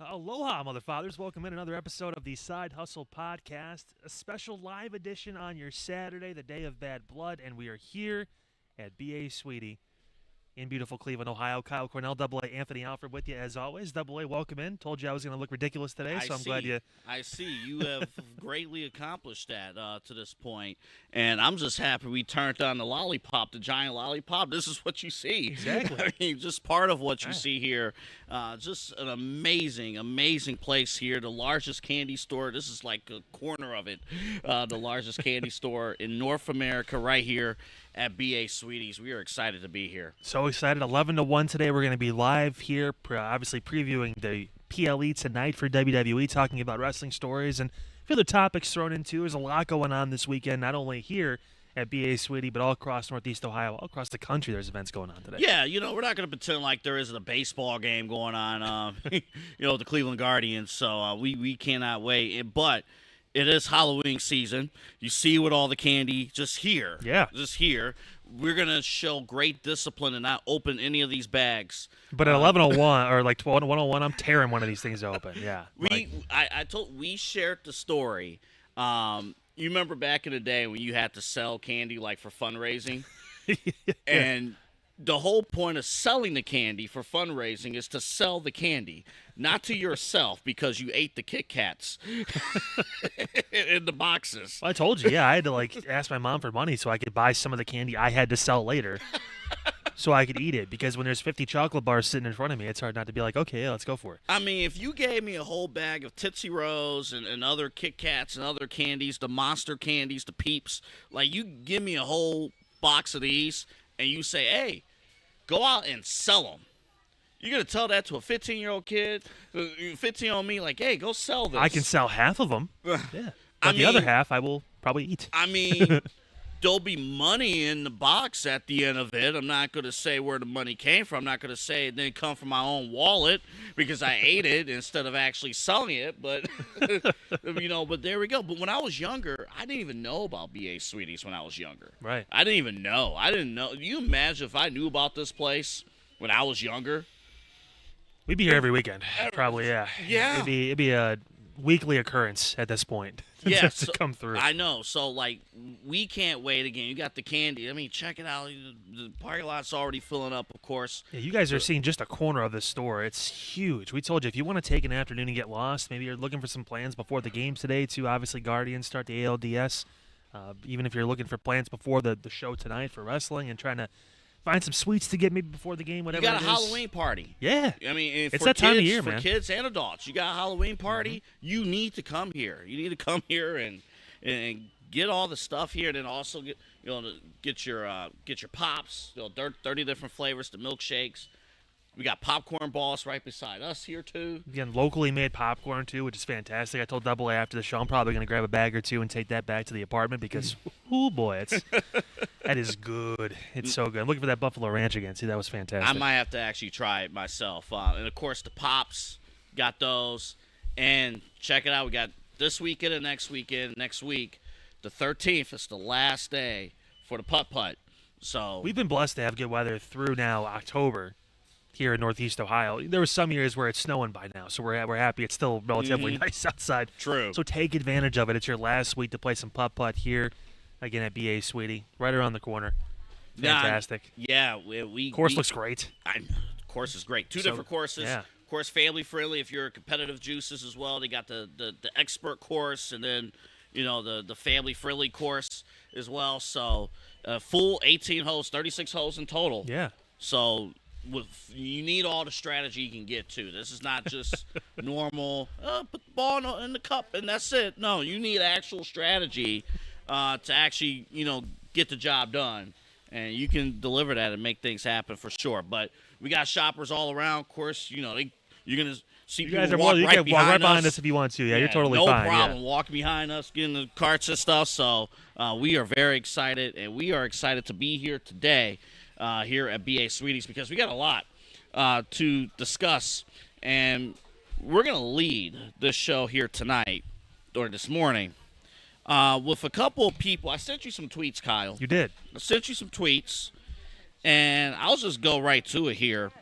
Aloha, mother fathers. Welcome in another episode of the Side Hustle Podcast, a special live edition on your Saturday, the day of Bad Blood, and we are here at B.A. Sweetie in beautiful Cleveland, Ohio. Kyle Cornell, Double-A Anthony Alfred with you as always. Double-A, welcome in. Told you I was going to look ridiculous today, so I'm glad you... I see. You have greatly accomplished that to this point, and I'm just happy we turned on the lollipop, the giant lollipop. This is what you see. Exactly. I mean, just part of what you see here. Just an amazing, amazing place here. The largest candy store. This is like a corner of it. The largest candy store in North America right here at B.A. Sweeties. We are excited to be here. So excited. 11 to 1 today. We're going to be live here, obviously previewing the PLE tonight for WWE, talking about wrestling stories and a few other topics thrown into. There's a lot going on this weekend, not only here at B.A. Sweetie, but all across Northeast Ohio, all across the country. There's events going on today. Yeah, we're not going to pretend like there isn't a baseball game going on, the Cleveland Guardians, so we cannot wait. But it is Halloween season. You see with all the candy just here. Yeah. Just here. We're going to show great discipline and not open any of these bags. But at 11:01 or like 1:01, I'm tearing one of these things open. Yeah. We shared the story. You remember back in the day when you had to sell candy like for fundraising? Yeah. And the whole point of selling the candy for fundraising is to sell the candy, not to yourself because you ate the Kit Kats in the boxes. Well, I told you, yeah. I had to ask my mom for money so I could buy some of the candy I had to sell later so I could eat it. Because when there's 50 chocolate bars sitting in front of me, it's hard not to be like, okay, yeah, let's go for it. I mean, if you gave me a whole bag of Tootsie Rolls and other Kit Kats and other candies, the Monster candies, the Peeps, you give me a whole box of these, and you say, hey, go out and sell them. You're going to tell that to a 15-year-old kid, 15-year-old me, hey, go sell this. I can sell half of them. Yeah. But the other half I will probably eat. I mean, there'll be money in the box at the end of it. I'm not going to say where the money came from. I'm not going to say it didn't come from my own wallet because I ate it instead of actually selling it. But, but there we go. But when I was younger, I didn't even know about B.A. Sweeties when I was younger. Right. I didn't even know. Do you imagine if I knew about this place when I was younger? We'd be here every weekend. Probably, yeah. Yeah. It'd be a weekly occurrence at this point. Yeah, to come through. I know. So, we can't wait again. You got the candy. I mean, check it out. The parking lot's already filling up, of course. Yeah, you guys are seeing just a corner of this store. It's huge. We told you, if you want to take an afternoon and get lost, maybe you're looking for some plans before the games today to obviously Guardians start the ALDS. Even if you're looking for plans before the show tonight for wrestling and trying to find some sweets to get maybe before the game, whatever You got it a is. Halloween party. Yeah. I mean, it's for that kids, time of year, for man. kids and adults. You got a Halloween party. Mm-hmm. You need to come here. You need to come here and get all the stuff here, and then also get your pops. 30 different flavors, the milkshakes. We got popcorn balls right beside us here too. Again, locally made popcorn too, which is fantastic. I told Double A after the show I'm probably going to grab a bag or two and take that back to the apartment because, oh boy, that is good. It's so good. I'm looking for that Buffalo Ranch again. See, that was fantastic. I might have to actually try it myself. And of course, the pops, got those. And check it out. We got this weekend and next weekend. Next week, the 13th is the last day for the putt-putt. So we've been blessed to have good weather through now October here in Northeast Ohio. There were some years where it's snowing by now, so we're happy it's still relatively nice outside. True. So take advantage of it. It's your last week to play some putt-putt here, again at B.A. Sweetie, right around the corner. Fantastic. Yeah, course looks great. Course is great. Two different courses. Yeah. Of course, family-friendly if you're competitive juices as well. They got the expert course and then, the family-friendly course as well. So full 18 holes, 36 holes in total. Yeah. So you need all the strategy you can get to. This is not just normal, put the ball in the cup and that's it. No, you need actual strategy to actually, get the job done. And you can deliver that and make things happen for sure. But we got shoppers all around. Of course, you're going to see you people guys are walk you right can walk right behind us if you want to. Yeah, you're totally fine. No problem. Yeah. Walk behind us, get in the carts and stuff. So we are very excited, and we are excited to be here today here at B.A. Sweeties because we got a lot to discuss. And we're going to lead this show here tonight or this morning with a couple of people. I sent you some tweets, Kyle. You did. I sent you some tweets, and I'll just go right to it here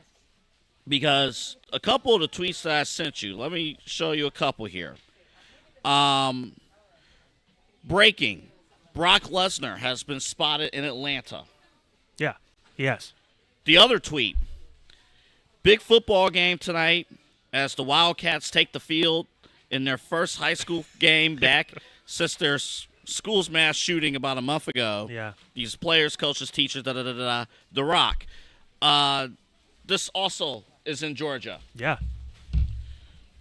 because a couple of the tweets that I sent you. Let me show you a couple here. Breaking. Brock Lesnar has been spotted in Atlanta. Yeah. Yes. The other tweet. Big football game tonight as the Wildcats take the field in their first high school game back since their school's mass shooting about a month ago. Yeah. These players, coaches, teachers, da-da-da-da-da. The Rock. This also is in Georgia. Yeah.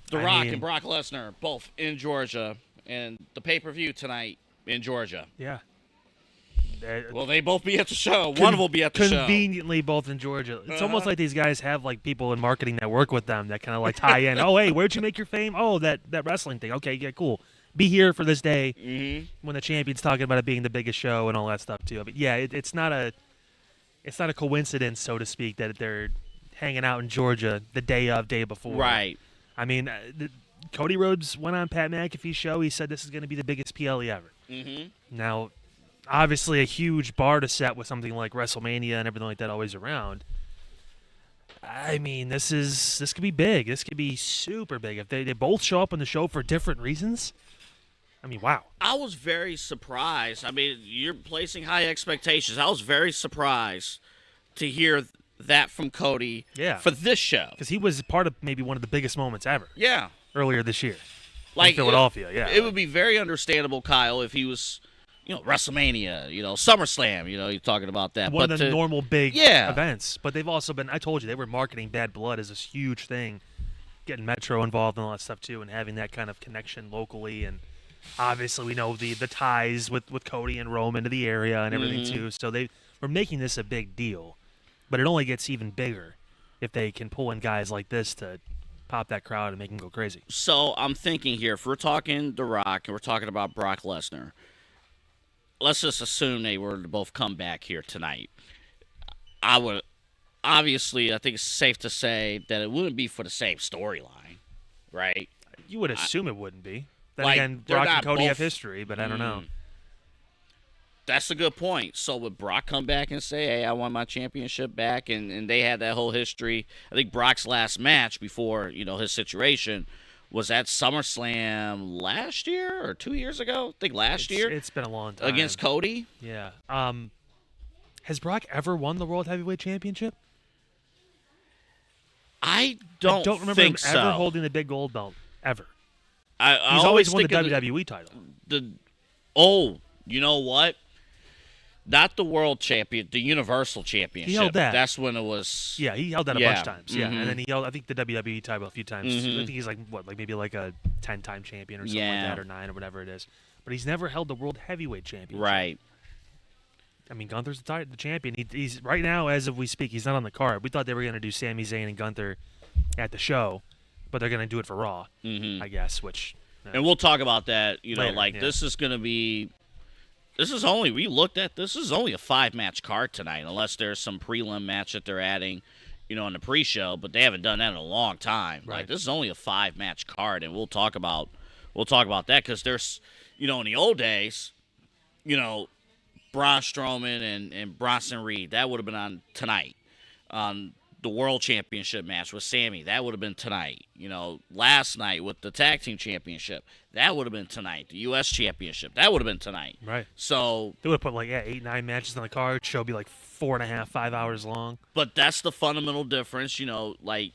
The Rock and Brock Lesnar, both in Georgia. And the pay-per-view tonight in Georgia. Yeah. Will they both be at the show? One will be at the show. Conveniently both in Georgia. It's almost like these guys have like people in marketing that work with them that kind of like tie in. Oh, hey, where'd you make your fame? Oh, that wrestling thing. Okay, yeah, cool. Be here for this day when the champion's talking about it being the biggest show and all that stuff too. But yeah, it's not a coincidence, so to speak, that they're hanging out in Georgia the day before. Right. I mean, Cody Rhodes went on Pat McAfee's show. He said this is going to be the biggest PLE ever. Now, obviously a huge bar to set with something like WrestleMania and everything like that always around. I mean, this could be big. This could be super big. If they both show up on the show for different reasons, I mean, wow. I was very surprised. I mean, you're placing high expectations. I was very surprised to hear that from Cody for this show. Because he was part of maybe one of the biggest moments ever. Yeah. Earlier this year. Like in Philadelphia, It would be very understandable, Kyle, if he was, WrestleMania, SummerSlam, you're talking about that. One of the normal big events. But they've also been, I told you, they were marketing Bad Blood as this huge thing, getting Metro involved and all that stuff too, and having that kind of connection locally. And obviously we know the ties with Cody and Roman to the area and everything too. So they were making this a big deal. But it only gets even bigger if they can pull in guys like this to pop that crowd and make them go crazy. So I'm thinking here, if we're talking The Rock and we're talking about Brock Lesnar, let's just assume they were to both come back here tonight. I think it's safe to say that it wouldn't be for the same storyline, right? You would assume it wouldn't be. Then like, again, Brock and Cody have history, but I don't know. That's a good point. So would Brock come back and say, hey, I want my championship back? And they had that whole history. I think Brock's last match before, his situation was at SummerSlam last year or 2 years ago? I think last year. It's been a long time. Against Cody? Yeah. Has Brock ever won the World Heavyweight Championship? I don't remember him so. ever holding the big gold belt, ever. He's always won the WWE title. You know what? Not the world champion, the Universal Championship. He held that. That's when it was. Yeah, he held that a bunch of times. Yeah, and then he held, I think, the WWE title a few times. I think he's maybe like a 10-time champion or something like that, or 9 or whatever it is. But he's never held the World Heavyweight Championship. Right. I mean, Gunther's the champion. He's right now, as of we speak, he's not on the card. We thought they were going to do Sami Zayn and Gunther at the show, but they're going to do it for Raw, I guess. Which, and we'll talk about that. Later, this is going to be. This is only a 5-match card tonight, unless there's some prelim match that they're adding, in the pre-show. But they haven't done that in a long time. Right. Like, this is only a 5-match card, and we'll talk about that because there's, in the old days, Braun Strowman and Bronson Reed, that would have been on tonight. The World Championship match with Sammy, that would have been tonight. Last night with the Tag Team Championship, that would have been tonight. The U.S. Championship, that would have been tonight. Right. So they would have put 8-9 matches on the card. Show be 4.5, 5 hours long. But that's the fundamental difference. Like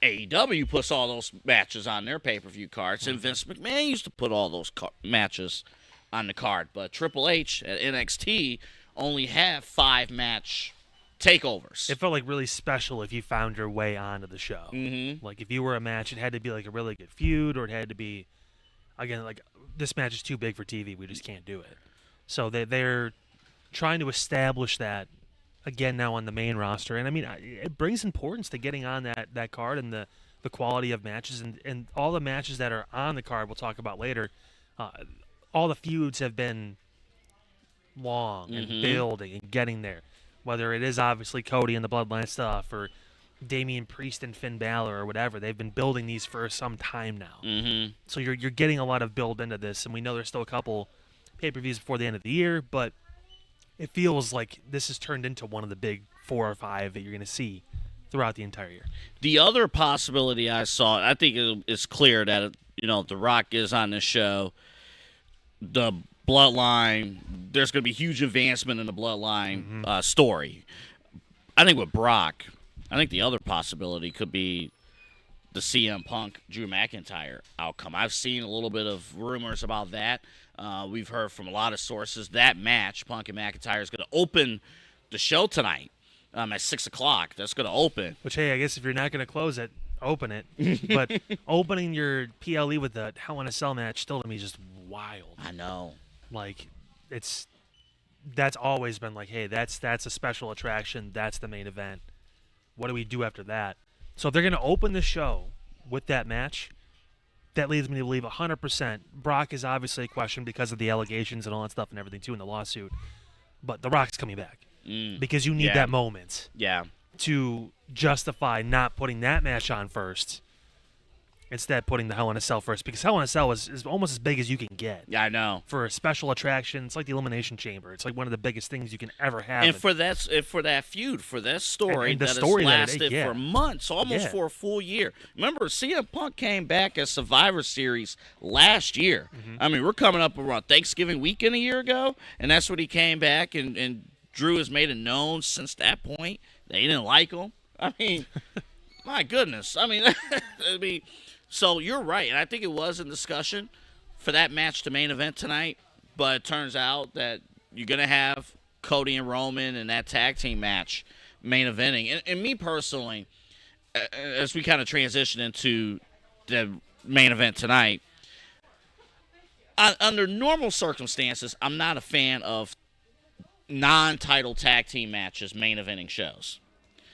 AEW puts all those matches on their pay-per-view cards, and Vince McMahon used to put all those matches on the card. But Triple H at NXT only have 5-match takeovers. It felt really special if you found your way onto the show. Like if you were a match, it had to be a really good feud, or it had to be, again, this match is too big for TV. We just can't do it. So they're trying to establish that again now on the main roster, and I mean it brings importance to getting on that card and the quality of matches and all the matches that are on the card. We'll talk about later. All the feuds have been long and building and getting there. Whether it is obviously Cody and the Bloodline stuff or Damian Priest and Finn Balor or whatever, they've been building these for some time now. So you're getting a lot of build into this, and we know there's still a couple pay-per-views before the end of the year, but it feels like this has turned into one of the big 4 or 5 that you're going to see throughout the entire year. The other possibility I saw, I think it's clear that, The Rock is on this show. The Bloodline, there's going to be huge advancement in the Bloodline story. I think with Brock, I think the other possibility could be the CM Punk Drew McIntyre outcome. I've seen a little bit of rumors about that. We've heard from a lot of sources that match, Punk and McIntyre, is going to open the show tonight at 6 o'clock. That's going to open. Which, hey, I guess if you're not going to close it, open it. But opening your PLE with the Hell in a Cell match still to me is just wild. I know. Like, that's always been like, hey, that's a special attraction. That's the main event. What do we do after that? So if they're going to open the show with that match, that leads me to believe 100% Brock is obviously a question because of the allegations and all that stuff and everything, too, in the lawsuit. But The Rock's coming back because you need that moment to justify not putting that match on first. Instead, putting the Hell in a Cell first, because Hell in a Cell is almost as big as you can get. Yeah, I know. For a special attraction, it's like the Elimination Chamber. It's like one of the biggest things you can ever have. And for that feud, for that story, that has lasted for months, almost for a full year. Remember, CM Punk came back as Survivor Series last year. I mean, we're coming up around Thanksgiving weekend a year ago, and that's when he came back, and Drew has made it known since that point that he didn't like him. I mean, my goodness. I mean, so you're right, and I think it was in discussion for that match to main event tonight, but it turns out that you're going to have Cody and Roman and that tag team match main eventing. And me personally, as we kind of transition into the main event tonight, under normal circumstances, I'm not a fan of non-title tag team matches main eventing shows.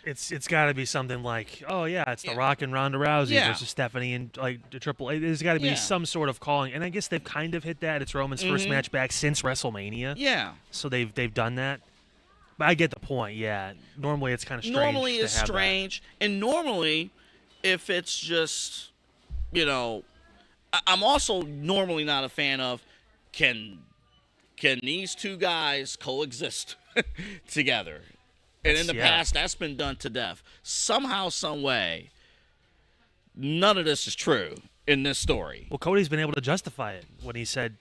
It's got to be something like, oh yeah, it's The Rock and Ronda Rousey versus Stephanie and like the Triple A. There's got to be some sort of calling, and I guess they've kind of hit that. It's Roman's first match back since WrestleMania. Yeah. So they've done that. But I get the point. Yeah. Normally it's kind of strange. Normally it's strange, and normally if it's just, I'm also normally not a fan of can these two guys coexist together. And in the past, that's been done to death. Somehow, some way, none of this is true in this story. Well, Cody's been able to justify it when he said,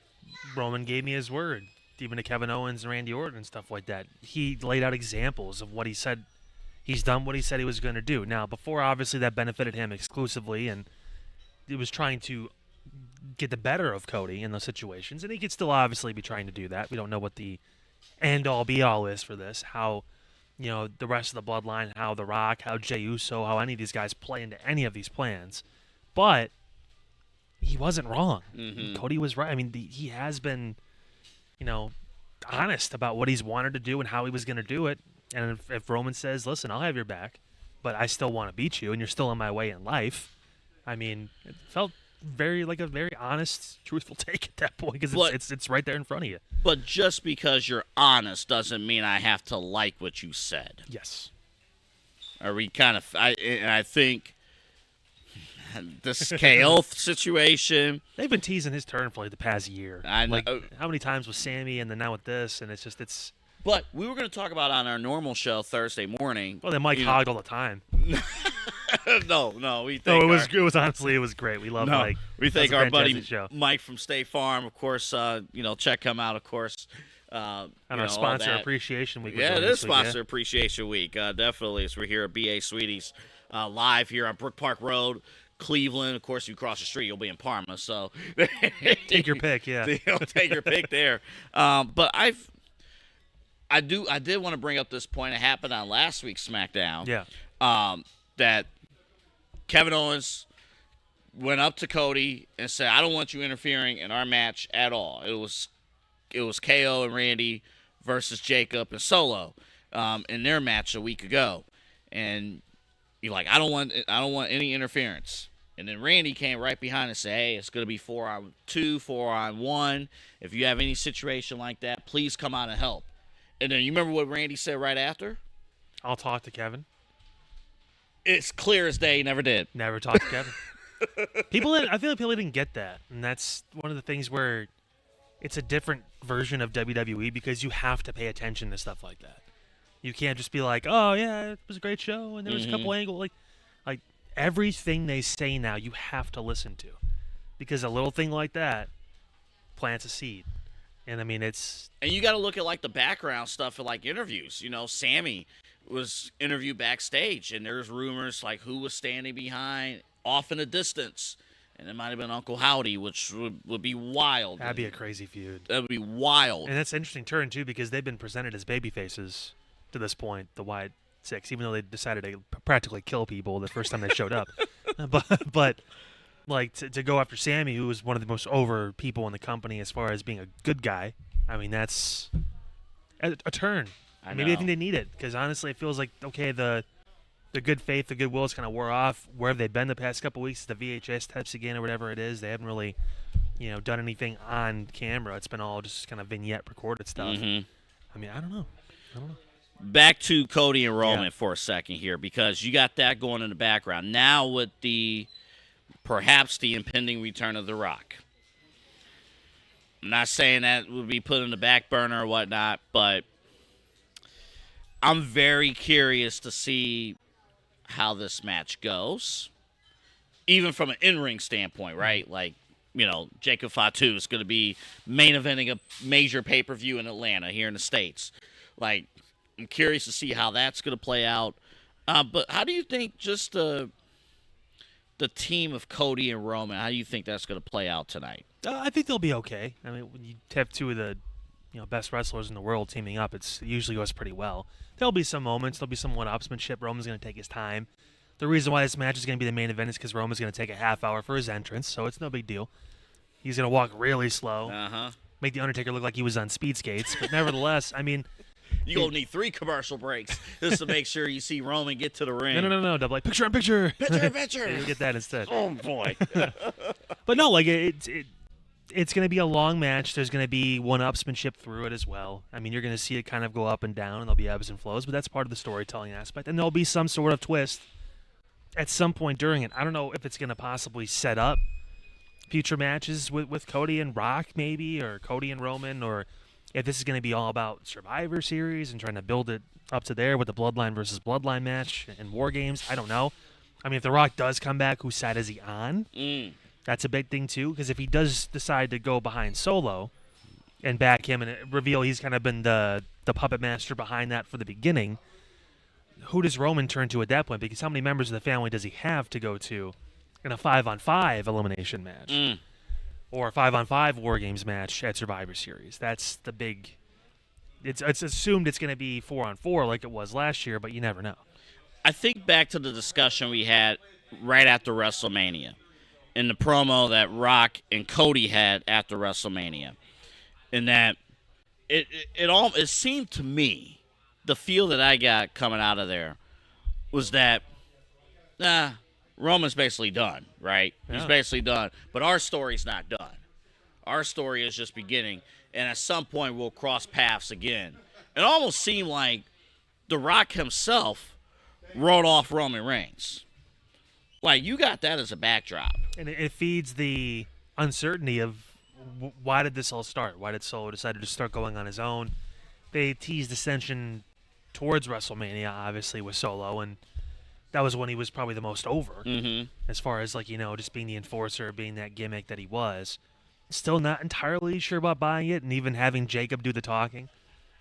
Roman gave me his word, even to Kevin Owens and Randy Orton and stuff like that. He laid out examples of what he said. He's done what he said he was going to do. Now, before, obviously, that benefited him exclusively, and it was trying to get the better of Cody in those situations. And he could still obviously be trying to do that. We don't know what the end-all, be-all is for this, how the rest of the bloodline, how The Rock, how Jey Uso, how any of these guys play into any of these plans. But he wasn't wrong. Cody was right. I mean, he has been, honest about what he's wanted to do and how he was going to do it. And if Roman says, listen, I'll have your back, but I still want to beat you and you're still on my way in life, I mean, it felt very honest, truthful take at that point because it's right there in front of you. But just because you're honest doesn't mean I have to like what you said. Yes. Are we kind of? I think this KO situation. They've been teasing his turn for like the past year. I know. Like, how many times with Sammy and then now with this, and it's. But we were going to talk about on our normal show Thursday morning. Well, they Mike hogged all the time. No, we think it was honestly it was great. We love Mike. We thank our buddy Mike from State Farm, of course. Check him out, of course. And our sponsor appreciation week. Yeah, it is sponsor appreciation week. Definitely, as we're here at BA Sweeties live here on Brook Park Road, Cleveland. Of course, if you cross the street, you'll be in Parma. So take your pick. Yeah, take your pick there. But I did want to bring up this point. It happened on last week's SmackDown. Yeah. That Kevin Owens went up to Cody and said, "I don't want you interfering in our match at all." It was KO and Randy versus Jacob and Solo in their match a week ago, and you're like, "I don't want any interference." And then Randy came right behind and said, "Hey, it's going to be 4-on-2, 4-on-1. If you have any situation like that, please come out and help." And then you remember what Randy said right after? I'll talk to Kevin. It's clear as day he never did. Never talked to Kevin. I feel like people didn't get that. And that's one of the things where it's a different version of WWE because you have to pay attention to stuff like that. You can't just be like, oh, yeah, it was a great show, and there was a couple angles. Like, everything they say now you have to listen to. Because a little thing like that plants a seed. And, I mean, it's... And you got to look at, like, the background stuff for, like, interviews. You know, Sammy was interviewed backstage, and there's rumors, like, who was standing behind, off in the distance. And it might have been Uncle Howdy, which would be wild. That'd be a crazy feud. That would be wild. And that's an interesting turn, too, because they've been presented as babyfaces to this point, the Wyatt Six, even though they decided to practically kill people the first time they showed up. But like, to go after Sammy, who was one of the most over people in the company as far as being a good guy, I mean, that's a turn. Maybe I think they need it, because honestly, it feels like, okay, the good faith, the goodwill has kind of wore off. Where have they been the past couple weeks? The VHS tapes again or whatever it is. They haven't really, done anything on camera. It's been all just kind of vignette recorded stuff. I mean, I don't know. Back to Cody and Roman for a second here, because you got that going in the background. Now with perhaps the impending return of The Rock. I'm not saying that would be put in the back burner or whatnot, but I'm very curious to see how this match goes, even from an in-ring standpoint, right? Like, Jacob Fatu is going to be main eventing a major pay-per-view in Atlanta here in the States. Like, I'm curious to see how that's going to play out. But how do you think just the team of Cody and Roman, how do you think that's going to play out tonight? I think they'll be okay. I mean, when you have two of the best wrestlers in the world teaming up, it usually goes pretty well. There'll be some moments. There'll be some one-upsmanship. Roman's going to take his time. The reason why this match is going to be the main event is because Roman's going to take a half hour for his entrance, so it's no big deal. He's going to walk really slow, make The Undertaker look like he was on speed skates. But nevertheless, I mean... You're going to need 3 commercial breaks just to make sure you see Roman get to the ring. No. Double A. Picture in picture. Picture in picture. You'll get that instead. Oh, boy. But no, like, it's going to be a long match. There's going to be one-upsmanship through it as well. I mean, you're going to see it kind of go up and down, and there'll be ebbs and flows, but that's part of the storytelling aspect. And there'll be some sort of twist at some point during it. I don't know if it's going to possibly set up future matches with Cody and Rock, maybe, or Cody and Roman, or if this is going to be all about Survivor Series and trying to build it up to there with the Bloodline versus Bloodline match and War Games. I don't know. I mean, if The Rock does come back, whose side is he on? That's a big thing, too, because if he does decide to go behind Solo and back him and reveal he's kind of been the puppet master behind that for the beginning, who does Roman turn to at that point? Because how many members of the family does he have to go to in a 5-on-5 elimination match? Or a 5-on-5 War Games match at Survivor Series? That's the big... It's assumed it's going to be 4-on-4 like it was last year, but you never know. I think back to the discussion we had right after WrestleMania, in the promo that Rock and Cody had after WrestleMania, in that it seemed to me, the feel that I got coming out of there was that, Roman's basically done, right? Yeah. He's basically done. But our story's not done. Our story is just beginning, and at some point we'll cross paths again. It almost seemed like The Rock himself wrote off Roman Reigns. Like, you got that as a backdrop. And it feeds the uncertainty of why did this all start? Why did Solo decide to just start going on his own? They teased ascension towards WrestleMania, obviously, with Solo, and that was when he was probably the most over, as far as, like, just being the enforcer, being that gimmick that he was. Still not entirely sure about buying it, and even having Jacob do the talking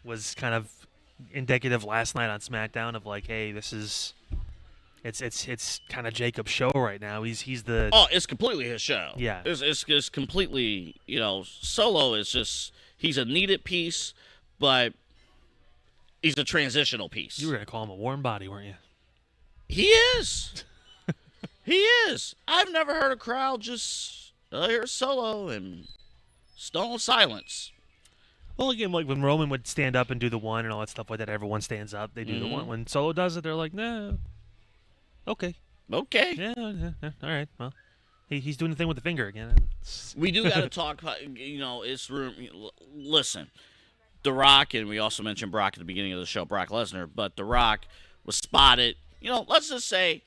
was kind of indicative last night on SmackDown of, like, hey, this is... It's kind of Jacob's show right now. He's the... Oh, it's completely his show. Yeah. It's completely, Solo is just... He's a needed piece, but he's a transitional piece. You were going to call him a warm body, weren't you? He is. He is. I've never heard a crowd just hear Solo and stone silence. Well, again, like when Roman would stand up and do the one and all that stuff like that, everyone stands up. They do the one. When Solo does it, they're like, no. Okay. Yeah, all right. Well, he's doing the thing with the finger again. We do got to talk about, it's room. Listen, The Rock, and we also mentioned Brock at the beginning of the show, Brock Lesnar, but The Rock was spotted. Let's just say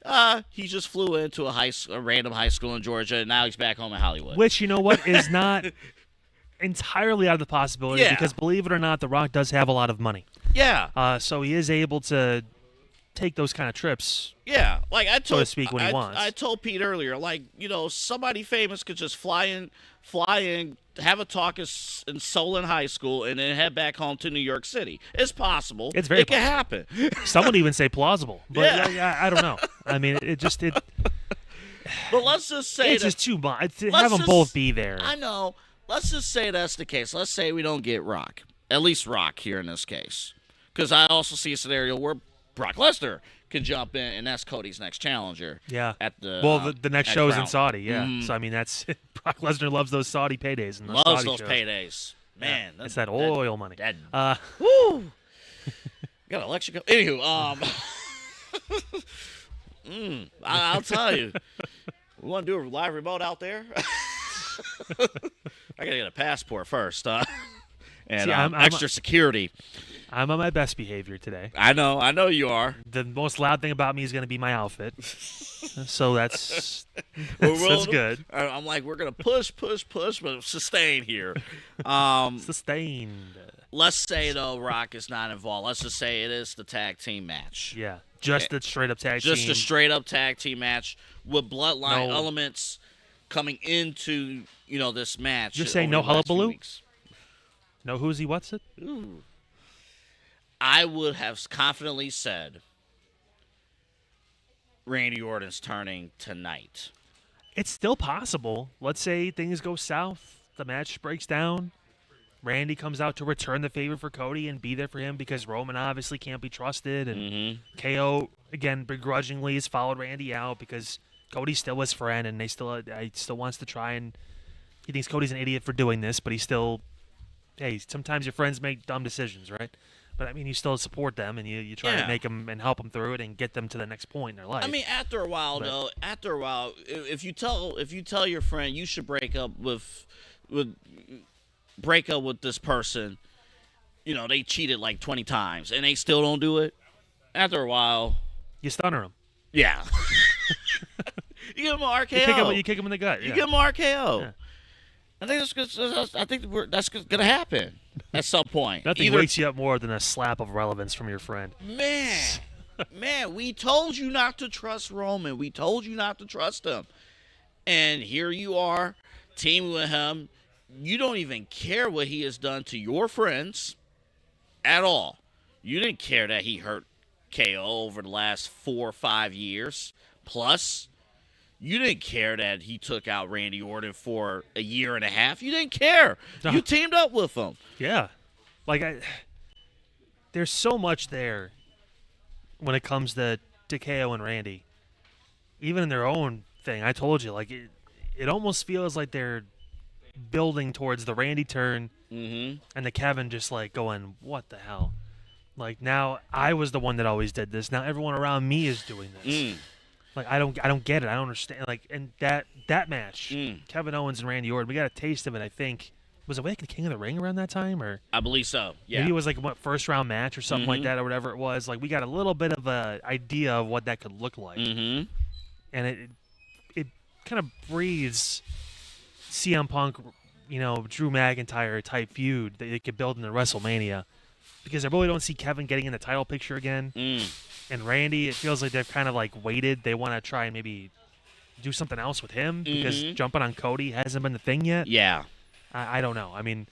he just flew into a random high school in Georgia, and now he's back home in Hollywood. Which, is not entirely out of the possibility, because believe it or not, The Rock does have a lot of money. Yeah. So he is able to take those kind of trips. Yeah, like I told, so to speak, when he wants. I told Pete earlier, like, somebody famous could just fly in, have a talk in Solon High School, and then head back home to New York City. It's possible. It's very It can happen. Some would even say plausible, but Yeah. I don't know. I mean, it. But let's just say It's just too much to have them both be there. I know. Let's just say that's the case. Let's say we don't get Rock, at least Rock here in this case, because I also see a scenario where Brock Lesnar can jump in, and that's Cody's next challenger. Yeah. At the the next show is in Crown. Saudi. Yeah. Mhm. So I mean, that's Brock Lesnar loves those Saudi paydays and those Loves Saudi those shows. paydays, man. It's that oil money. Woo! Got an election. Anywho, I'll tell you. We want to do a live remote out there. I gotta get a passport first, and See, I'm extra security. I'm on my best behavior today. I know you are. The most loud thing about me is going to be my outfit. So that's good. I'm like, we're gonna push, but sustain here. Sustained. Let's say though, Rock is not involved. Let's just say it is the tag team match. Yeah, just a straight up tag team. Just a straight up tag team match with bloodline No. elements coming into this match. You're saying over no the last few hullabaloo? weeks. No, who's he? What's it? Ooh. I would have confidently said Randy Orton's turning tonight. It's still possible. Let's say things go south, the match breaks down. Randy comes out to return the favor for Cody and be there for him because Roman obviously can't be trusted. And KO, again, begrudgingly has followed Randy out because Cody's still his friend and he still wants to try, and he thinks Cody's an idiot for doing this, but he's still, hey, sometimes your friends make dumb decisions, right? But, I mean, you still support them and you try to make them and help them through it and get them to the next point in their life. I mean, after a while, if you tell your friend you should break up with this person, they cheated like 20 times and they still don't do it, after a while, you stunner them. Yeah. You give them an RKO. You kick them in the gut. You give them an RKO. Yeah. I think that's going to happen at some point. Nothing wakes you up more than a slap of relevance from your friend. Man, we told you not to trust Roman. We told you not to trust him. And here you are, teaming with him. You don't even care what he has done to your friends at all. You didn't care that he hurt KO over the last 4 or 5 years. Plus, you didn't care that he took out Randy Orton for a year and a half. You didn't care. No. You teamed up with him. Yeah. There's so much there when it comes to KO and Randy. Even in their own thing, I told you, it almost feels like they're building towards the Randy turn and the Kevin just going, what the hell? Now I was the one that always did this. Now everyone around me is doing this. I don't get it. I don't understand. And that match, Kevin Owens and Randy Orton, we got a taste of it. I think was it like the King of the Ring around that time, or I believe so. Yeah, maybe it was first round match or something like that, or whatever it was. We got a little bit of a idea of what that could look like, and it kind of breathes CM Punk, Drew McIntyre type feud that they could build into WrestleMania, because I really don't see Kevin getting in the title picture again. And Randy, it feels like they've kind of waited. They want to try and maybe do something else with him because jumping on Cody hasn't been the thing yet. Yeah. I don't know. I mean,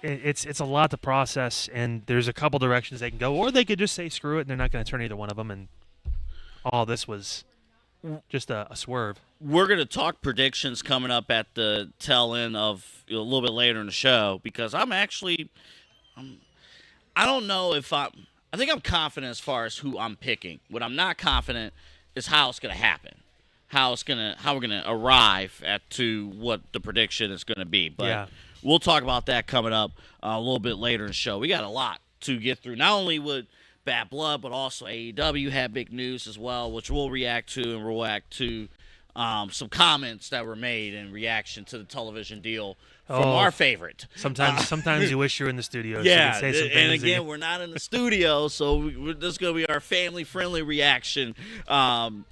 it's a lot to process, and there's a couple directions they can go, or they could just say screw it, and they're not going to turn either one of them, and all this was just a swerve. We're going to talk predictions coming up at the tail end of a little bit later in the show, because I don't know if I think I'm confident as far as who I'm picking. What I'm not confident is how it's going to happen, how we're going to arrive to what the prediction is going to be. But we'll talk about that coming up a little bit later in the show. We got a lot to get through, not only with Badd Blood, but also AEW had big news as well, which we'll react to, and we'll react to some comments that were made in reaction to the television deal from our favorite. Sometimes you wish you were in the studio. Yeah, so you can say some and things again, we're not in the studio, so this is going to be our family-friendly reaction to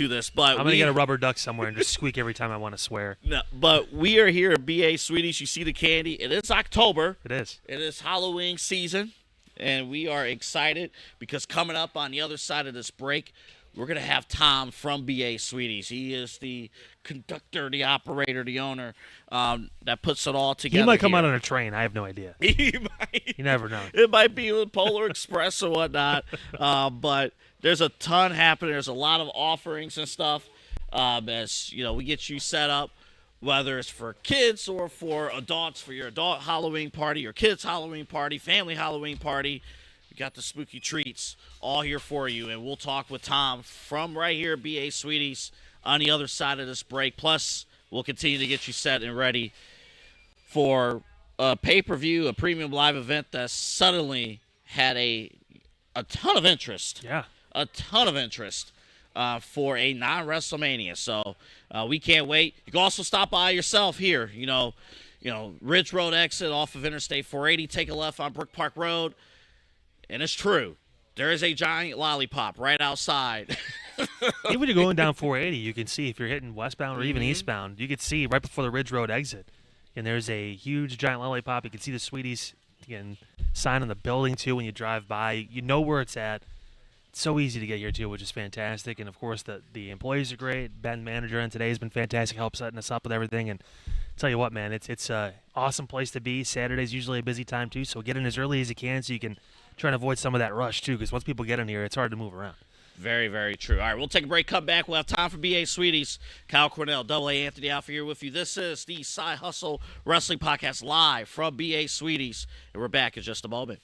this. But I'm going to get a rubber duck somewhere and just squeak every time I want to swear. No, but we are here at BA Sweeties. You see the candy. It is October. It is. It is Halloween season. and we are excited because coming up on the other side of this break, we're going to have Tom from BA Sweeties. He is the conductor, the operator, the owner that puts it all together. He might come here. out on a train. I have no idea. He might. You never know. It might be with Polar Express or whatnot. But there's a ton happening. There's a lot of offerings and stuff. As you know, we get you set up, whether it's for kids or for adults, for your adult Halloween party, your kids' Halloween party, family Halloween party. We got the spooky treats all here for you, and we'll talk with Tom from right here at BA Sweeties on the other side of this break. Plus, we'll continue to get you set and ready for a pay-per-view, a premium live event that suddenly had a ton of interest. Yeah. A ton of interest for a non-WrestleMania. So we can't wait. You can also stop by yourself here. You know, Ridge Road exit off of Interstate 480. Take a left on Brook Park Road. And it's true. There is a giant lollipop right outside. Even when you're going down 480, you can see if you're hitting westbound or even eastbound, you can see right before the Ridge Road exit. And there's a huge giant lollipop. You can see the Sweeties sign on the building, too, when you drive by. You know where it's at. It's so easy to get here, too, which is fantastic. And, of course, the employees are great. Ben, manager, and today has been fantastic, help setting us up with everything. And tell you what, man, it's an awesome place to be. Saturday's usually a busy time, too, so get in as early as you can so you can try and avoid some of that rush, too, because once people get in here, it's hard to move around. Very, very true. All right, we'll take a break, come back. We'll have time for BA Sweeties. Kyle Cornell, Double A Anthony Alpha here with you. This is the Side Hustle Wrestling Podcast live from BA Sweeties, and we're back in just a moment.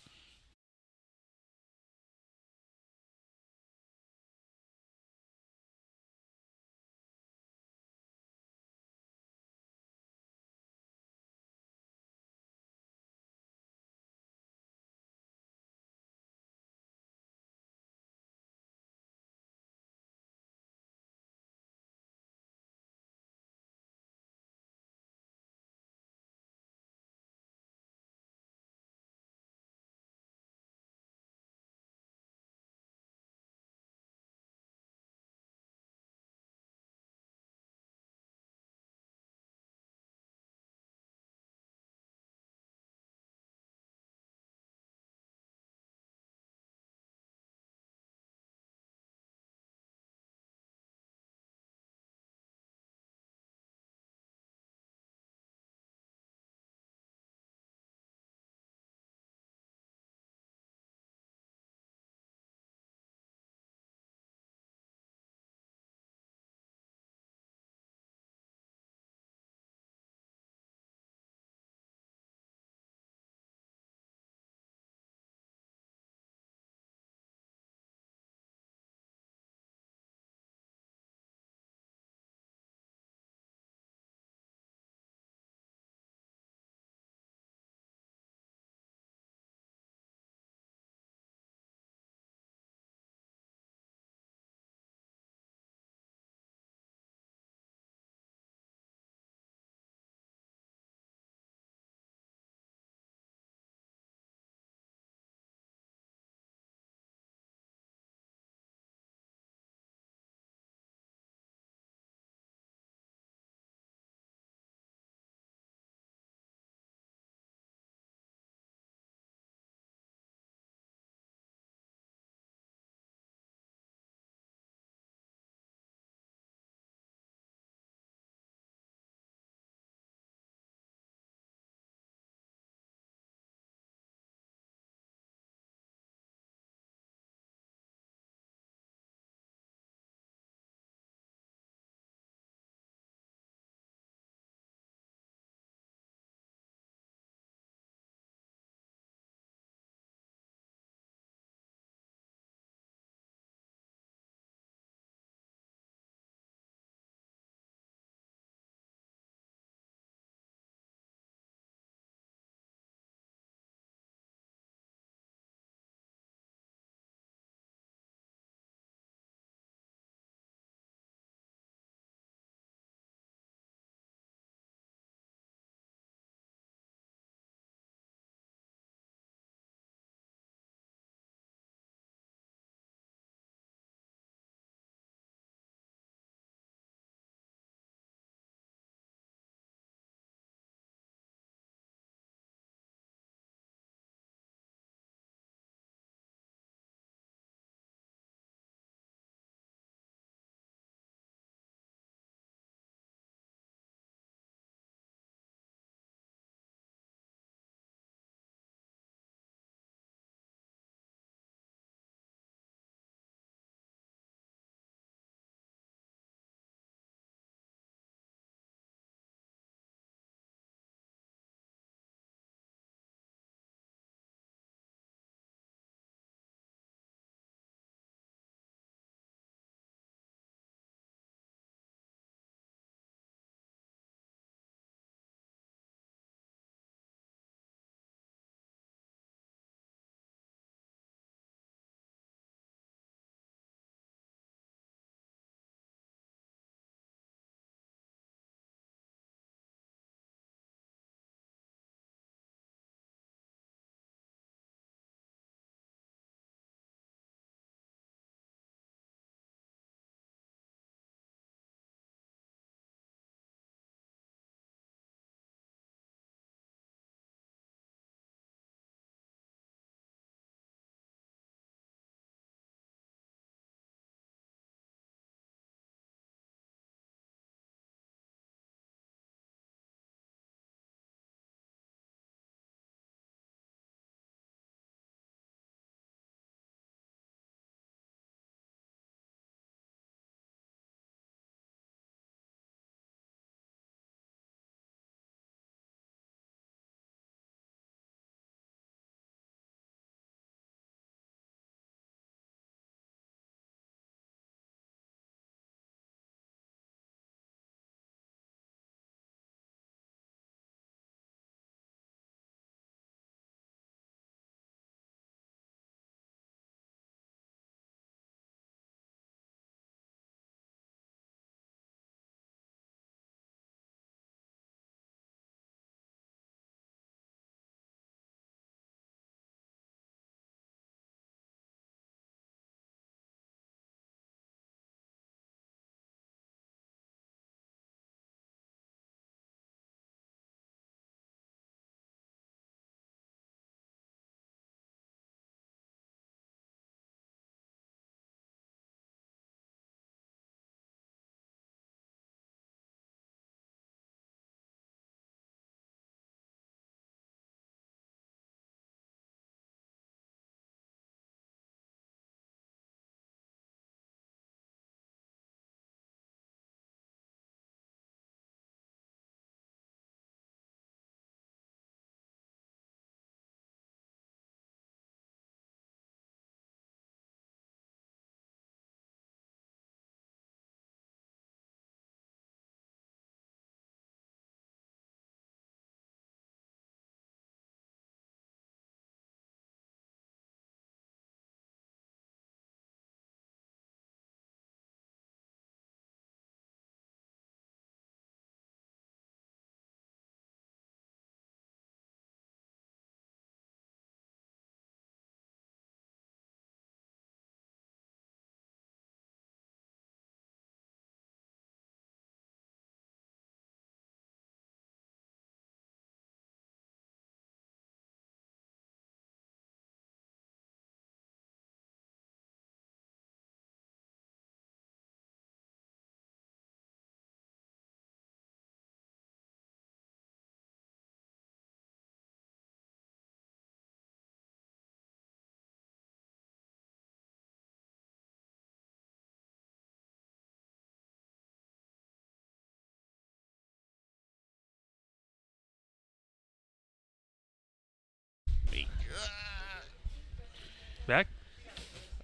Back.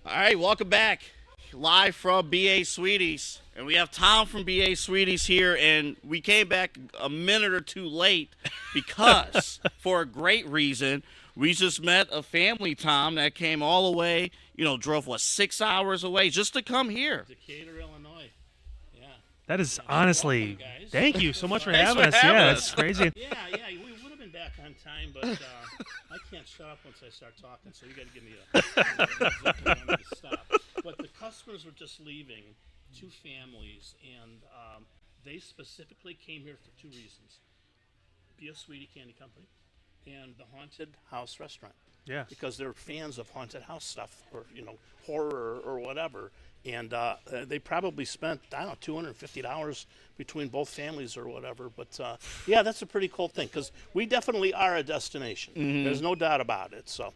All right, welcome back. Live from BA Sweeties. And we have Tom from BA Sweeties here, and we came back a minute or two late because, for a great reason, we just met a family, Tom, that came all the way, drove, 6 hours away just to come here. Decatur, Illinois. Yeah. That is honestly, welcome, thank you so much for Thanks having for us. having Yeah, us. that's crazy. Yeah, we would have been back on time, but I can't shut up once I start talking, so you got to give me a stop. But the customers were just leaving, 2 families, and they specifically came here for 2 reasons. Be a Sweetie Candy Company and the Haunted House Restaurant. Yeah. Because they're fans of haunted house stuff or, horror or whatever. And they probably spent, $250 between both families or whatever. But, yeah, that's a pretty cool thing because we definitely are a destination. Mm-hmm. There's no doubt about it. So.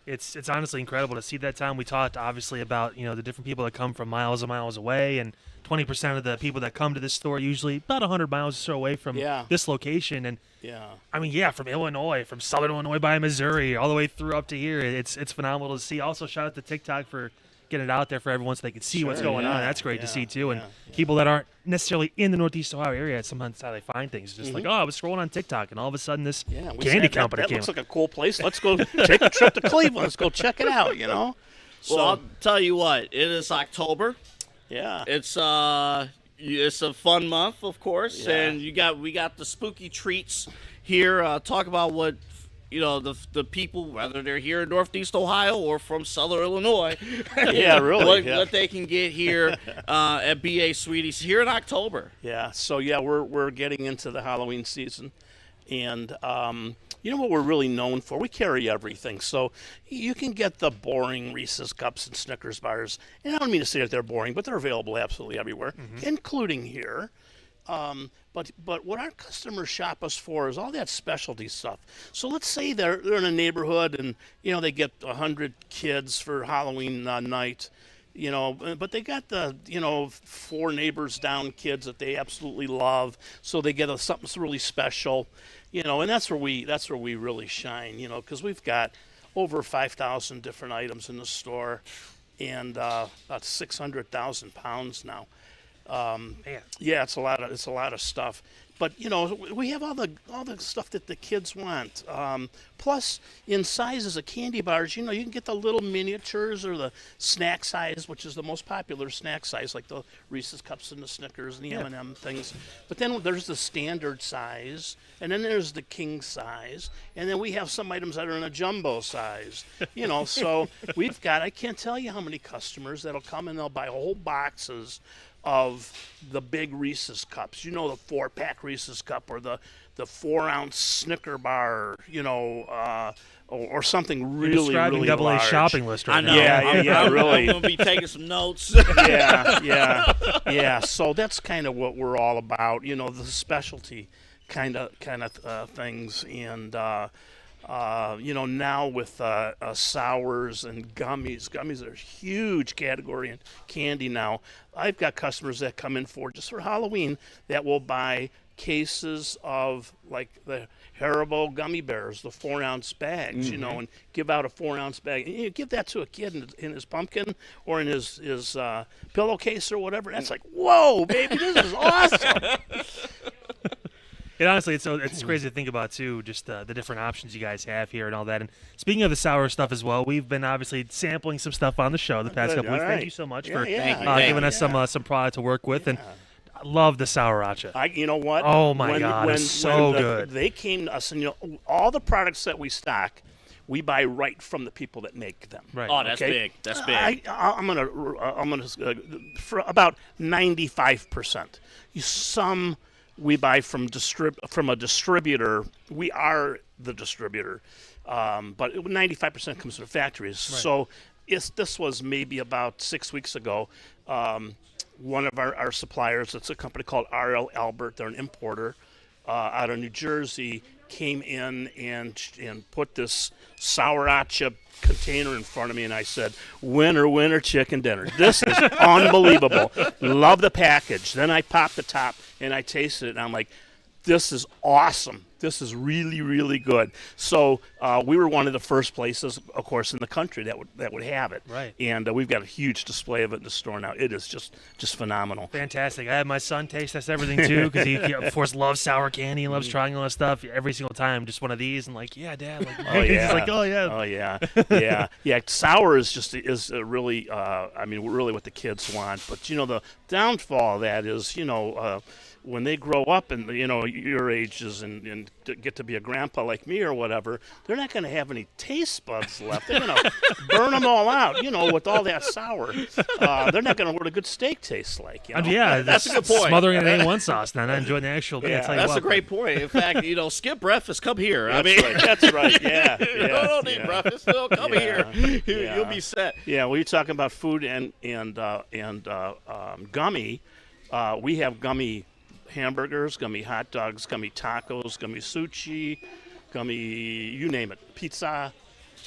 It's honestly incredible to see that, Tom. We talked obviously about the different people that come from miles and miles away, and 20% of the people that come to this store usually about 100 miles or so away from this location. And I mean, from Illinois, from Southern Illinois by Missouri, all the way through up to here. It's phenomenal to see. Also, shout out to TikTok for getting it out there for everyone so they can see what's going on. That's great to see too. And people that aren't necessarily in the Northeast Ohio area, sometimes how they find things. Just like, I was scrolling on TikTok, and all of a sudden this candy company that came looks up. like a cool place. Let's go take a trip to Cleveland. Let's go check it out, So, Well, I'll tell you what, it is October. yeah. It's a fun month, of course, Yeah. and we got the spooky treats here. Talk about what the people, whether they're here in Northeast Ohio or from Southern Illinois, Yeah, really. what they can get here at BA Sweeties here in October. Yeah, so we're getting into the Halloween season, and you know what we're really known for? We carry everything, so you can get the boring Reese's Cups and Snickers bars, and I don't mean to say that they're boring, but they're available absolutely everywhere, including here. But what our customers shop us for is all that specialty stuff. So let's say they're in a neighborhood and they get 100 kids for Halloween night. But they got the 4 neighbors down kids that they absolutely love, so they get something really special, and that's where we really shine, because we've got over 5,000 different items in the store, and about 600,000 pounds now. Yeah, it's a lot of stuff. But we have all the stuff that the kids want. Plus, in sizes of candy bars, you can get the little miniatures or the snack size, which is the most popular snack size, like the Reese's Cups and the Snickers and the M&M things. But then there's the standard size, and then there's the king size, and then we have some items that are in a jumbo size. So we've got, I can't tell you how many customers that'll come and they'll buy whole boxes of the big Reese's Cups, the 4-pack Reese's Cup or the 4-ounce Snicker bar, or something really, really double large. A shopping list right I know. now. Yeah, really. I'm gonna be taking some notes. Yeah. So that's kind of what we're all about, the specialty kind of things, and now with sours and gummies are a huge category in candy now. I've got customers that come in just for Halloween that will buy cases of like the Haribo gummy bears, the 4-ounce bags, and give out a 4-ounce bag. And you give that to a kid in his pumpkin or in his pillowcase or whatever. That's like, whoa, baby, this is awesome. And honestly, it's crazy to think about too, just the different options you guys have here and all that. And speaking of the sour stuff as well, we've been obviously sampling some stuff on the show the past couple weeks. Right. Thank you so much for Thank giving us some product to work with. And I love the souracha. You know what? Oh my God, it's so good. They came to us, and all the products that we stock, we buy right from the people that make them. Right. Oh, that's big. That's big. I'm gonna for about 95%. Some we buy from a distributor. We are the distributor, but 95% comes from factories. Right. So this was maybe about 6 weeks ago. One of our suppliers, it's a company called R.L. Albert. They're an importer out of New Jersey. Came in and put this souracha container in front of me, and I said, winner, winner, chicken dinner. This is unbelievable. Love the package. Then I popped the top, and I tasted it, and I'm like, this is awesome. This is really, really good. So we were one of the first places, of course, in the country that would have it. Right. And we've got a huge display of it in the store now. It is just phenomenal. Fantastic. I had my son taste test everything too because he of course loves sour candy. He loves trying all that stuff. Every single time, just one of these, and like, yeah, Dad. Like, Oh he's yeah. just like, oh yeah. Oh yeah. Yeah. Sour is really really what the kids want. But the downfall of that is when they grow up and your ages and get to be a grandpa like me or whatever, they're not going to have any taste buds left. They're going to burn them all out, with all that sour. They're not going to know what a good steak tastes like. Yeah, That's a good point. Smothering it in A1 sauce, not enjoying the actual. Yeah, That's a great point. In fact, skip breakfast. Come here. That's right. Yeah. don't need breakfast. No, come here. You'll be set. Yeah. Well, you're talking about food and gummy. We have gummy hamburgers, gummy hot dogs, gummy tacos, gummy sushi, gummy, you name it, pizza,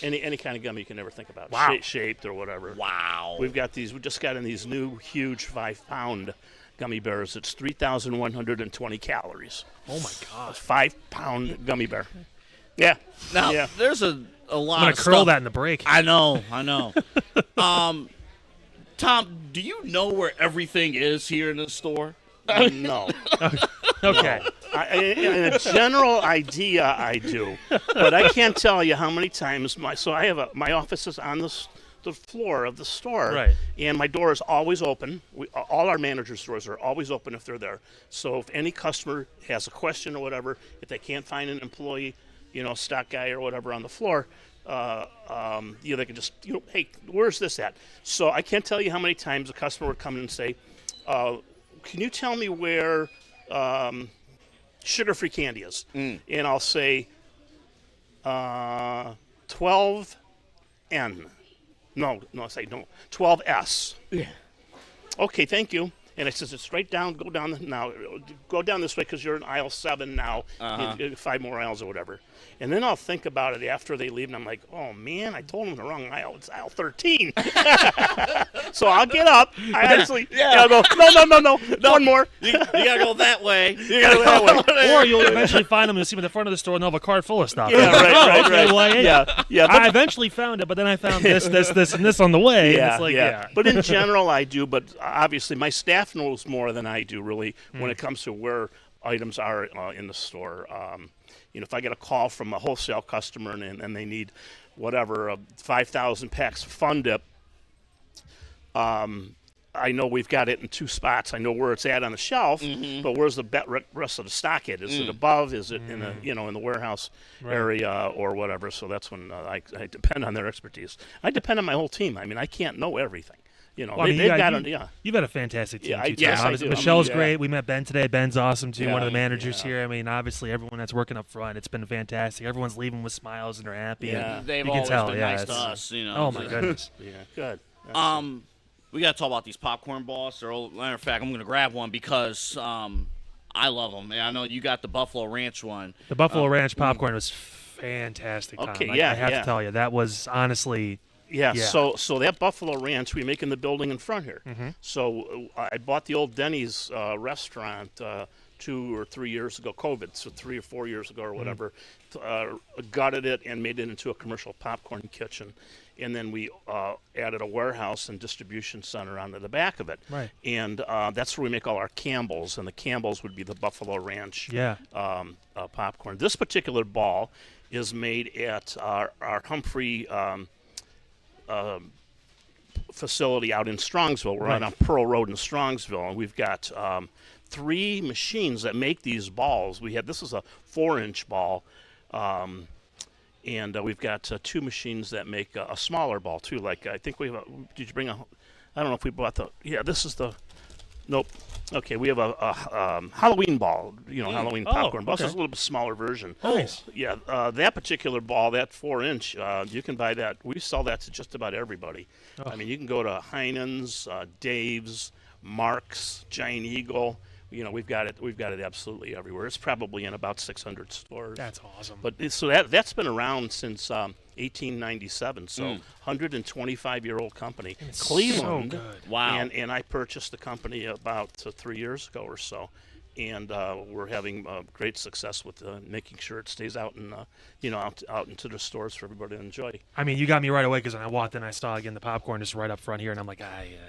any kind of gummy you can ever think about. Wow. Shaped or whatever. Wow. We just got in these new huge 5-pound gummy bears. It's 3,120 calories. Oh my God. 5-pound gummy bear. Yeah. Now, there's a lot I'm gonna of curl stuff. that in the break. I know. Tom, do you know where everything is here in the store? No. Okay. In a general idea, I do, but I can't tell you how many times my office is on the floor of the store, Right. And my door is always open. All our managers' doors are always open if they're there. So if any customer has a question or whatever, if they can't find an employee, stock guy or whatever on the floor, they can just, hey, where's this at? So I can't tell you how many times a customer would come in and say, can you tell me where sugar-free candy is? And I'll say 12N. No, I say no, 12S. Yeah. Okay, thank you. And I says, it's right down, go down this way because you're in aisle 7 now, 5 more aisles or whatever. And then I'll think about it after they leave, and I'm like, oh, man, I told them the wrong aisle. It's aisle 13. So I'll get up. I'll go, no, one more. You got to go that way. Or you'll eventually find them. You'll see them at the front of the store, and they'll have a cart full of stuff. Yeah, right. Well, Yeah. I eventually found it, but then I found this, and this on the way. And it's like, yeah. But in general, I do. But obviously, my staff knows more than I do, really, when it comes to where items are in the store. If I get a call from a wholesale customer and they need whatever 5,000 packs of Fun Dip, I know we've got it in 2 spots. I know where it's at on the shelf, but where's the rest of the stock at? Is it above? Is it in the warehouse area or whatever? So that's when I depend on their expertise. I depend on my whole team. I mean, I can't know everything. You've had a fantastic team. Too, yes, Tom. I do. Michelle's great. We met Ben today. Ben's awesome too. Yeah, one of the managers here. I mean, obviously everyone that's working up front, it's been fantastic. Everyone's leaving with smiles and they're happy. Yeah. And They've you can always tell. been Yeah, nice to us. Oh my goodness. Yeah, good. We got to talk about these popcorn balls. Matter of fact, I'm going to grab one because I love them. And I know you got the Buffalo Ranch one. The Buffalo Ranch popcorn was fantastic. Tom. Okay, I have to tell you, that was honestly. Yeah, so that Buffalo Ranch we make in the building in front here. So I bought the old Denny's restaurant 2 or 3 years ago, COVID, so 3 or 4 years ago or whatever, gutted it and made it into a commercial popcorn kitchen. And then we added a warehouse and distribution center onto the back of it. Right. And that's where we make all our Campbells, and the Campbells would be the Buffalo Ranch popcorn. This particular ball is made at our Humphrey facility out in Strongsville. We're right on Pearl Road in Strongsville, and we've got 3 machines that make these balls. This is a 4-inch ball, and we've got 2 machines that make a smaller ball too. Like I think we have. Did you bring a? I don't know if we bought the. Yeah, this is the. Nope. Okay, we have a Halloween ball, Halloween popcorn ball. Okay. This is a little bit smaller version. Nice. Yeah, that particular ball, that 4-inch, you can buy that. We sell that to just about everybody. I mean, you can go to Heinen's, Dave's, Mark's, Giant Eagle. We've got it absolutely everywhere. It's probably in about 600 stores. That's awesome. But that's been around since 1897. So 125-year-old company. Cleveland. So good. Wow. And I purchased the company about 3 years ago or so. and we're having great success with making sure it stays out and out into the stores for everybody to enjoy. I mean, you got me right away because when I walked in, I saw again the popcorn just right up front here, and I'm like,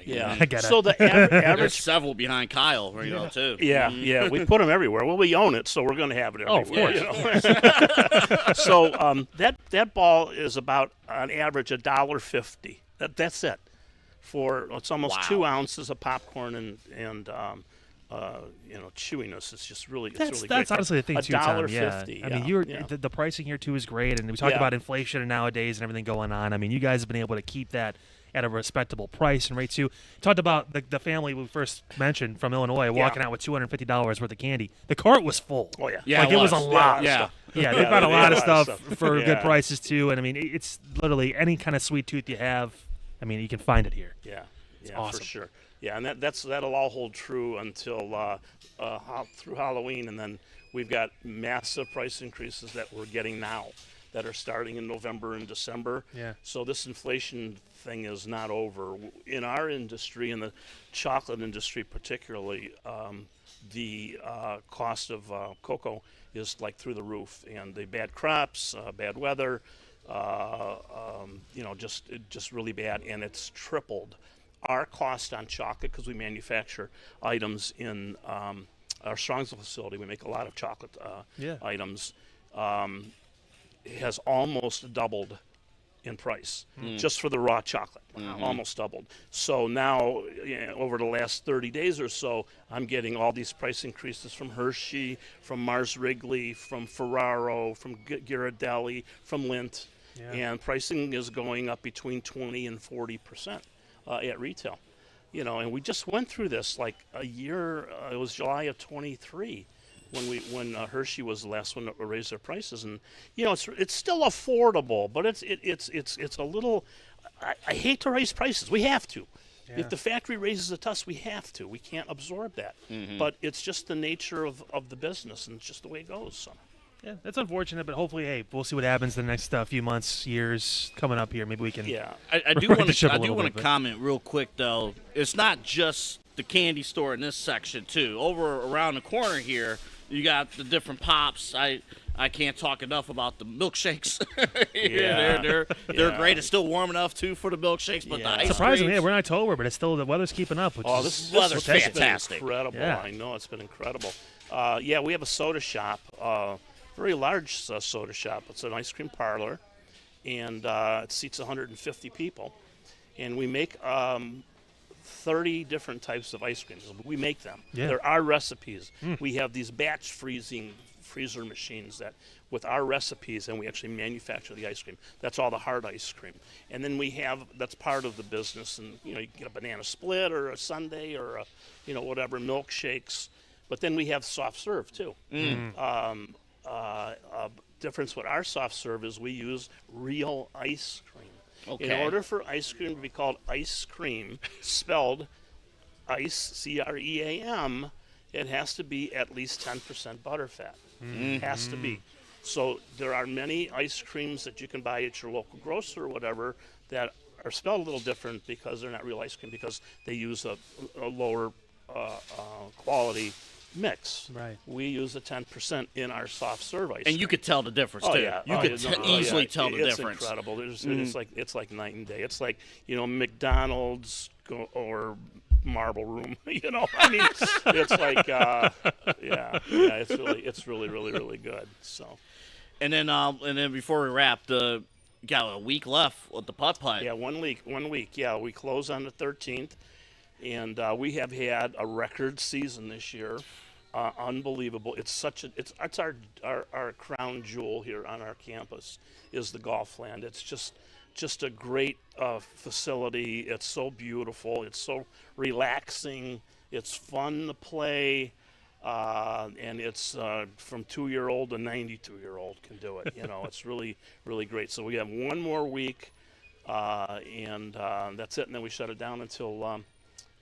yeah. I get it. So the There's average, several behind Kyle, too. yeah, we put them everywhere. Well, we own it, so we're going to have it everywhere. Of course. So that ball is about on average $1.50. That's it. It's almost 2 ounces of popcorn and chewiness. It's just really That's great. honestly the thing too, Tom. Yeah. $1.50. I mean, the pricing here too is great, and we talked about inflation and nowadays and everything going on. I mean, you guys have been able to keep that at a respectable price and rate too. Talked about the family we first mentioned from Illinois walking out with $250 worth of candy. The cart was full. Oh yeah, it was a lot. Yeah. Yeah, they found a lot of stuff for good prices too. And I mean, it's literally any kind of sweet tooth you have. I mean, you can find it here. Yeah, awesome. For sure. Yeah, and that'll all hold true until through Halloween, and then we've got massive price increases that we're getting now that are starting in November and December. Yeah. So this inflation thing is not over. In our industry, in the chocolate industry particularly, the cost of cocoa is like through the roof, and the bad crops, bad weather, just really bad, and it's tripled. Our cost on chocolate, because we manufacture items in our Strongsville facility, we make a lot of chocolate items, has almost doubled in price just for the raw chocolate. Almost doubled. So now, over the last 30 days or so, I'm getting all these price increases from Hershey, from Mars Wrigley, from Ferraro, from Ghirardelli, from Lindt, and pricing is going up between 20 and 40% at retail. And we just went through this like a year. It was July of 23 when Hershey was the last one to raise their prices, and it's still affordable, but it's a little. I hate to raise prices. We have to. Yeah. If the factory raises it to us, we have to. We can't absorb that. But it's just the nature of the business, and it's just the way it goes. So. Yeah, that's unfortunate, but hopefully, hey, we'll see what happens the next few months, years coming up here. Maybe we can. Yeah, I do want to comment real quick though. It's not just the candy store in this section too. Over around the corner here, you got the different pops. I can't talk enough about the milkshakes. They're great. It's still warm enough too for the milkshakes, but the ice surprisingly, creams, we're in October, but it's still the weather's keeping up. This weather's fantastic. Incredible. Yeah. I know it's been incredible. We have a soda shop. Very large soda shop. It's an ice cream parlor, and it seats 150 people. And we make 30 different types of ice creams. We make them. Yeah. There are recipes. We have these batch freezer machines that with our recipes, and we actually manufacture the ice cream. That's all the hard ice cream. And then that's part of the business. And you can get a banana split or a sundae or whatever, milkshakes. But then we have soft serve too. Difference with our soft serve is we use real ice cream. Okay. In order for ice cream to be called ice cream, spelled ice, C-R-E-A-M, it has to be at least 10% butterfat. It has to be. So there are many ice creams that you can buy at your local grocer or whatever that are spelled a little different because they're not real ice cream, because they use a lower quality mix. Right. We use the 10% in our soft serve ice and you could tell the difference too. Yeah. You could easily tell the it's difference. It's incredible. It's like night and day. It's like McDonald's or Marble Room. I mean, it's like it's really good. So. And then before we wrap, got a week left with the putt putt. Yeah, 1 week. Yeah, we close on the 13th. And we have had a record season this year, unbelievable. It's our crown jewel here on our campus is the golf land. It's just a great facility. It's so beautiful. It's so relaxing. It's fun to play, and it's from 2-year-old to 92-year-old can do it. It's really really great. So we have 1 more week, and that's it. And then we shut it down until.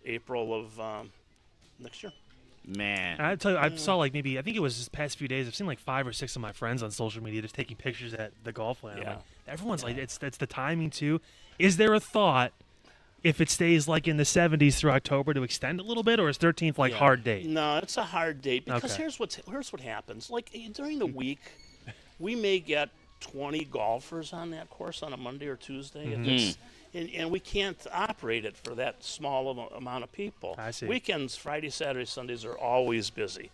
April of next year. Man. I tell you, I saw I think it was this past few days, I've seen 5 or 6 of my friends on social media just taking pictures at the golf land. Yeah. Everyone's like, it's the timing too. Is there a thought if it stays like in the 70s through October to extend a little bit, or is 13th like hard date? No, it's a hard date because Okay. here's what happens. Like during the week, we may get 20 golfers on that course on a Monday or Tuesday. If it's, and we can't operate it for that small of amount of people. I see. Weekends, Friday, Saturday, Sundays are always busy.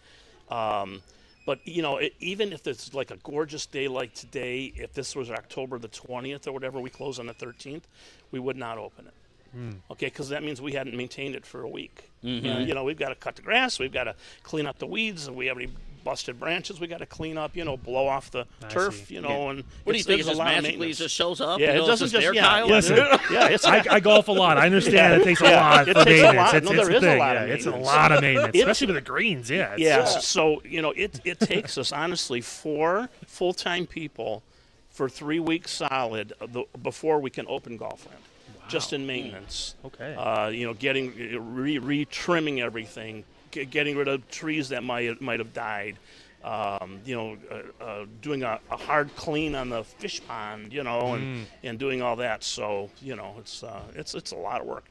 But even if it's like a gorgeous day like today, if this was October the 20th or whatever, we close on the 13th, we would not open it. Okay, because that means we hadn't maintained it for a week. We've got to cut the grass, we've got to clean up the weeds, and we have any busted branches we got to clean up. Blow off the turf. see. And What do you think? It there's a just lot of magically maintenance. just shows up? Yeah, You know, it doesn't it's just there, yeah. Kyle? Listen, Yeah, it's I golf a lot. I understand it takes a lot it for takes a maintenance. lot. It's, No, it's there the is a thing. lot of It's a maintenance. lot of maintenance, It's- especially with the greens. Yeah. Yes. So it takes us honestly 4 full-time people for 3 weeks solid before we can open golf land. Just in maintenance. Okay. Getting re-trimming everything, getting rid of trees that might have died. Doing a hard clean on the fish pond, and doing all that. So it's a lot of work.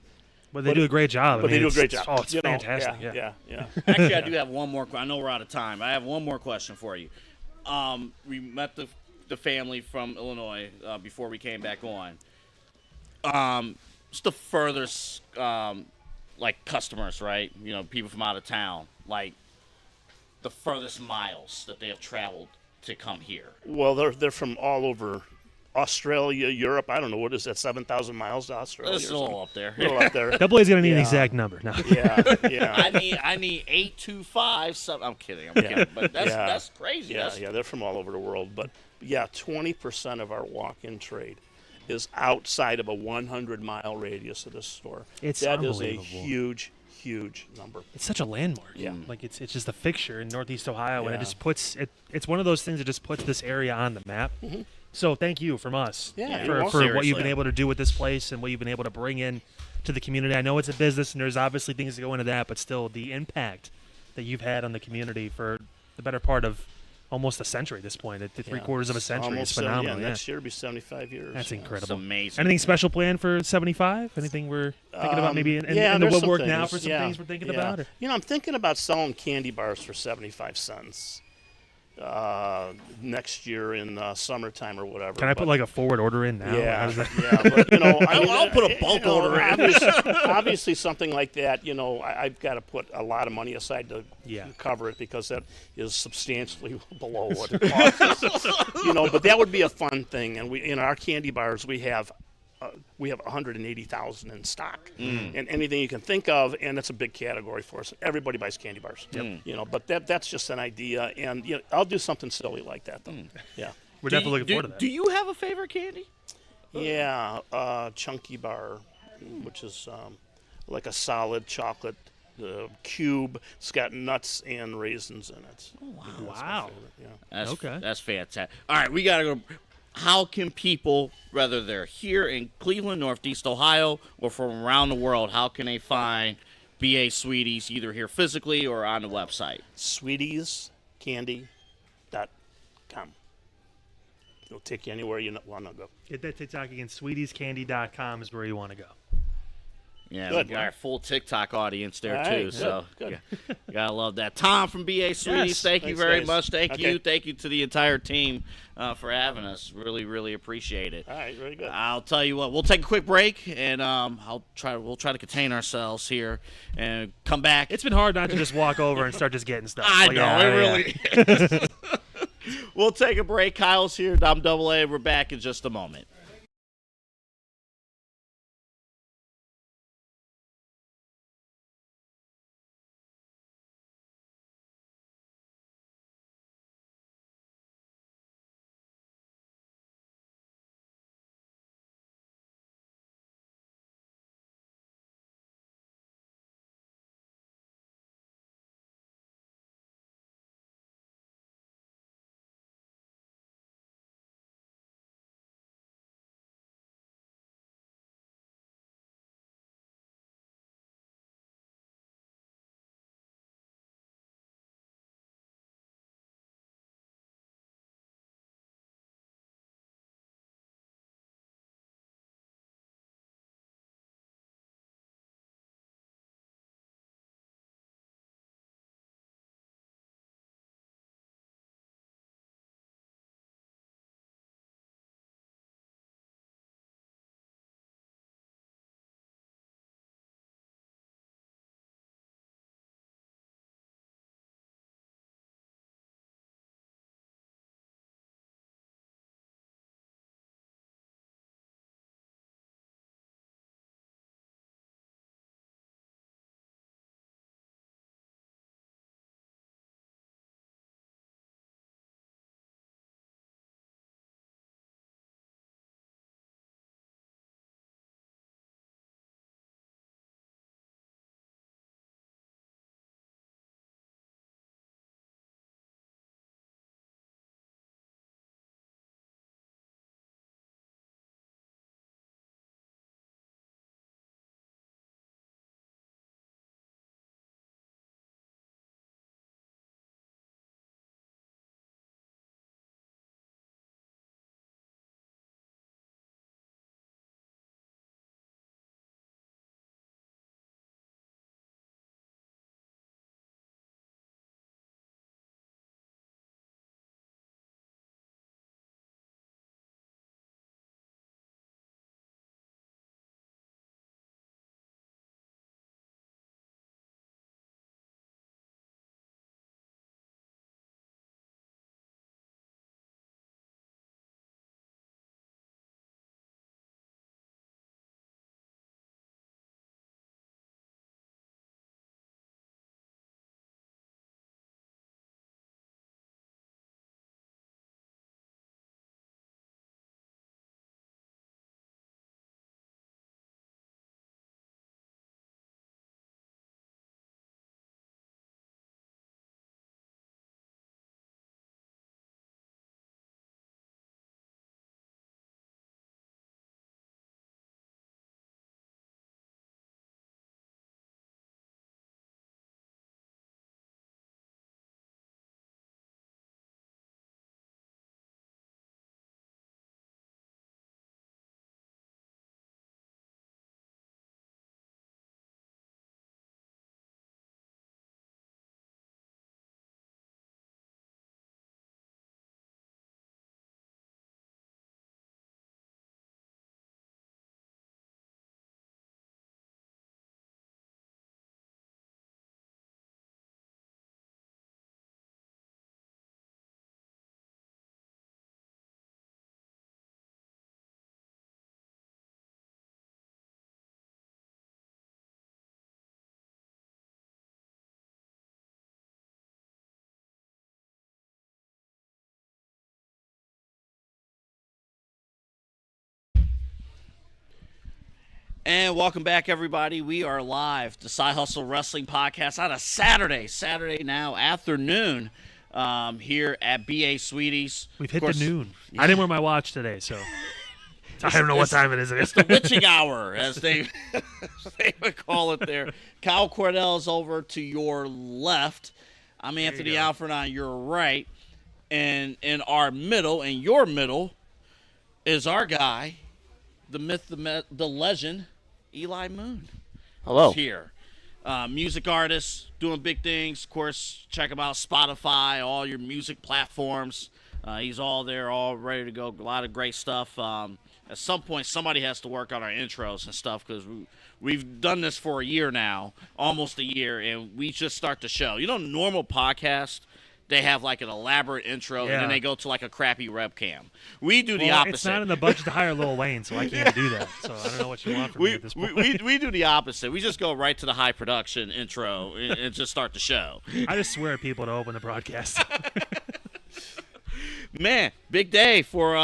But they do a great job. But I mean, they do a great it's- job. Oh, it's fantastic. Yeah. Actually, I do have one more. I know we're out of time. I have one more question for you. We met the family from Illinois before we came back on. It's the furthest, customers, right? People from out of town, like the furthest miles that they have traveled to come here. Well, they're from all over Australia, Europe. I don't know, what is that, 7,000 miles to Australia? It's a little up there. A little up there. Double A's gonna need an Yeah. exact number. No. Yeah. I need 825. I'm kidding. But that's crazy. Yeah, they're from all over the world. But yeah, 20% of our walk-in trade is outside of a 100-mile radius of this store. It's that is a unbelievable. huge number. It's such a landmark. Yeah. Like it's just a fixture in Northeast Ohio, and it Yeah. just puts it. It's one of those things that just puts this area on the map. So thank you from us Yeah, you're for welcome. what you've Seriously. been able to do with this place and what you've been able to bring in to the community. I know it's a business, and there's obviously things that go into that, but still the impact that you've had on the community for the better part of almost a century at this point. At three-quarters of a century. Almost It's phenomenal. Yeah, next year will be 75 years. That's It's incredible. amazing. Anything special planned for 75? Anything we're thinking about maybe in the there's some woodwork now things. for some things we're thinking about? Or? I'm thinking about selling candy bars for 75 cents next year in summertime or whatever. Can I put like a forward order in now? How Yeah, does that- but I'll put a bulk order in. Obviously, something like that. I've got to put a lot of money aside to cover it because that is substantially below what it costs. But that would be a fun thing. And we, in our candy bars, we have 180,000 in stock, and anything you can think of, and that's a big category for us. Everybody buys candy bars, but that's just an idea, and I'll do something silly like that, though. Yeah, We're definitely looking forward to that. Do you have a favorite candy? yeah, chunky bar, which is like a solid chocolate cube. It's got nuts and raisins in it. Oh, wow! That's my Wow. favorite, yeah. That's fantastic. All right, we gotta go. How can people, whether they're here in Cleveland, Northeast Ohio, or from around the world, how can they find BA Sweeties either here physically or on the website? SweetiesCandy.com. It'll take you anywhere you want to go. Get that TikTok again. SweetiesCandy.com is where you want to go. Yeah, Good. we got our full TikTok audience there All too. right, So good. yeah, gotta love that. Tom from BA Sweeties, Yes, thank you thanks, very guys. much. Thank Okay. you. Thank you to the entire team for having us. Really appreciate it. All right, very good. I'll tell you what. We'll take a quick break, and we'll try to contain ourselves here and come back. It's been hard not to just walk over and start just getting stuff. I Like, know yeah, it yeah. really is. We'll take a break. Kyle's here. I'm Double A. We're back in just a moment. And welcome back, everybody. We are live, the Side Hustle Wrestling Podcast, on a Saturday now afternoon, here at BA Sweeties. We've hit the noon. Yeah. I didn't wear my watch today, so I don't know what time it is. It's the witching hour, as they would call it there. Kyle Cordell is over to your left. I'm Anthony Alfred on your right. And in our middle, and your middle, is our guy, the myth, the legend, Eli Moon. Hello. He's here. Music artist, doing big things. Of course, check him out, Spotify, all your music platforms. He's all there, all ready to go. A lot of great stuff. At some point, somebody has to work on our intros and stuff because we've done this for a year now, almost a year, and we just start the show. You know, normal podcast, they have like an elaborate intro, and then they go to like a crappy webcam. We do the opposite. It's not in the budget to hire Lil Wayne, so I can't do that. So I don't know what you want from me at this point. We do the opposite. We just go right to the high production intro and just start the show. I just swear at people to open the broadcast. Man, big day for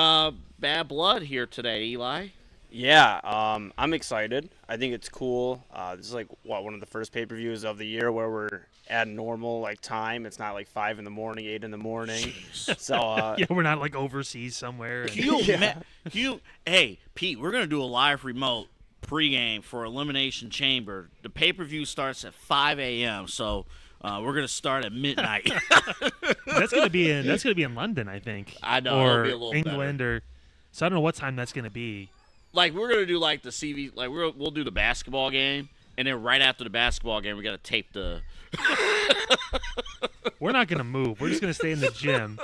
Badd Blood here today, Eli. Yeah, I'm excited. I think it's cool. This is like one of the first pay-per-views of the year where we're at normal like time. It's not like 5 in the morning, 8 in the morning. So yeah, we're not like overseas somewhere. Hey, Pete, we're gonna do a live remote pregame for Elimination Chamber. The pay-per-view starts at 5 a.m. So we're gonna start at midnight. That's gonna be in London, I think. I know, or it'll be a little England, better. so I don't know what time that's gonna be. Like we're gonna do like the CV, like we'll do the basketball game, and then right after the basketball game, we gotta tape the. We're not gonna move. We're just gonna stay in the gym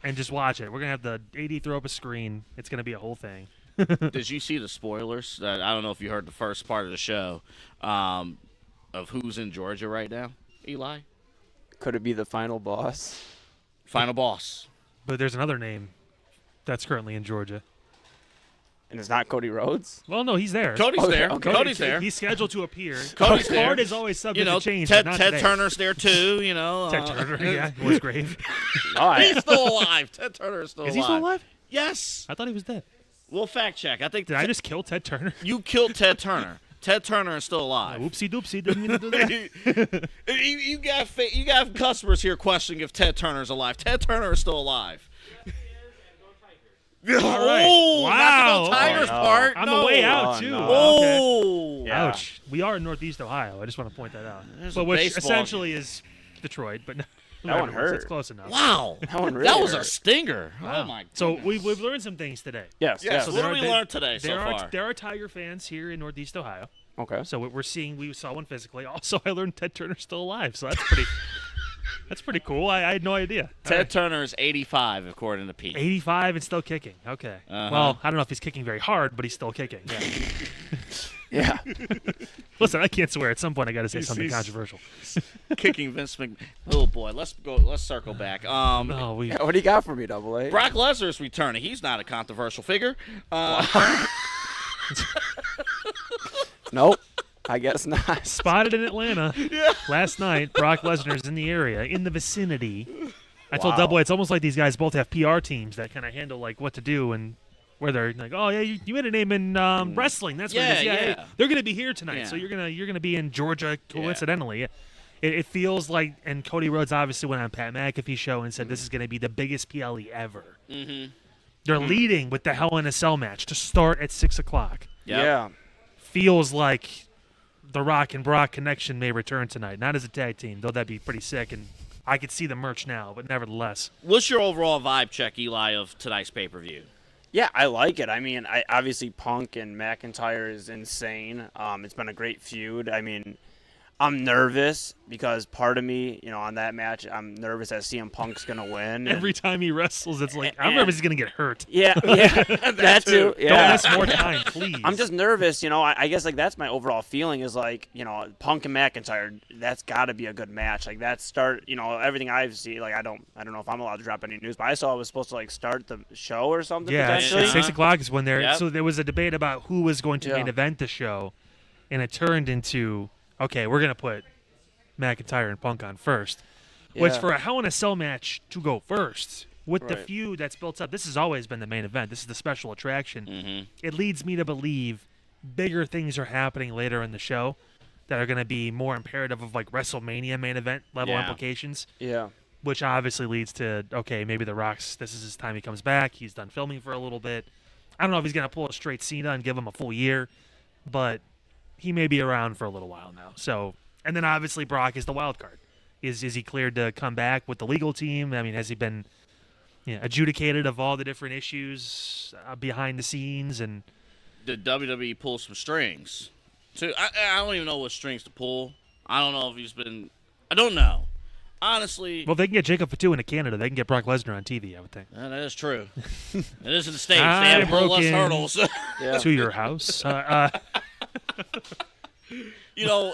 and just watch it. We're gonna have the AD throw up a screen. It's gonna be a whole thing. Did you see the spoilers? I don't know if you heard the first part of the show of who's in Georgia right now, Eli. Could it be the final boss? Final boss. But there's another name that's currently in Georgia. And it's not Cody Rhodes? Well, no, he's there. Cody's there. Okay. Cody's there. He's scheduled to appear. Cody's His there. card is always subject to change. Ted but not today. Turner's there too. You know, Ted Turner, yeah, was grave. He's still alive. Ted Turner is still alive. Is he still alive? Yes. I thought he was dead. We'll fact check. I think. Did I just kill Ted Turner? You killed Ted Turner. Ted Turner is still alive. Oopsie doopsie, didn't mean to do that. you got customers here questioning if Ted Turner's alive. Ted Turner is still alive. All right. Oh, Wow. Not the Tigers part. On no. the way out, too. no. Oh. Okay. Yeah. Ouch. We are in Northeast Ohio. I just want to point that out. There's But a which baseball essentially is Detroit, but no. That one hurt. It's close enough. Wow. That one really That was hurt. a stinger. Wow. Oh, my God. So we've learned some things today. Yes. Yes. So What there did we are- learn today so there far? There are Tiger fans here in Northeast Ohio. Okay. So we saw one physically. Also, I learned Ted Turner's still alive. So that's pretty cool. I had no idea. Ted Turner is 85, according to Pete. 85 and still kicking. Okay. Well, I don't know if he's kicking very hard, but he's still kicking. Yeah. Yeah. Listen, I can't swear. At some point, I got to say something he's- controversial. Kicking Vince McMahon. Oh, boy. Let's circle back. No, we. What do you got for me, Double A? Brock Lesnar's returning. He's not a controversial figure. Nope. I guess not. Spotted in Atlanta last night. Brock Lesnar's in the area, in the vicinity. I told Wow. Double A, it's almost like these guys both have PR teams that kind of handle like what to do and where they're like, oh yeah, you made a name in wrestling. That's what it is. Yeah, Hey, yeah. they're gonna be here tonight, Yeah. so you're gonna be in Georgia coincidentally. It feels like, and Cody Rhodes obviously went on Pat McAfee's show and said this is gonna be the biggest PLE ever. Mm-hmm. They're leading with the Hell in a Cell match to start at 6:00. Yeah. Feels like the Rock and Brock connection may return tonight. Not as a tag team, though that'd be pretty sick, and I could see the merch now, but nevertheless. What's your overall vibe check, Eli, of tonight's pay-per-view? Yeah, I like it. I mean, obviously Punk and McIntyre is insane. It's been a great feud. I mean, I'm nervous because part of me, on that match, I'm nervous that CM Punk's going to win. Every time he wrestles, it's like, I'm And- nervous he's going to get hurt. Yeah, that too. Yeah. Don't miss more time, please. I'm just nervous, I guess like that's my overall feeling is like, Punk and McIntyre, that's got to be a good match. Like that start, everything I've seen, like I don't know if I'm allowed to drop any news, but I saw it was supposed to like start the show or something Yeah, potentially. at 6:00 is when they're. Yep. So there was a debate about who was going to Yeah. main event the show, and it turned into, okay, we're going to put McIntyre and Punk on first. Which Yeah. for a Hell in a Cell match to go first, with the Right. feud that's built up, this has always been the main event. This is the special attraction. Mm-hmm. It leads me to believe bigger things are happening later in the show that are going to be more imperative of like WrestleMania main event level Yeah. implications. Yeah. Which obviously leads to, okay, maybe The Rock's, this is his time he comes back. He's done filming for a little bit. I don't know if he's going to pull a straight Cena and give him a full year, but he may be around for a little while now. So, and then obviously Brock is the wild card. Is he cleared to come back with the legal team? I mean, has he been adjudicated of all the different issues behind the scenes? And Did WWE pull some strings? I don't even know what strings to pull. I don't know if he's been. I don't know. Honestly. well, if they can get Jacob Fatu into Canada, they can get Brock Lesnar on TV, I would think. That is true. It is in the States. They have a little less hurdles. Yeah. To your house. You know,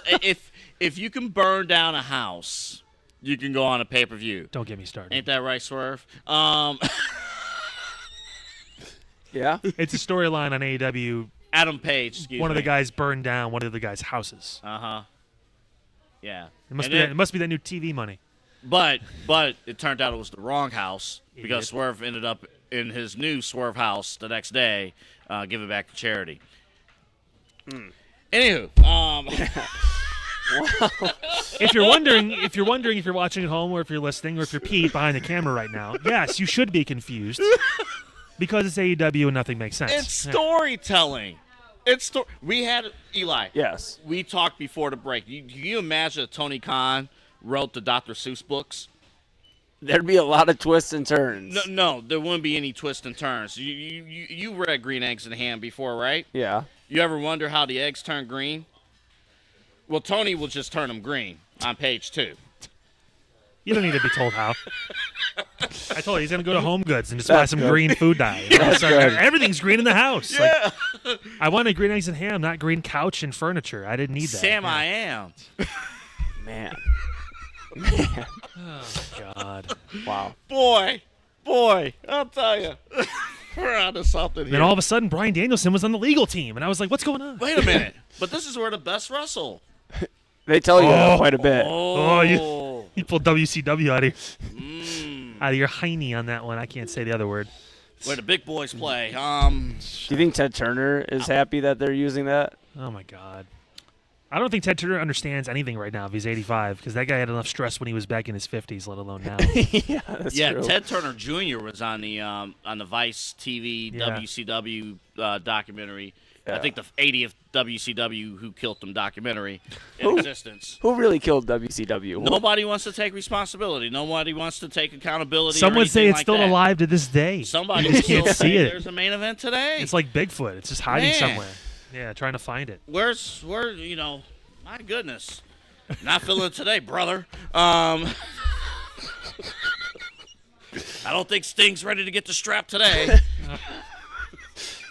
if you can burn down a house, you can go on a pay-per-view. Don't get me started. Ain't that right, Swerve? Yeah. It's a storyline on AEW. Adam Page, excuse me. One of the guys burned down one of the guys' houses. Uh-huh. Yeah. It must be that new TV money. But it turned out it was the wrong house because Idiot. Swerve ended up in his new Swerve house the next day, give it back to charity. Anywho, If you're wondering if you're watching at home or if you're listening or if you're Pete behind the camera right now, yes, you should be confused because it's AEW and nothing makes sense. it's storytelling. We had Eli. Yes. We talked before the break. Can you imagine if Tony Khan wrote the Dr. Seuss books? There'd be a lot of twists and turns. No, there wouldn't be any twists and turns. You read Green Eggs and Ham before, right? Yeah. You ever wonder how the eggs turn green? Well, Tony will just turn them green on page 2. You don't need to be told how. I told you he's gonna go to Home Goods and just buy some green food dye. Everything's green in the house. Yeah. Like, I wanted green eggs and ham, not green couch and furniture. I didn't need that. Sam, Yeah. I am. Man. Oh God. Wow. Boy, I'll tell you. We're onto something here. Then all of a sudden, Bryan Danielson was on the legal team, and I was like, "What's going on?" Wait a minute. But this is where the best wrestle. They tell you that quite a bit. Oh, you pulled WCW out of your hiney on that one. I can't say the other word. Where the big boys play. Do you think Ted Turner is happy that they're using that? Oh my God. I don't think Ted Turner understands anything right now if he's 85, because that guy had enough stress when he was back in his 50s, let alone now. Yeah, that's true. Ted Turner Jr. was on the Vice TV Yeah. WCW documentary. I Yeah. think the 80th WCW Who Killed Them documentary in existence. Who really killed WCW? Nobody wants to take responsibility. Nobody wants to take accountability. Some or would say anything it's like still that. alive to this day. Somebody You just will can't still see say it. there's a main event today. It's like Bigfoot. It's just hiding Man. somewhere. Yeah, trying to find it. Where, my goodness. Not feeling it today, brother. I don't think Sting's ready to get the strap today.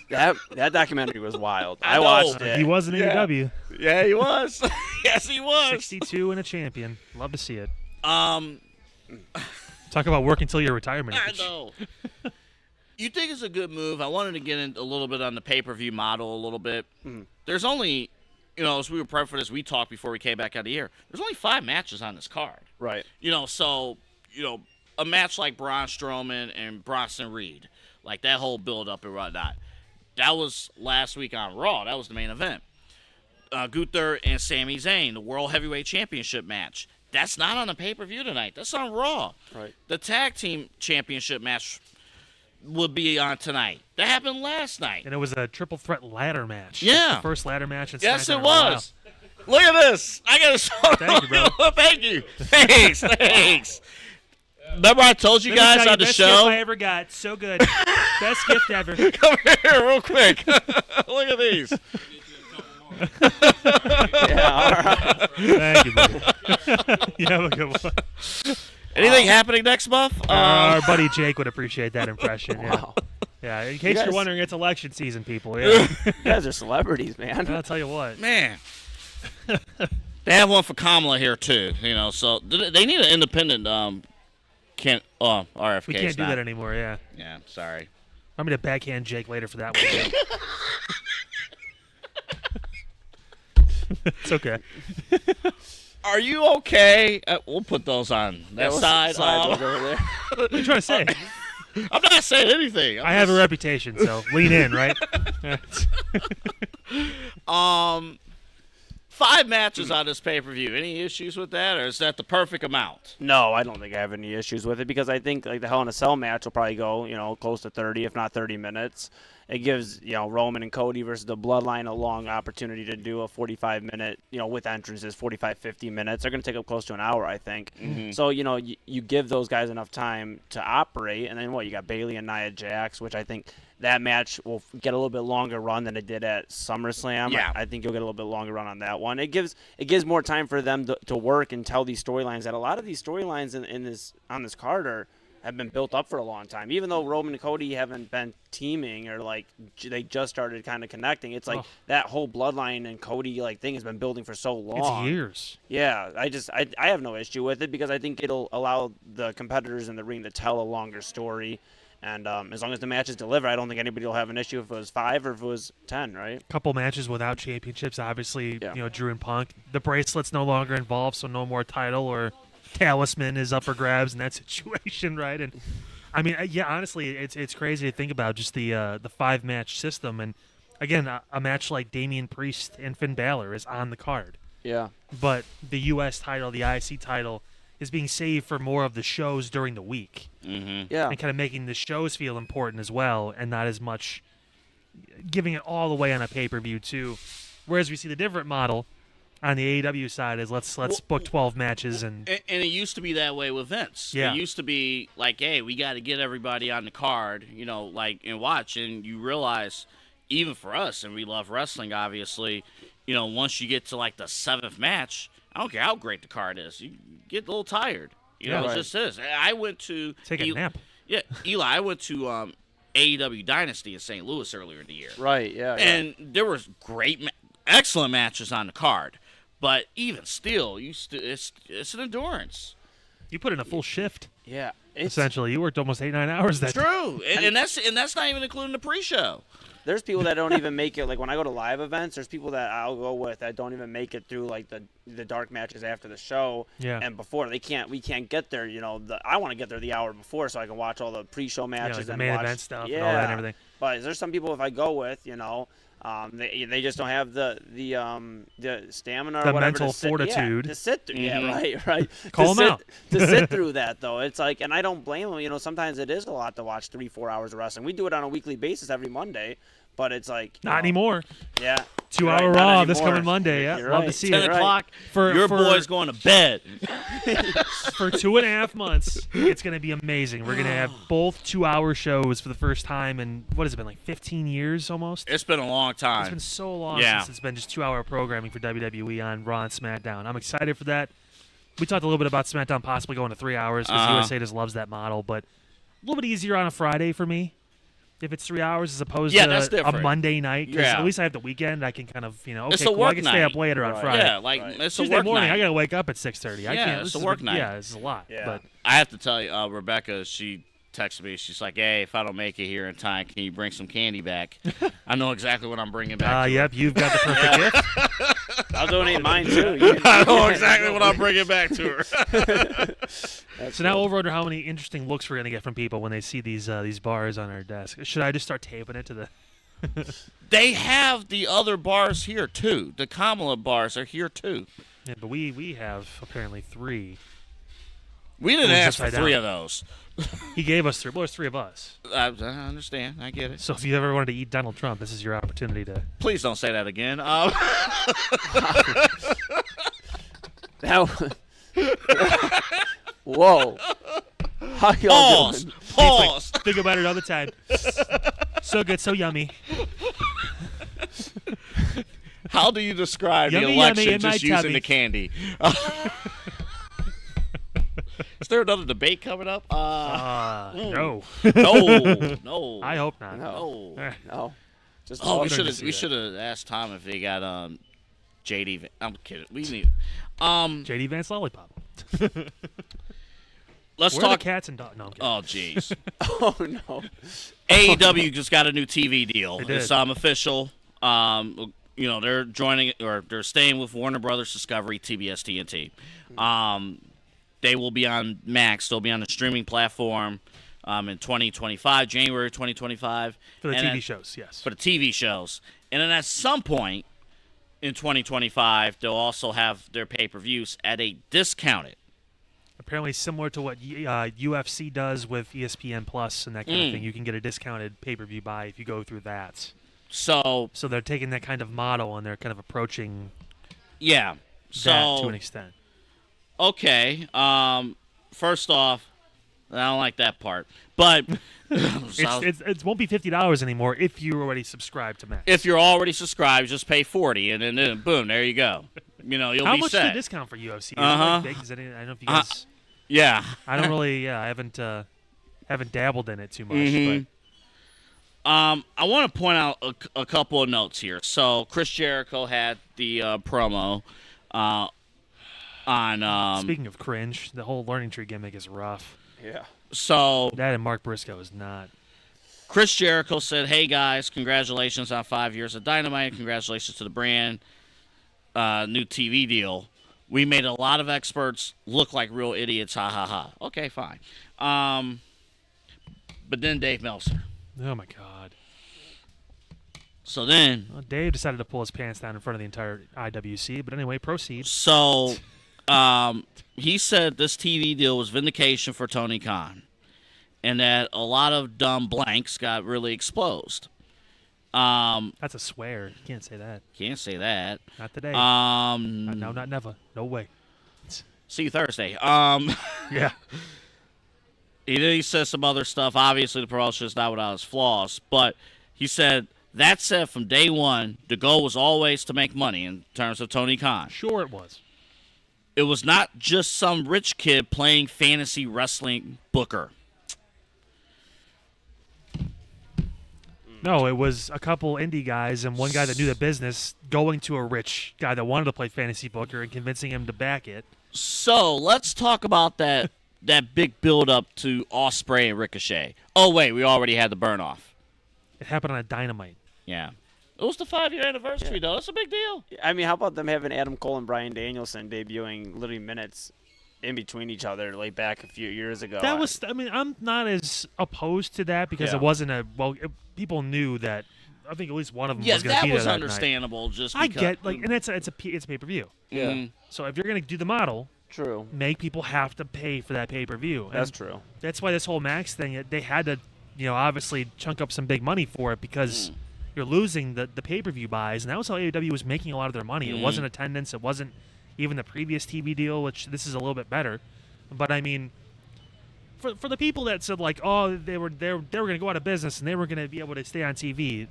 That documentary was wild. I I watched know. it. He was in AEW. Yeah, he was. Yes, he was. 62 and a champion. Love to see it. I Talk about working till your retirement age. know. You think it's a good move? I wanted to get in a little bit on the pay-per-view model a little bit. There's only, as we were prepping for this, we talked before we came back out of the year. There's only 5 matches on this card. Right. So, a match like Braun Strowman and Bronson Reed, like that whole build-up and whatnot, that was last week on Raw. That was the main event. Gunther and Sami Zayn, the World Heavyweight Championship match. That's not on the pay-per-view tonight. That's on Raw. Right. The Tag Team Championship match will be on tonight. That happened last night. And it was a triple threat ladder match. Yeah. The first ladder match in Yes, SmackDown it in a while. was. Look at this. I got to show Thank you, brother. Thank you. Thanks. Remember I told you Let me tell guys on the best show? gift I ever got. So good. Best gift ever. Come here real quick. Look at these. Yeah, all right. Thank you, buddy. You have a good one. Anything happening next month? Our buddy Jake would appreciate that impression. Yeah. Wow. Yeah. In case guys- you're wondering, it's election season, people. Yeah. You guys are celebrities, man. I'll tell you what. Man. They have one for Kamala here, too. So they need an independent RFK. We can't do that anymore. Yeah. Yeah, sorry. I'm going to backhand Jake later for that one. Too. It's okay. Are you okay? We'll put those on that side. Side over there. What are you trying to say? I'm not saying anything. I have a reputation, so lean in, right? 5 matches on this pay-per-view. Any issues with that, or is that the perfect amount? No, I don't think I have any issues with it because I think like the Hell in a Cell match will probably go, close to 30, if not 30 minutes. It gives, Roman and Cody versus the Bloodline a long opportunity to do a 45-minute, with entrances, 45, 50 minutes. They're going to take up close to an hour, I think. Mm-hmm. So, you give those guys enough time to operate. And then you got Bayley and Nia Jax, which I think that match will get a little bit longer run than it did at SummerSlam. Yeah. I think you'll get a little bit longer run on that one. It gives more time for them to work and tell these storylines. That a lot of these storylines on this card have been built up for a long time. Even though Roman and Cody haven't been teaming or they just started kind of connecting, it's that whole Bloodline and Cody thing has been building for so long. It's years. Yeah, I have no issue with it because I think it'll allow the competitors in the ring to tell a longer story. And as long as the matches deliver, I don't think anybody will have an issue if it was 5 or if it was 10, right? Couple matches without championships, obviously. Yeah. Drew and Punk. The bracelet's no longer involved, so no more title or talisman is up for grabs in that situation, right? And I mean, honestly, it's crazy to think about just the 5-match system. And again, a match like Damian Priest and Finn Balor is on the card, Yeah. but the U.S. title, the IC title, is being saved for more of the shows during the week. Mm-hmm. Yeah. And kind of making the shows feel important as well, and not as much giving it all away on a pay-per-view too. Whereas we see the different model on the AEW side is let's book 12 matches and it used to be that way with Vince. Yeah. It used to be like, hey, we got to get everybody on the card, and watch. And you realize, even for us, and we love wrestling, obviously, once you get to the 7th match, I don't care how great the card is, you get a little tired. It just is. I went to take a nap. Yeah, Eli, I went to AEW Dynasty in St. Louis earlier in the year. Right, yeah. And there was excellent matches on the card. But even still, it's an endurance. You put in a full shift. Yeah. Essentially, you worked almost 8-9 hours that day. True, and that's not even including the pre-show. There's people that don't even make it. When I go to live events, there's people that I'll go with that don't even make it through the dark matches after the show. Yeah. And before we can't get there. I want to get there the hour before so I can watch all the pre-show matches the and main watch event stuff yeah. and all that and everything. But there's some people if I go with, they just don't have the stamina or the whatever mental to sit, fortitude. to sit through. Mm-hmm. Yeah, right. Call them out. To sit through that though, it's and I don't blame them. Sometimes it is a lot to watch 3-4 hours of wrestling. We do it on a weekly basis every Monday, but it's not anymore. Yeah. 2-hour Not Raw this anymore. coming Monday. Yeah, You're love right. to see 10 it. o'clock, For your boy's going to bed. For 2.5 months, it's going to be amazing. We're going to have both 2-hour shows for the first time in, what has it been, 15 years almost? It's been a long time. It's been so long Yeah. since it's been just 2-hour programming for WWE on Raw and SmackDown. I'm excited for that. We talked a little bit about SmackDown possibly going to 3 hours because USA just loves that model, but a little bit easier on a Friday for me. If it's 3 hours as opposed that's to a different. Monday night, because Yeah. at least I have the weekend. I can kind of, okay, It's a cool, I work can stay up night. later on Right. Friday. Yeah, it's a Tuesday work morning, night. I got to wake up at 6:30. I Yeah, can't. it's this a is work night. Yeah, this is a lot. Yeah. But I have to tell you, Rebecca, she texted me. She's like, hey, if I don't make it here in time, can you bring some candy back? I know exactly what I'm bringing back. to her. yep, you've got the perfect gift. I'll donate mine too. I know exactly what I'm bringing back to her. So now over under how many interesting looks we're gonna get from people when they see these bars on our desk. Should I just start taping it to the? They have the other bars here, too. The Kamala bars are here, too. Yeah, but we have apparently 3. We didn't Well, ask just for right 3 down. of those. He gave us 3. Well, there's 3 of us. I understand. I get it. So if you ever wanted to eat Donald Trump, this is your opportunity to. Please don't say that again. Now, whoa. How y'all Pause. doing? Pause. Think about it all the time. So good, so yummy. How do you describe Yummy, the yummy election in my just using tummy. the candy? Is there another debate coming up? No. No. I hope not. No. No. Just Oh, we don't should need to have see that. asked Tom if they got JD. I'm kidding. We need. JD Vance Lollipop. Let's Where are the talk. cats and dogs? No, I'm kidding. Oh, jeez. Oh no. AEW just got a new TV deal. They did. It's official. They're joining or they're staying with Warner Brothers Discovery, TBS, TNT. They will be on Max. They'll be on the streaming platform. in 2025, January 2025. For the And TV then- shows, yes. For the TV shows. And then at some point in 2025, they'll also have their pay-per-views at a discounted. Apparently similar to what UFC does with ESPN Plus and that kind of thing. You can get a discounted pay-per-view buy if you go through that. So they're taking that kind of model and they're kind of approaching yeah. that to an extent. Okay. First off, I don't like that part. But It won't be $50 anymore if you already subscribe to Max. if you're already subscribed, just pay $40, and then boom, there you go. You'll How be much set. is the discount for UFC? Is it Uh-huh. like big? I don't know if you guys. Yeah. I don't really. Yeah, I haven't dabbled in it too much. Mhm. I want to point out a couple of notes here. So Chris Jericho had the promo on. But speaking of cringe, the whole Learning Tree gimmick is rough. Yeah. So That and Mark Briscoe is not. Chris Jericho said, "Hey guys, congratulations on 5 years of Dynamite. Congratulations to the brand. New TV deal. We made a lot of experts look like real idiots. Ha ha ha. Okay, fine. But then Dave Meltzer. Oh my God. So then, Well, Dave decided to pull his pants down in front of the entire IWC. But anyway, proceed. so he said this TV deal was vindication for Tony Khan, and that a lot of dumb blanks got really exposed. That's a swear. You can't say that. Can't say that. Not today. Um, Not now. Not never. No way. see you Thursday. Yeah. He says some other stuff. Obviously, the promotion is not without its flaws, but he said, that said, from day one, the goal was always to make money in terms of Tony Khan. Sure, it was. It was not just some rich kid playing fantasy wrestling booker. No, it was a couple indie guys and one guy that knew the business going to a rich guy that wanted to play fantasy booker and convincing him to back it. So let's talk about that big build-up to Ospreay and Ricochet. Oh, wait, we already had the burn-off. It happened on a Dynamite. Yeah. It was the 5-year anniversary, though. That's a big deal. I mean, how about them having Adam Cole and Bryan Danielson debuting literally minutes in between each other, like back a few years ago? That was, I mean, I'm not as opposed to that because Yeah. it wasn't people knew that. I think at least one of them Yeah, was going to that be was there that night. understandable. Just I because, get, like, and it's a pay-per-view. Yeah. Mhm. So if you're going to do the model, True. make people have to pay for that pay-per-view. That's And true. That's why this whole Max thing, they had to, obviously chunk up some big money for it because you're losing the pay-per-view buys, and that was how AEW was making a lot of their money. It wasn't attendance. It wasn't even the previous TV deal, which this is a little bit better. But I mean, for the people that said like, oh, they were going to go out of business and they were going to be able to stay on TV,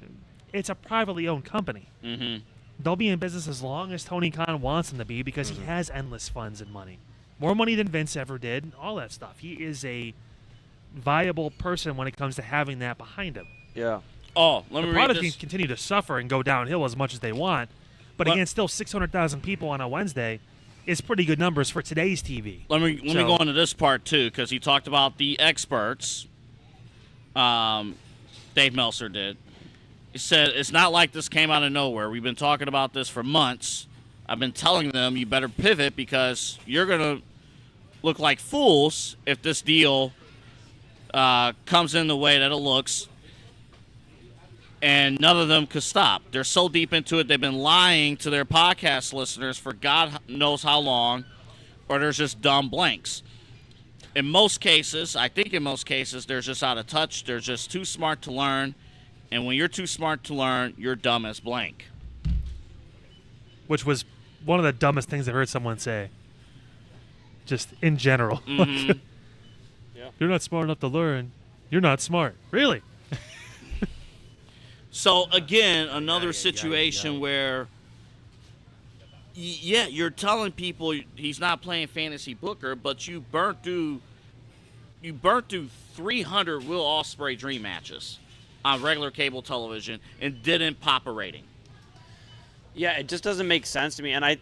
it's a privately owned company. Mhm. They'll be in business as long as Tony Khan wants them to be because he has endless funds and money. More money than Vince ever did, all that stuff. He is a viable person when it comes to having that behind him. Yeah. Oh, let me The read product can this. continue to suffer and go downhill as much as they want, but Let- again, still 600,000 people on a Wednesday is pretty good numbers for today's TV. Let me So- go into this part too, because he talked about the experts. Dave Meltzer did. He said it's not like this came out of nowhere. We've been talking about this for months. I've been telling them you better pivot because you're gonna look like fools if this deal comes in the way that it looks. And none of them could stop. They're so deep into it, they've been lying to their podcast listeners for God knows how long, or there's just dumb blanks. In most cases, I think in most cases, they're just out of touch. They're just too smart to learn. And when you're too smart to learn, you're dumb as blank. Which was one of the dumbest things I heard someone say. Just in general. Mhm. You're not smart enough to learn. You're not smart. Really? So again, another Yeah. situation where, yeah, you're telling people he's not playing fantasy booker, but you burnt through 300 Will Ospreay dream matches on regular cable television and didn't pop a rating. Yeah, it just doesn't make sense to me. And I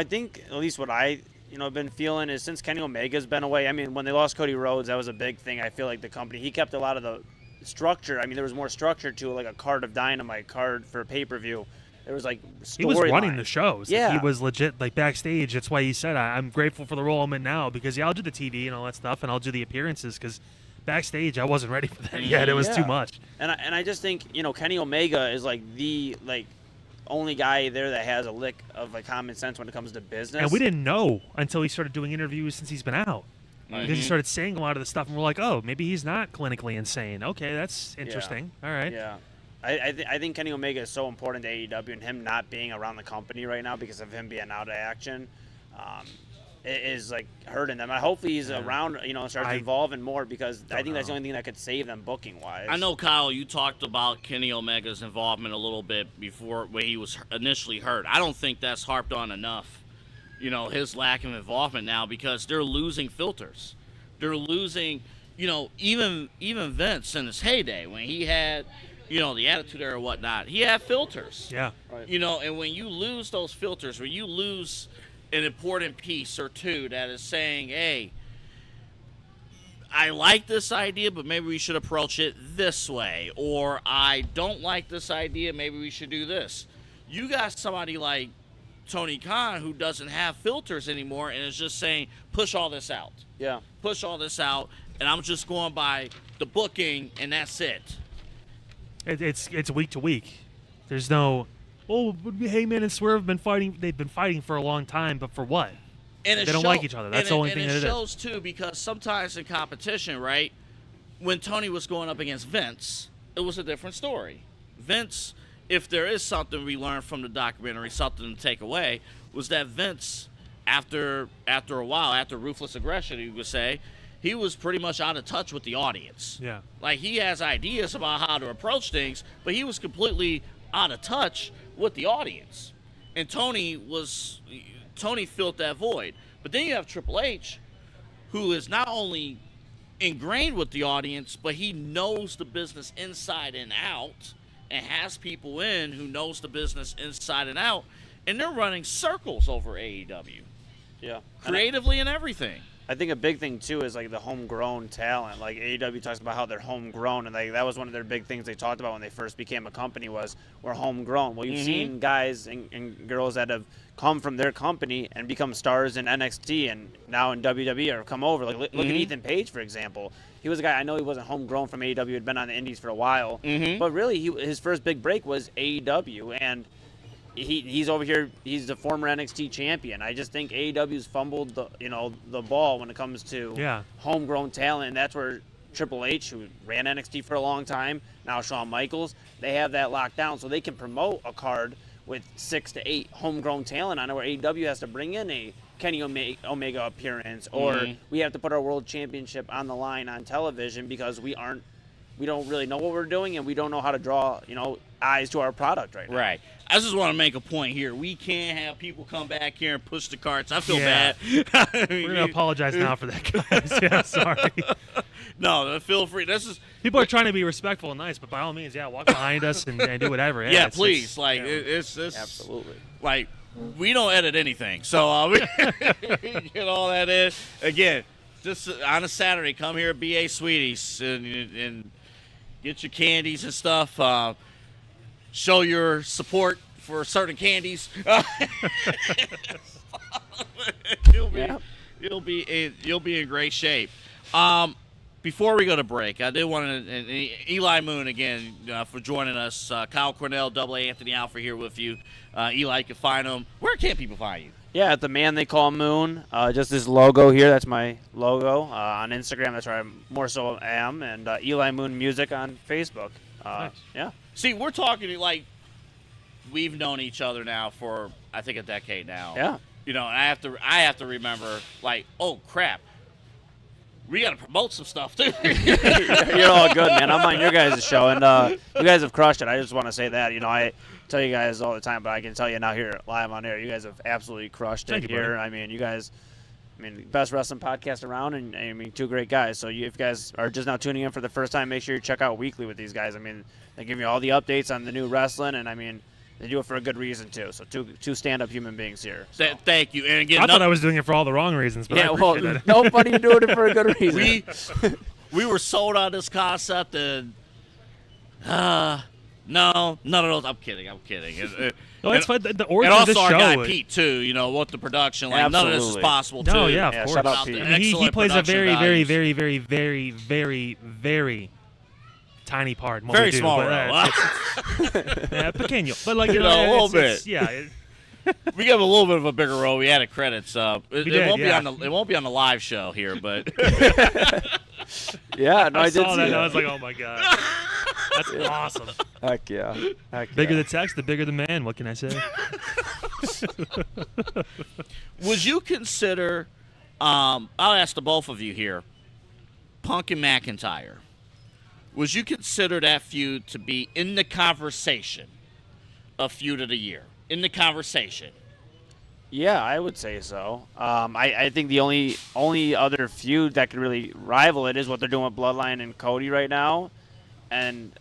think at least what I, have been feeling is since Kenny Omega's been away. I mean, when they lost Cody Rhodes, that was a big thing. I feel like the company, he kept a lot of the structure. I mean, there was more structure to it, like a card of Dynamite, card for pay-per-view. There was like He was running the storyline. shows. Like, Yeah. he was legit like backstage. That's why he said, I'm grateful for the role I'm in now because, yeah, I'll do the TV and all that stuff and I'll do the appearances because backstage, I wasn't ready for that yet. It was too much. And I just think, Kenny Omega is the only guy there that has a lick of common sense when it comes to business. And we didn't know until he started doing interviews since he's been out. Because he started saying a lot of the stuff, and we're like, oh, maybe he's not clinically insane. Okay, that's interesting. All right. Yeah. I think Kenny Omega is so important to AEW, and him not being around the company right now because of him being out of action is hurting them. Hopefully he's around, starts involving more, because I think that's the only thing that could save them booking wise. I know, Kyle, you talked about Kenny Omega's involvement a little bit before when he was initially hurt. I don't think that's harped on enough. His lack of involvement now, because they're losing filters. They're losing, even Vince in his heyday when he had, the Attitude Era or whatnot, he had filters. Yeah. Right. And when you lose those filters, when you lose an important piece or two that is saying, hey, I like this idea, but maybe we should approach it this way, or I don't like this idea, maybe we should do this. You got somebody like Tony Khan who doesn't have filters anymore and is just saying, push all this out. Yeah. Push all this out, and I'm just going by the booking, and that's it. It's week to week. There's no, Heyman and Swerve have been fighting. They've been fighting for a long time, but for what? And they don't like each other. That's the only thing that it is. And it shows, too, because sometimes in competition, right, when Tony was going up against Vince, it was a different story. Vince, if there is something we learned from the documentary, something to take away, was that Vince, after a while, after Ruthless Aggression, you would say, he was pretty much out of touch with the audience. Yeah. He has ideas about how to approach things, but he was completely out of touch with the audience. And Tony filled that void. But then you have Triple H, who is not only ingrained with the audience, but he knows the business inside and out, and has people in who knows the business inside and out, and they're running circles over AEW. Yeah. Creatively and everything. I think a big thing, too, is the homegrown talent. AEW talks about how they're homegrown, and that was one of their big things they talked about when they first became a company was we're homegrown. Well, you've seen guys and girls that have come from their company and become stars in NXT and now in WWE or come over. Look at Ethan Page, for example. He was a guy, I know he wasn't homegrown from AEW, he had been on the Indies for a while, but really his first big break was AEW, and he's over here. He's the former NXT champion. I just think AEW's fumbled the ball when it comes to homegrown talent, and that's where Triple H, who ran NXT for a long time, now Shawn Michaels, they have that locked down, so they can promote a card with 6 to 8 homegrown talent on it, where AEW has to bring in a Kenny Omega appearance, or we have to put our world championship on the line on television because we don't really know what we're doing, and we don't know how to draw eyes to our product right now. Right. I just want to make a point here. We can't have people come back here and push the carts. I feel bad. We're going to apologize now for that, guys. Yeah, sorry. No, feel free. People are trying to be respectful and nice, but by all means, walk behind us and do whatever. Yeah, please. It's absolutely. We don't edit anything, so we get all that in. Again, just on a Saturday, come here at BA Sweeties and get your candies and stuff. Show your support for certain candies. You'll be in great shape. Before we go to break, I did want to, and Eli Moon again for joining us. Kyle Cornell, Double A Anthony Alford here with you. Eli, you can find him. Where can people find you? Yeah, at the Man They Call Moon. Just this logo here. That's my logo. On Instagram, that's where I more so am. And Eli Moon Music on Facebook. Nice. Yeah. See, we're talking we've known each other now for I think a decade now. Yeah. And I have to remember oh crap, we got to promote some stuff too. You're all good, man. I'm on your guys' show, and you guys have crushed it. I just want to say that. I tell you guys all the time, but I can tell you now here live on air, you guys have absolutely crushed it here. Buddy. I mean, you guys. Best wrestling podcast around, and two great guys. So if you guys are just now tuning in for the first time, make sure you check out Weekly with these guys. They give you all the updates on the new wrestling, and they do it for a good reason too. So two stand-up human beings here. So. Thank you. And again, I thought I was doing it for all the wrong reasons, but nobody doing it for a good reason. We were sold on this concept, and no, none of those. I'm kidding. No, that's fine. The And origin of this also our show. guy Pete too. You know what the production like. None of this is Absolutely. possible No, too. yeah, of Yeah, course. shout out Without Pete. the I mean, he excellent plays a production very, values. very tiny part. in what Very we do, small but, role. yeah, pequeño. But like You know, a little it's- bit. Yeah. We give a little bit of a bigger role. We added credits. It did, won't be yeah. on the it won't be on the live show here, but Yeah, no, I, I did saw see that. And that. I was like, oh my god, that's awesome. Heck yeah. Heck Bigger yeah. the text, the bigger the man. What can I say? would you consider? I'll ask the both of you here, Punk and McIntyre. Would you consider that feud to be in the conversation of feud of the year? In the conversation. Yeah, I would say so. I think the only other feud that could really rival it is what they're doing with Bloodline and Cody right now, and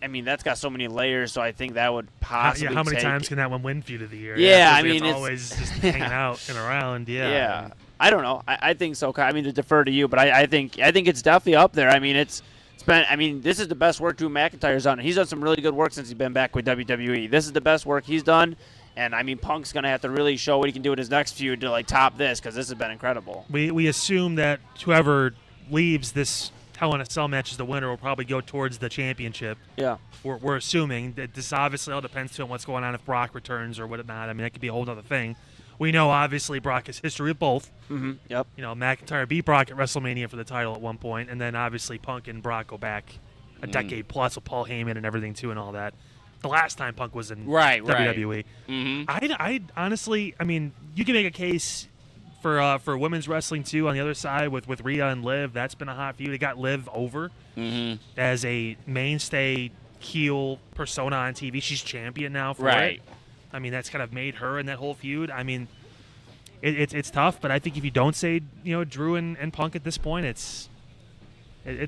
I mean that's got so many layers. So I think that would possibly. How many take- times can that one win feud of the year? Yeah, I 'cause mean, it's it's- always just hanging out and around. Yeah. Yeah, I don't know. I think so. I mean, to defer to you, but I think it's definitely up there. I mean, it's been. I mean, this is the best work Drew McIntyre's done. He's done some really good work since he's been back with WWE. This is the best work he's done. And, I mean, Punk's going to have to really show what he can do in his next feud to, like, top this because this has been incredible. We assume that whoever leaves this Hell in a Cell match as the winner will probably go towards the championship. Yeah. We're assuming that this obviously all depends on what's going on if Brock returns or whatnot. I mean, that could be a whole other thing. We know, obviously, Brock has history with both. Mm-hmm. Yep. You know, McIntyre beat Brock at WrestleMania for the title at one point, and then, obviously, Punk and Brock go back a decade plus with Paul Heyman and everything, too, and all that. The last time Punk was in WWE. Mm-hmm. I honestly, I mean, you can make a case for women's wrestling too. On the other side, with Rhea and Liv, that's been a hot feud. It got Liv over as a mainstay heel persona on TV. She's champion now for it. I mean, that's kind of made her in that whole feud. I mean, it's tough, but I think if you don't say Drew and Punk at this point, it's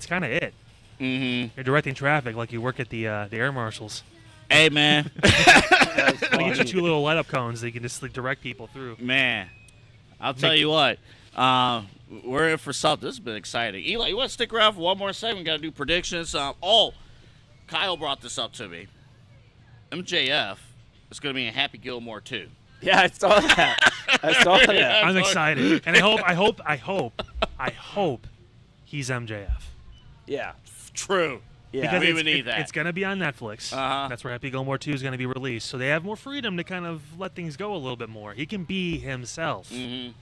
kind of it. Mm-hmm. You're directing traffic like you work at the air marshals. Hey man, They get you two little light up cones that you can just like, direct people through. man, I'll tell you what. We're in for something. This has been exciting. Eli, you want to stick around for one more second? We got to do predictions. Kyle brought this up to me. MJF is going to be in Happy Gilmore too. Yeah, I saw that. I'm excited, and I hope he's MJF. Yeah. True. Yeah. Because we would need that. It's going to be on Netflix. Uh-huh. That's where Happy Gilmore 2 is going to be released, so they have more freedom to kind of let things go a little bit more. He can be himself in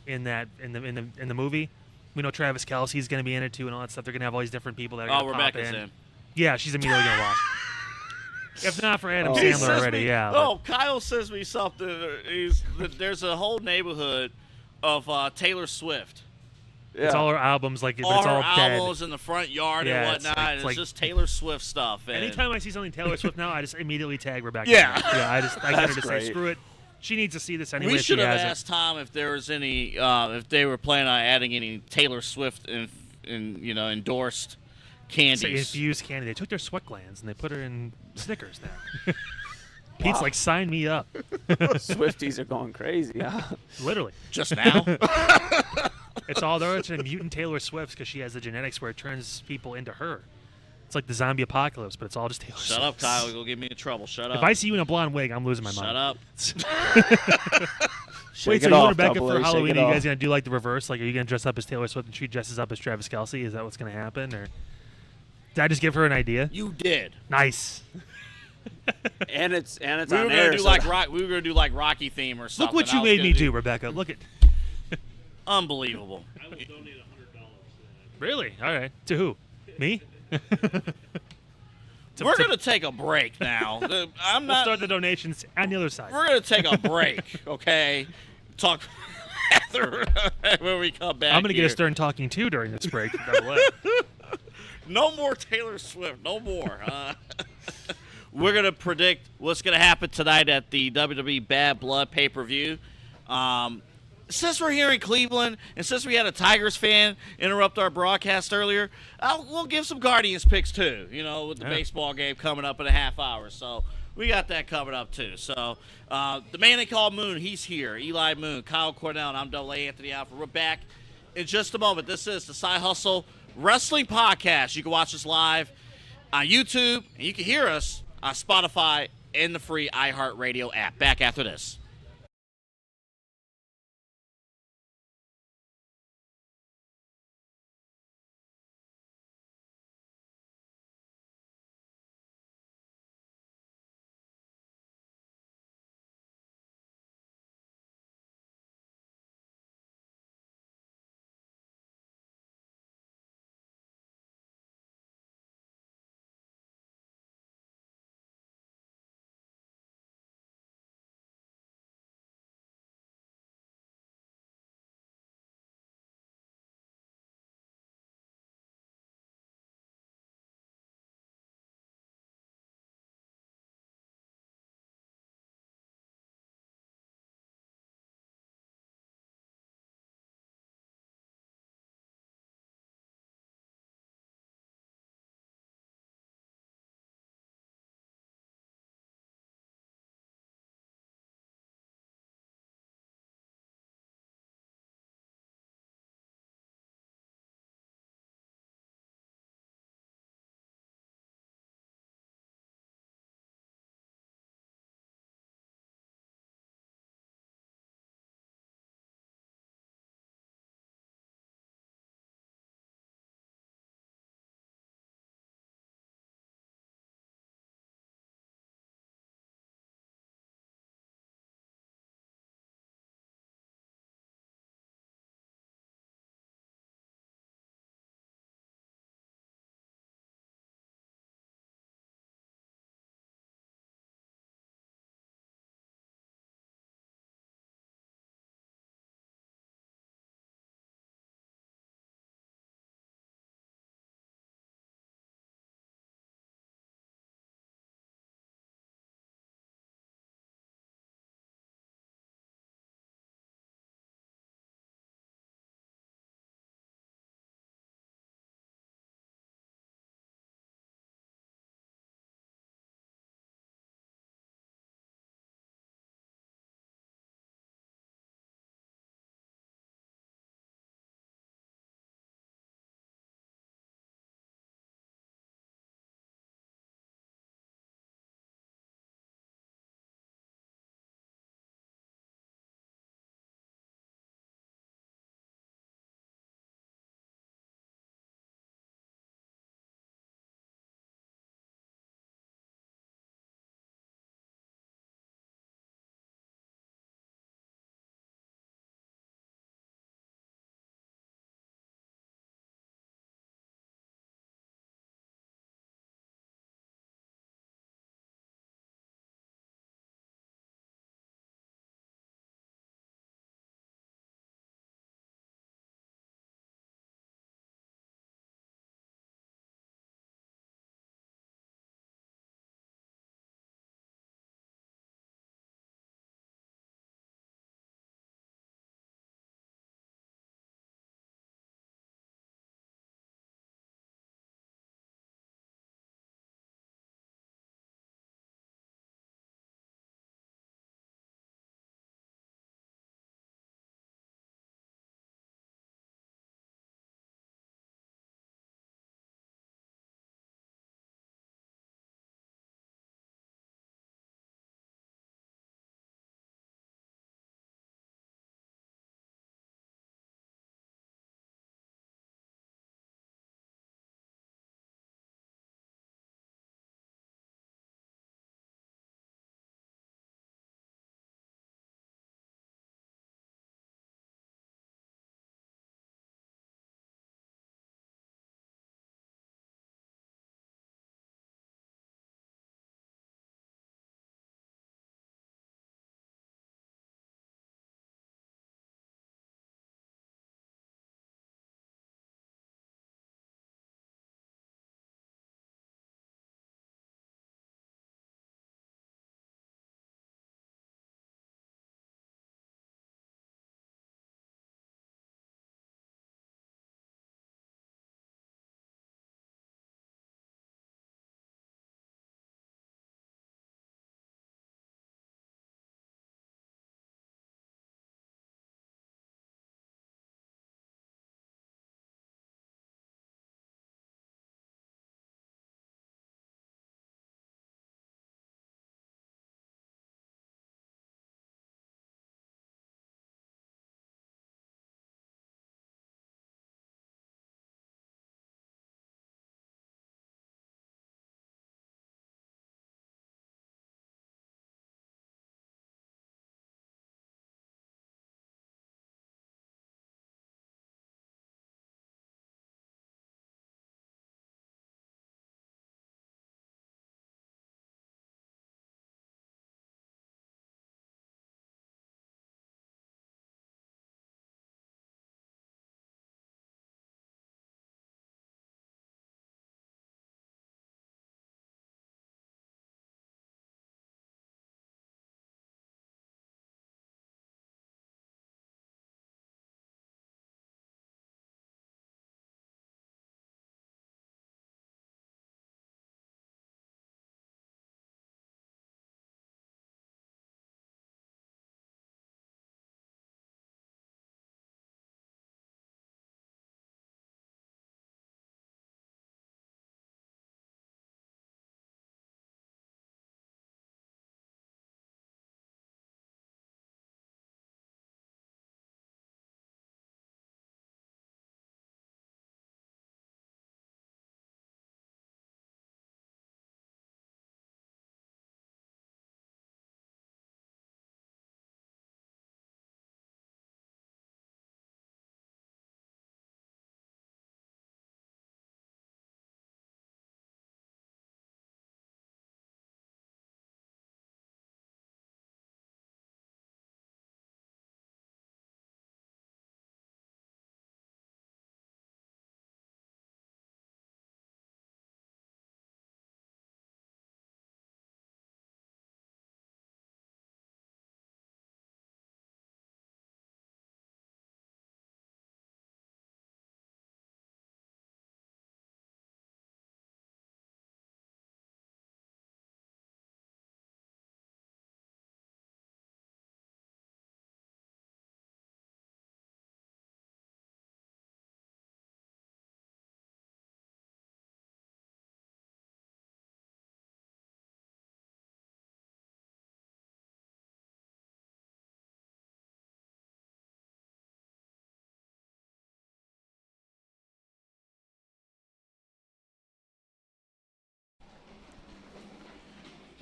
the movie. We know Travis Kelce's going to be in it too, and all that stuff. They're going to have all these different people that are going to pop Rebecca's in. in. Yeah, she's immediately going to watch. If not for Adam He Sandler says already, me- yeah. but- Oh, Kyle says me something. There's a whole neighborhood of Taylor Swift. It's all her albums, like, but All it's her all dead. albums in the front yard Yeah, and it's whatnot. like- It's, it's like- just Taylor Swift stuff. And Anytime I see something Taylor Swift now, I just immediately tag Rebecca. Yeah. I get her to say, great. screw it. She needs to see this anyway. we if should she have hasn't. asked Tom if there was any, if they were planning on adding any Taylor Swift in endorsed It's candies. an infused candy. They took their sweat glands and they put her in Snickers now. Pete's like, sign me up. Swifties are going crazy. Huh? Literally. Just now. It's all there. It's a mutant Taylor Swift because she has the genetics where it turns people into her. It's like the zombie apocalypse, but it's all just Taylor Swift. Shut up, Kyle. You'll get me in trouble. Shut up. If I see you in a blonde wig, I'm losing my Shut mind. up. Shake Wait, so it you and off, Rebecca Double for A, shake Halloween, it are you off. guys going to do like the reverse? Like, are you going to dress up as Taylor Swift and she dresses up as Travis Kelce? Is that what's going to happen? Or did I just give her an idea? You did. Nice. And it's We were on gonna air. do so like rock. We were gonna do like Rocky theme or something. Look what I you was made gonna me do, Rebecca. Look at. Unbelievable. Really? All right. To who? Me? We're gonna take a break now. I'm We'll not. start the donations on the other side. We're gonna take a break. Okay. Talk after when we come back. I'm going to get here. a Stern talking to during this break. By the way. No more Taylor Swift. No more. We're going to predict what's going to happen tonight at the WWE Badd Blood pay-per-view. Since we're here in Cleveland, and since we had a Tigers fan interrupt our broadcast earlier, we'll give some Guardians picks too, with the baseball game coming up in a half hour. So we got that coming up too. So the man they call Moon, he's here. Eli Moon, Kyle Cornell, and I'm Double A Anthony Alford. We're back in just a moment. This is the Side Hustle Wrestling Podcast. You can watch us live on YouTube, and you can hear us on Spotify and the free iHeartRadio app. Back after this.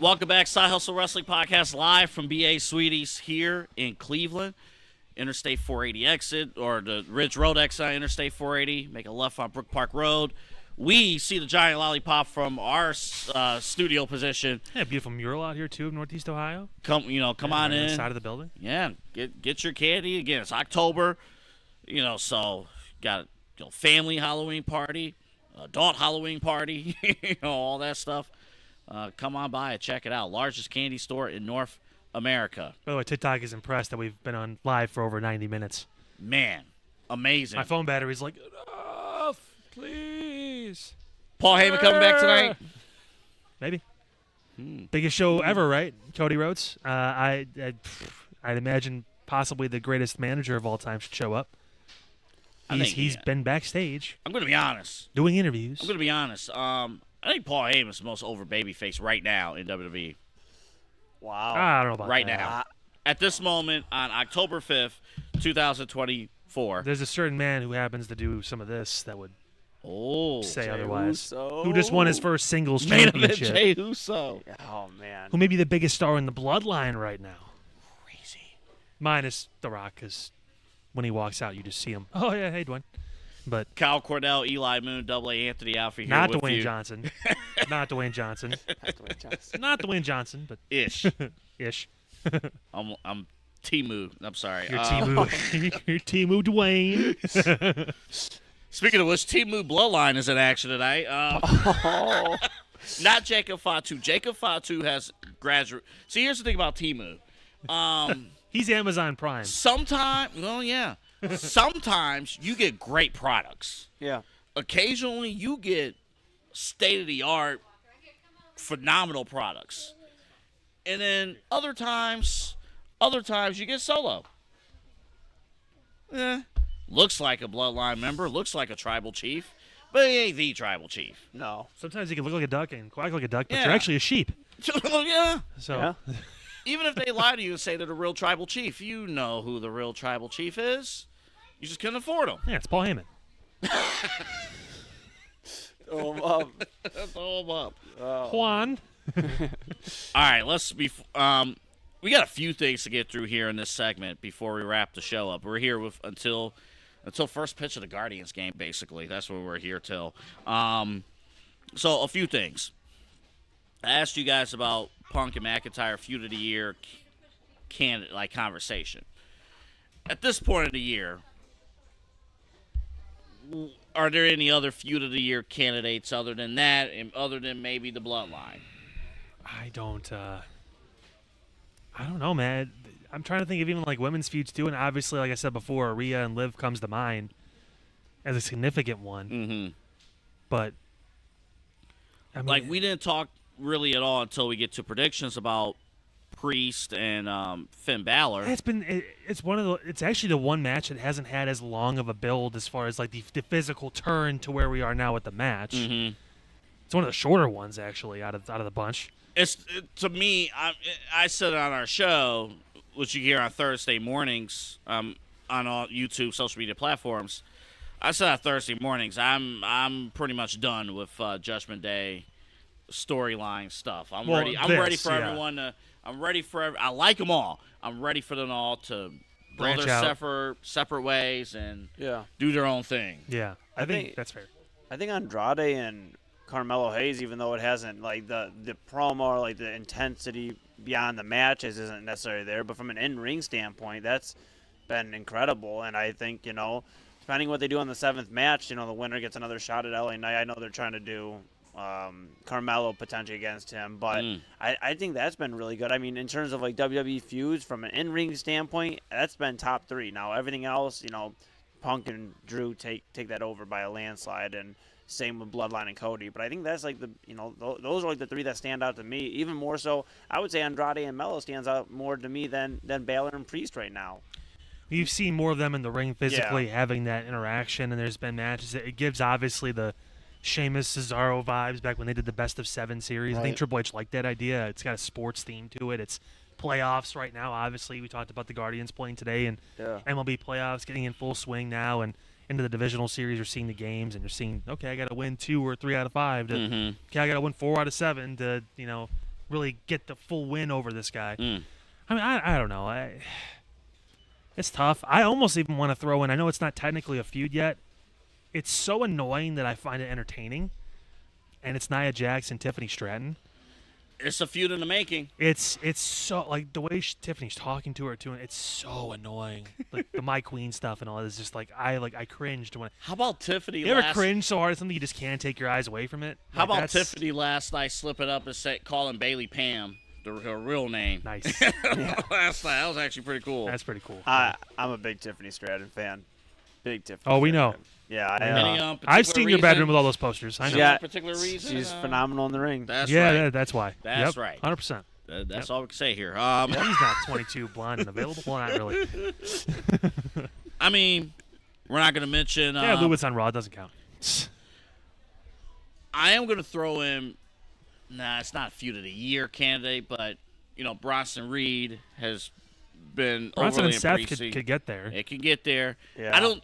Welcome back, Side Hustle Wrestling Podcast, live from BA Sweeties here in Cleveland. Interstate 480 exit, or the Ridge Road exit on Interstate 480. Make a left on Brook Park Road. We see the giant lollipop from our studio position. Yeah, beautiful mural out here too of Northeast Ohio. Come on in. Side of the building. Yeah, get your candy. Again, it's October. So got family Halloween party, adult Halloween party, all that stuff. Come on by and check it out. Largest candy store in North America. By the way, TikTok is impressed that we've been on live for over 90 minutes. Man, amazing. My phone battery's like, enough, please. Paul Heyman coming back tonight? Maybe. Biggest show ever, right? Cody Rhodes. I'd imagine possibly the greatest manager of all time should show up. He's been backstage. I'm going to be honest. Doing interviews. I'm going to be honest. I think Paul Heyman's the most over babyface right now in WWE. Wow. I don't know about right that. now. At this moment, on October 5th, 2024. There's a certain man who happens to do some of this that would say Jey otherwise. Uso. Who just won his first singles Main event championship. Jey Uso. Oh, man. Who may be the biggest star in the bloodline right now. Crazy. Minus The Rock, because when he walks out, you just see him. Oh, yeah, hey, Dwayne. But Kyle Cornell, Eli Moon, Double A Anthony Alfie here not with Dwayne you. Johnson. Not Dwayne Johnson. Not Dwayne Johnson, but Ish. ish. I'm Timu. I'm sorry. You're Timu. You're Timu Dwayne. Speaking of which, Timu Bloodline is in action tonight. Not Jacob Fatu. Jacob Fatu has graduated. See, here's the thing about Timu. He's Amazon Prime. Sometimes you get great products. Yeah. Occasionally, you get state-of-the-art, phenomenal products. And then other times you get solo. Looks like a bloodline member, looks like a tribal chief, but he ain't the tribal chief. No. Sometimes you can look like a duck and quack like a duck, but Yeah. you're actually a sheep. Yeah. So Yeah. Even if they lie to you and say they're the real tribal chief, you know who the real tribal chief is. You just couldn't afford him. yeah, it's Paul Heyman. Throw him up. Juan. All right, we got a few things to get through here in this segment before we wrap the show up. We're here with until first pitch of the Guardians game, basically. That's what we're here till. So a few things. I asked you guys about Punk and McIntyre feud of the year conversation. At this point of the year, are there any other feud of the year candidates other than that, and other than maybe the Bloodline? I don't know, man. I'm trying to think of even like women's feuds too, and obviously, like I said before, Rhea and Liv comes to mind as a significant one. Mm-hmm. But I mean, We didn't talk really at all until we get to predictions about Priest and Finn Balor. it's actually the one match that hasn't had as long of a build as far as like the physical turn to where we are now with the match. Mm-hmm. It's one of the shorter ones actually out of the bunch. To me, I said it on our show, which you hear on Thursday mornings on all YouTube social media platforms. I said on Thursday mornings, I'm pretty much done with Judgment Day storyline stuff. I'm ready for everyone to. I'm ready for. I like them all. I'm ready for them all to go Branch their out. separate ways and Yeah. do their own thing. Yeah, I think that's fair. I think Andrade and Carmelo Hayes, even though it hasn't like the promo or like the intensity beyond the matches isn't necessarily there, but from an in-ring standpoint, that's been incredible. And I think, depending what they do on the 7th match, the winner gets another shot at LA Knight. I know they're trying to do Carmelo potentially against him, but I think that's been really good. I mean, in terms of like WWE feuds from an in-ring standpoint, that's been top 3. Now everything else, Punk and Drew take that over by a landslide, and same with Bloodline and Cody. But I think that's like those are like the 3 that stand out to me. Even more so, I would say Andrade and Melo stands out more to me than Balor and Priest right now. You've seen more of them in the ring physically having that interaction, and there's been matches. It gives obviously the Sheamus Cesaro vibes back when they did the Best of 7 series. Right. I think Triple H liked that idea. It's got a sports theme to it. It's playoffs right now. Obviously, we talked about the Guardians playing today, and MLB playoffs getting in full swing now, and into the divisional series. You're seeing the games, and you're seeing, okay, I got to win 2 or 3 out of 5. Okay, I got to win 4 out of 7 to really get the full win over this guy. Mm. I mean, I don't know. It's tough. I almost even want to throw in. I know it's not technically a feud yet. It's so annoying that I find it entertaining, and it's Nia Jax and Tiffany Stratton. It's a feud in the making. It's so like the way Tiffany's talking to her too. It's so annoying. Like the My Queen stuff and all that is just like I cringed when. How about Tiffany? You ever cringe so hard at something you just can't take your eyes away from it? How Like, about Tiffany last night slipping up and calling Bailey Pam, her real name? Nice. Last night, that was actually pretty cool. That's pretty cool. I'm a big Tiffany Stratton fan. Big Tiffany. Oh, we know. Stratton. Yeah, Any, I've seen your bedroom with all those posters. I know. Yeah, particular reason? she's phenomenal in the ring. That's Yeah, right. that's why. That's Yep, right. 100%. That's all we can say here. He's not 22, blonde, and available. Well, not really. I mean, we're not going to mention. Yeah, Lewis on Raw doesn't count. I am going to throw in. Nah, it's not a feud of the year candidate, but Bronson Reed has been Bronson overly and Seth impressive. could get there. It can get there. Yeah. I don't.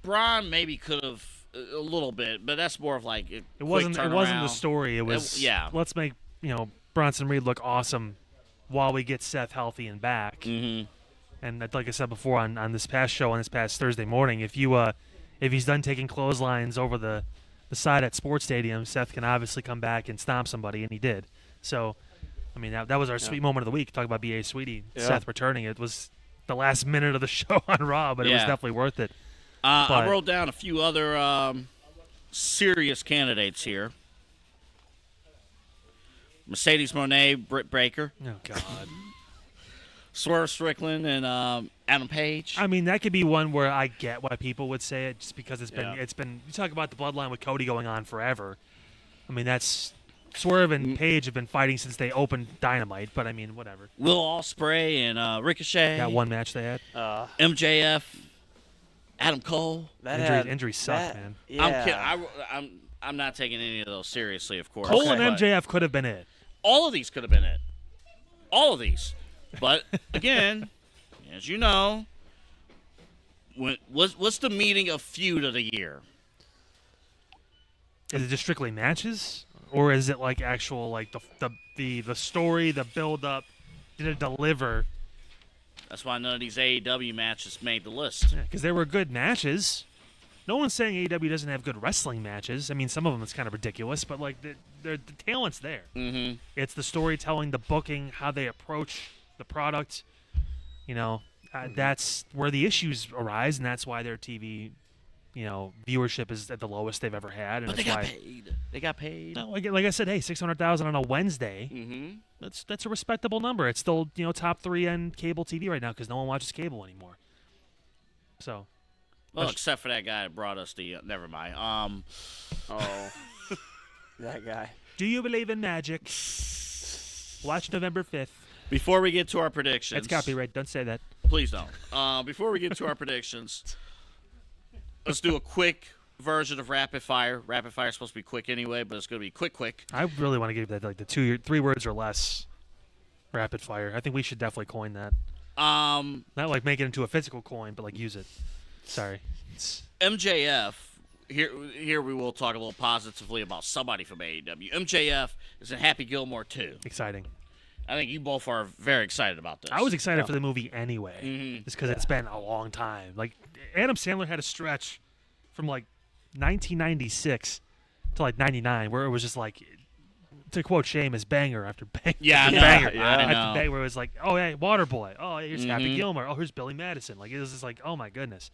Braun maybe could have a little bit, but that's more of like It wasn't the story. It was yeah. Let's make Bronson Reed look awesome while we get Seth healthy and back. Mm-hmm. And like I said before on this past show, on this past Thursday morning, if he's done taking clotheslines over the side at Sports Stadium, Seth can obviously come back and stomp somebody, and he did. So, I mean, that was our sweet moment of the week. Talk about B.A. Sweetie, Seth returning. It was the last minute of the show on Raw, but it was definitely worth it. I wrote down a few other serious candidates here. Mercedes Moné, Britt Baker, Oh God. Swerve Strickland, and Adam Page. I mean, that could be one where I get why people would say it, just because it's Yeah. been. You talk about the bloodline with Cody going on forever. I mean, that's Swerve and Page have been fighting since they opened Dynamite, but I mean, whatever. Will Ospreay and Ricochet. That one match they had. MJF, Adam Cole. Injuries suck, man. Yeah. I'm kidding. I'm not taking any of those seriously, of course. Cole and but MJF could have been it. all of these could have been it. All of these. But again, as you know, what's the meaning of feud of the year? Is it just strictly matches, or is it like actual like the story, the build up? Did it deliver? That's why none of these AEW matches made the list. Because they were good matches. No one's saying AEW doesn't have good wrestling matches. I mean, some of them it's kind of ridiculous, but like the talent's there. Mm-hmm. It's the storytelling, the booking, how they approach the product. That's where the issues arise, and that's why their TV, viewership is at the lowest they've ever had. And But they that's got why. paid. They got paid. No, like I said, hey, 600,000 on a Wednesday. Mm-hmm. That's a respectable number. It's still top 3 on cable TV right now because no one watches cable anymore. So. Well, except for that guy that brought us the. Never mind. Oh, that guy. Do you believe in magic? Watch November 5th. Before we get to our predictions. That's copyright. Don't say that. Please don't. Before we get to our predictions, let's do a quick version of Rapid Fire. Rapid Fire is supposed to be quick anyway, but it's going to be quick. I really want to give that like the 3 words or less rapid fire. I think we should definitely coin that. Not like make it into a physical coin, but like use it. Sorry. MJF. Here we will talk a little positively about somebody from AEW. MJF is in Happy Gilmore 2. Exciting. I think you both are very excited about this. I was excited for the movie anyway, Mhm. just because it's been a long time. Like Adam Sandler had a stretch from like 1996 to like 99 where it was just like, to quote Sheamus, banger after banger Yeah, after I know. banger Yeah, I after know. banger, where it was like, oh hey, Waterboy, oh here's Happy Mhm. Gilmore, oh here's Billy Madison. Like it was just like, oh my goodness.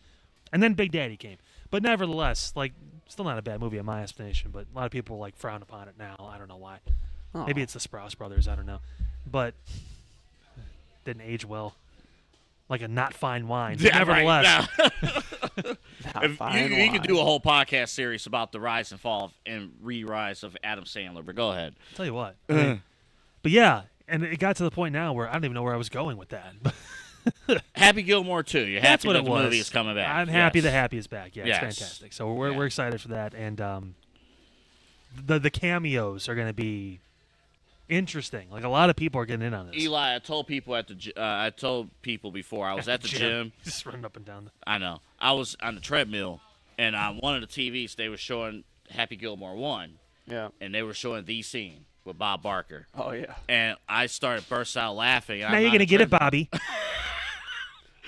And then Big Daddy came, but nevertheless, like still not a bad movie in my estimation. But a lot of people like frown upon it now. I don't know why. Oh. Maybe it's the Sprouse brothers. I don't know, but didn't age well. Like a not fine wine. But Yeah, nevertheless, right. Not If fine you could wine. do a whole podcast series about the rise and fall and re-rise of Adam Sandler, but go ahead. I'll tell you what. I mean, but yeah, and it got to the point now where I don't even know where I was going with that. Happy Gilmore 2. You're That's happy what that it the was. movie is coming back. I'm happy Yes. the happy is back. Yeah, Yes. it's fantastic. So we're Yeah. excited for that, and the cameos are going to be interesting. Like a lot of people are getting in on this. Eli, I told people I told people before I was at the gym. Just running up and down. I know. I was on the treadmill, and on one of the TVs they were showing Happy Gilmore 1, Yeah. and they were showing the scene with Bob Barker. Oh yeah. And I started burst out laughing. Now you're gonna get it, Bobby.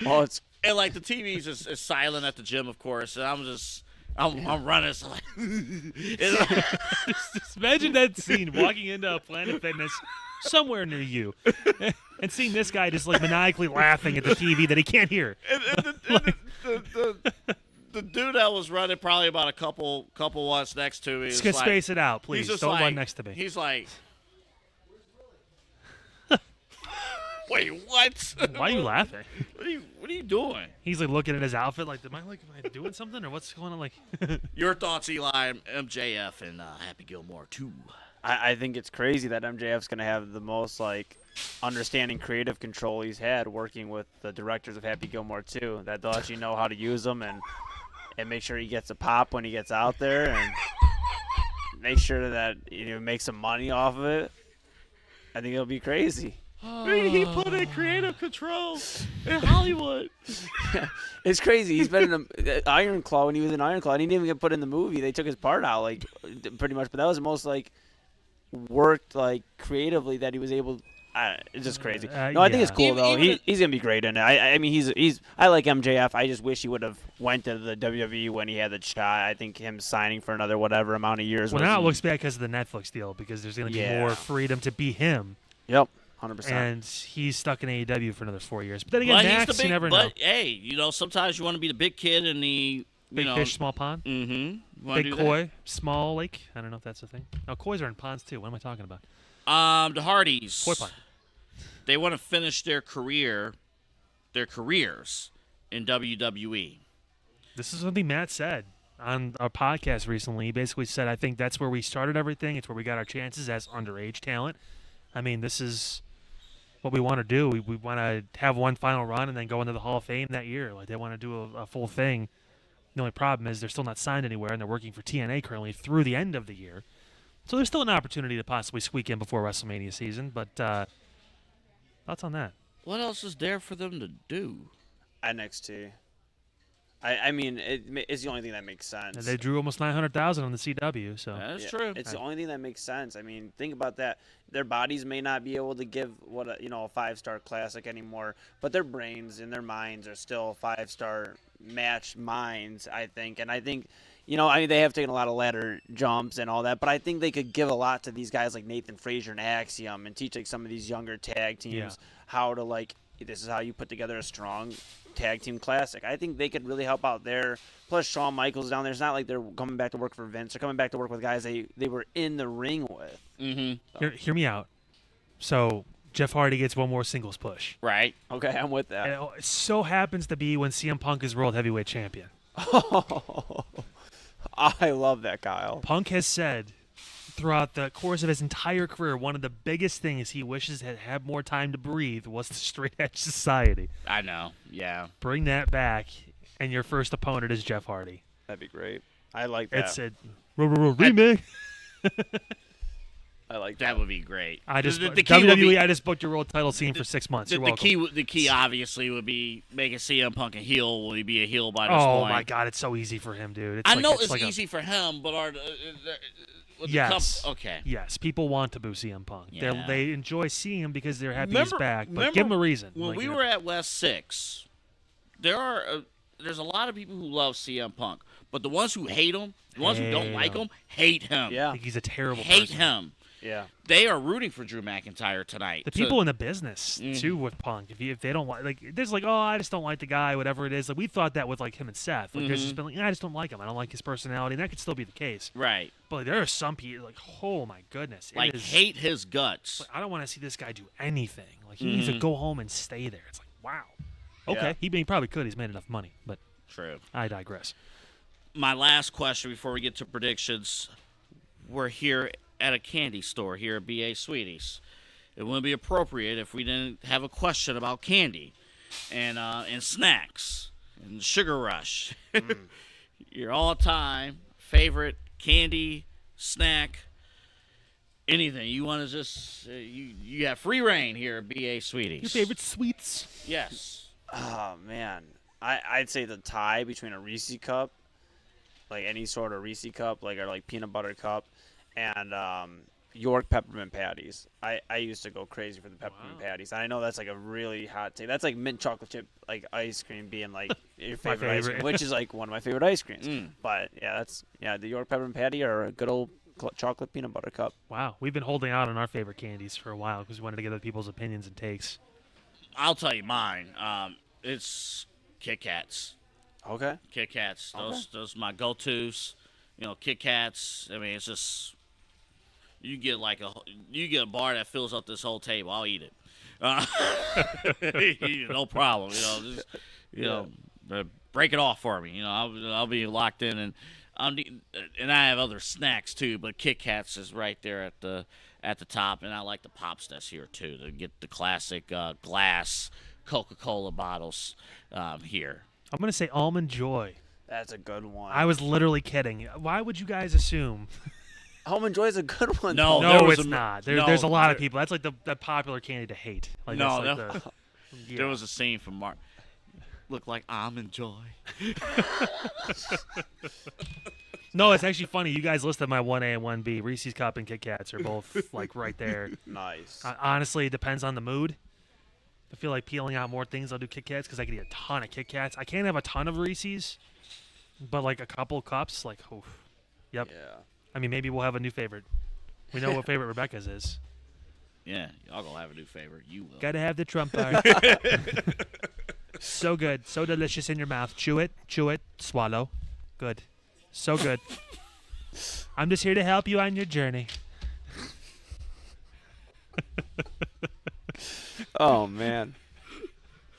Well, it's And like the TV's is silent at the gym, of course, and I'm running. So like, Just imagine that scene, walking into a Planet Fitness somewhere near you, and seeing this guy just like maniacally laughing at the TV that he can't hear. the dude that was running probably about a couple watts next to me. Just is gonna like, space it out, he's please. just Don't like, run next to me. He's like, wait, what? Why are you laughing? What are you doing? He's like looking at his outfit, like, am I doing something, or what's going on? Like, Your thoughts, Eli, MJF, and Happy Gilmore too. I think it's crazy that MJF's going to have the most like understanding creative control he's had working with the directors of Happy Gilmore 2. That they'll actually know how to use them and make sure he gets a pop when he gets out there and make sure that make some money off of it. I think it'll be crazy. He put in creative control in Hollywood. It's crazy. He's been in Iron Claw when he was in Iron Claw. And he didn't even get put in the movie. They took his part out, like pretty much. But that was the most like worked like creatively that he was able. It's just crazy. No, I think it's cool though. He's gonna be great in it. I mean, he's. I like MJF. I just wish he would have went to the WWE when he had the shot. I think him signing for another whatever amount of years. well, now it looks bad because of the Netflix deal, because there's gonna be more freedom to be him. Yep. 100%. And he's stuck in AEW for another 4 years. But then again, Well, Max, you never know. But hey, sometimes you want to be the big kid in the Big fish, small pond. Mm-hmm. Big koi, small lake. I don't know if that's a thing. No, kois are in ponds too. What am I talking about? The Hardys. Koi pond. They want to finish their careers in WWE. This is something Matt said on our podcast recently. He basically said, I think that's where we started everything. It's where we got our chances as underage talent. I mean, this is what we want to do. We want to have one final run and then go into the Hall of Fame that year. Like, they want to do a full thing. The only problem is they're still not signed anywhere, and they're working for TNA currently through the end of the year. So there's still an opportunity to possibly squeak in before WrestleMania season. But thoughts on that? What else is there for them to do? NXT. I mean, it's the only thing that makes sense. They drew almost 900,000 on the CW, so That's true. It's the only thing that makes sense. I mean, think about that. Their bodies may not be able to give what a 5-star classic anymore, but their brains and their minds are still 5-star match minds, I think. And I think, I mean, they have taken a lot of ladder jumps and all that, but I think they could give a lot to these guys like Nathan Frazier and Axiom and teach like some of these younger tag teams how to this is how you put together a strong tag team classic. I think they could really help out there. Plus, Shawn Michaels down there. It's not like they're coming back to work for Vince. They're coming back to work with guys they were in the ring with. Mm-hmm. Hear me out. So Jeff Hardy gets one more singles push. Right. Okay, I'm with that. And it so happens to be when CM Punk is World Heavyweight Champion. I love that, Kyle. Punk has said throughout the course of his entire career, one of the biggest things he wishes had more time to breathe was the Straight Edge Society. I know. Yeah. Bring that back, and your first opponent is Jeff Hardy. That'd be great. I like that. It's a remake. I like That would be great. I just the key would WWE. be, I just booked your world title scene for 6 months. You're welcome. The key obviously would be making CM Punk a heel. Will he be a heel by this Oh point? my God, it's so easy for him, dude. I know it's easy for him, but Yes. Okay. Yes, people want to boo CM Punk. Yeah. They enjoy seeing him because they're happy he's back. But give him a reason. When we were at West 6, there's a lot of people who love CM Punk, but the ones who hate him, the ones who don't like him, hate him. Yeah. I think he's a terrible Hate person. him. Yeah. They are rooting for Drew McIntyre tonight. The people in the business too with Punk, if they don't like there's I just don't like the guy, whatever it is. Like we thought that with him and Seth. There's just been I just don't like him. I don't like his personality, and that could still be the case. Right. But there are some people oh my goodness, hate his guts. I don't want to see this guy do anything. He needs to go home and stay there. It's wow. Okay, Yeah. he probably could. He's made enough money, but True. I digress. My last question before we get to predictions: we're here at a candy store here at BA Sweeties. It wouldn't be appropriate if we didn't have a question about candy and snacks and Sugar Rush. Your all-time favorite candy, snack, anything. You want to just you have free reign here at BA Sweeties. Your favorite sweets? Yes. Oh, man. I'd say the tie between a Reese cup, like any sort of Reese cup, or peanut butter cup, and York peppermint patties. I used to go crazy for the peppermint patties. And I know that's like a really hot take. That's like mint chocolate chip like ice cream being like your favorite ice cream, which is like one of my favorite ice creams. But yeah, the York peppermint patty or a good old chocolate peanut butter cup. Wow, we've been holding out on our favorite candies for a while because we wanted to get other people's opinions and takes. I'll tell you mine. It's Kit Kats. Okay. Kit Kats. Those are my go-tos. Kit Kats. I mean, it's just you get a bar that fills up this whole table. I'll eat it. No problem. Break it off for me. I'll be locked in, and I have other snacks too. But Kit Kats is right there at the top, and I like the pops that's here too. To get the classic glass Coca-Cola bottles here. I'm gonna say Almond Joy. That's a good one. I was literally kidding. Why would you guys assume? Almond Joy is a good one. No, no, it's not. There's a lot of people. That's like the popular candy to hate. Like, no, like there was a scene from Mark. Look like Almond Joy. No, it's actually funny. You guys listed my 1A and 1B. Reese's Cup and Kit Kats are both like right there. Nice. Honestly, it depends on the mood. I feel like peeling out more things, I'll do Kit Kats because I can eat a ton of Kit Kats. I can't have a ton of Reese's, but like a couple cups, like, oof. Yep. Yeah. I mean, maybe we'll have a new favorite. We know what favorite Rebecca's is. Yeah, y'all gonna have a new favorite. You will. Gotta have the Trump bar. So good, so delicious in your mouth. Chew it, swallow. Good. So good. I'm just here to help you on your journey. Oh, man.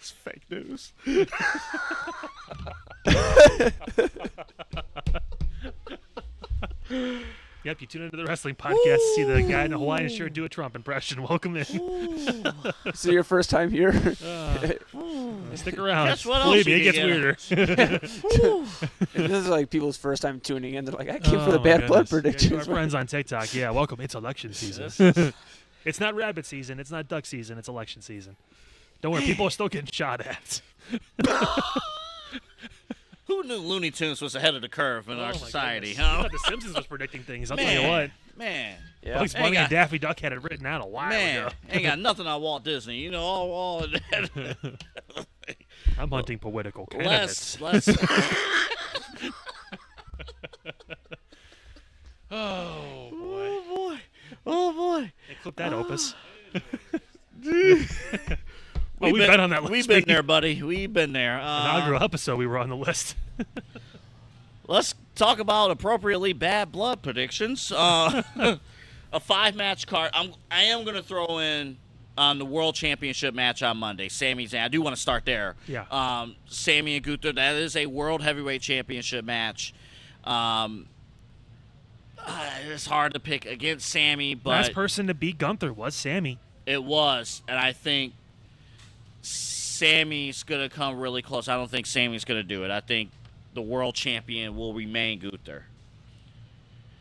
It's fake news. Yep, you tune into the wrestling podcast to see the guy in the Hawaiian shirt do a Trump impression. Welcome in. So your first time here? Stick around. Guess what Believe else me, it you gets can weirder. This is like people's first time tuning in. They're like, I came for the my Bad Blood goodness. Yeah, predictions. our friends on TikTok, yeah, welcome. It's election season. It's not rabbit season. It's not duck season. It's election season. Don't worry, people are still getting shot at. Who knew Looney Tunes was ahead of the curve in our my society, goodness. I huh? thought The Simpsons was predicting things. I'll tell you what. Man. Yeah. Bugs Bunny and Daffy Duck had it written out a while ago. Ain't got nothing on Walt Disney. All of that. I'm hunting political candidates. Let's Oh, boy. Oh boy. Hey, clip that, Opus. We've been on that list. We've been there, buddy. We've been there. Inaugural episode, we were on the list. Let's talk about appropriately Bad Blood predictions. A 5-match card. I am going to throw in the World Championship match on Monday. Sami Zayn. I do want to start there. Yeah. Sami and Gunther. That is a World Heavyweight Championship match. It's hard to pick against Sami, but Last person to beat Gunther was Sammy. it was, and I think Sami's going to come really close. I don't think Sami's going to do it. I think the world champion will remain Gunther.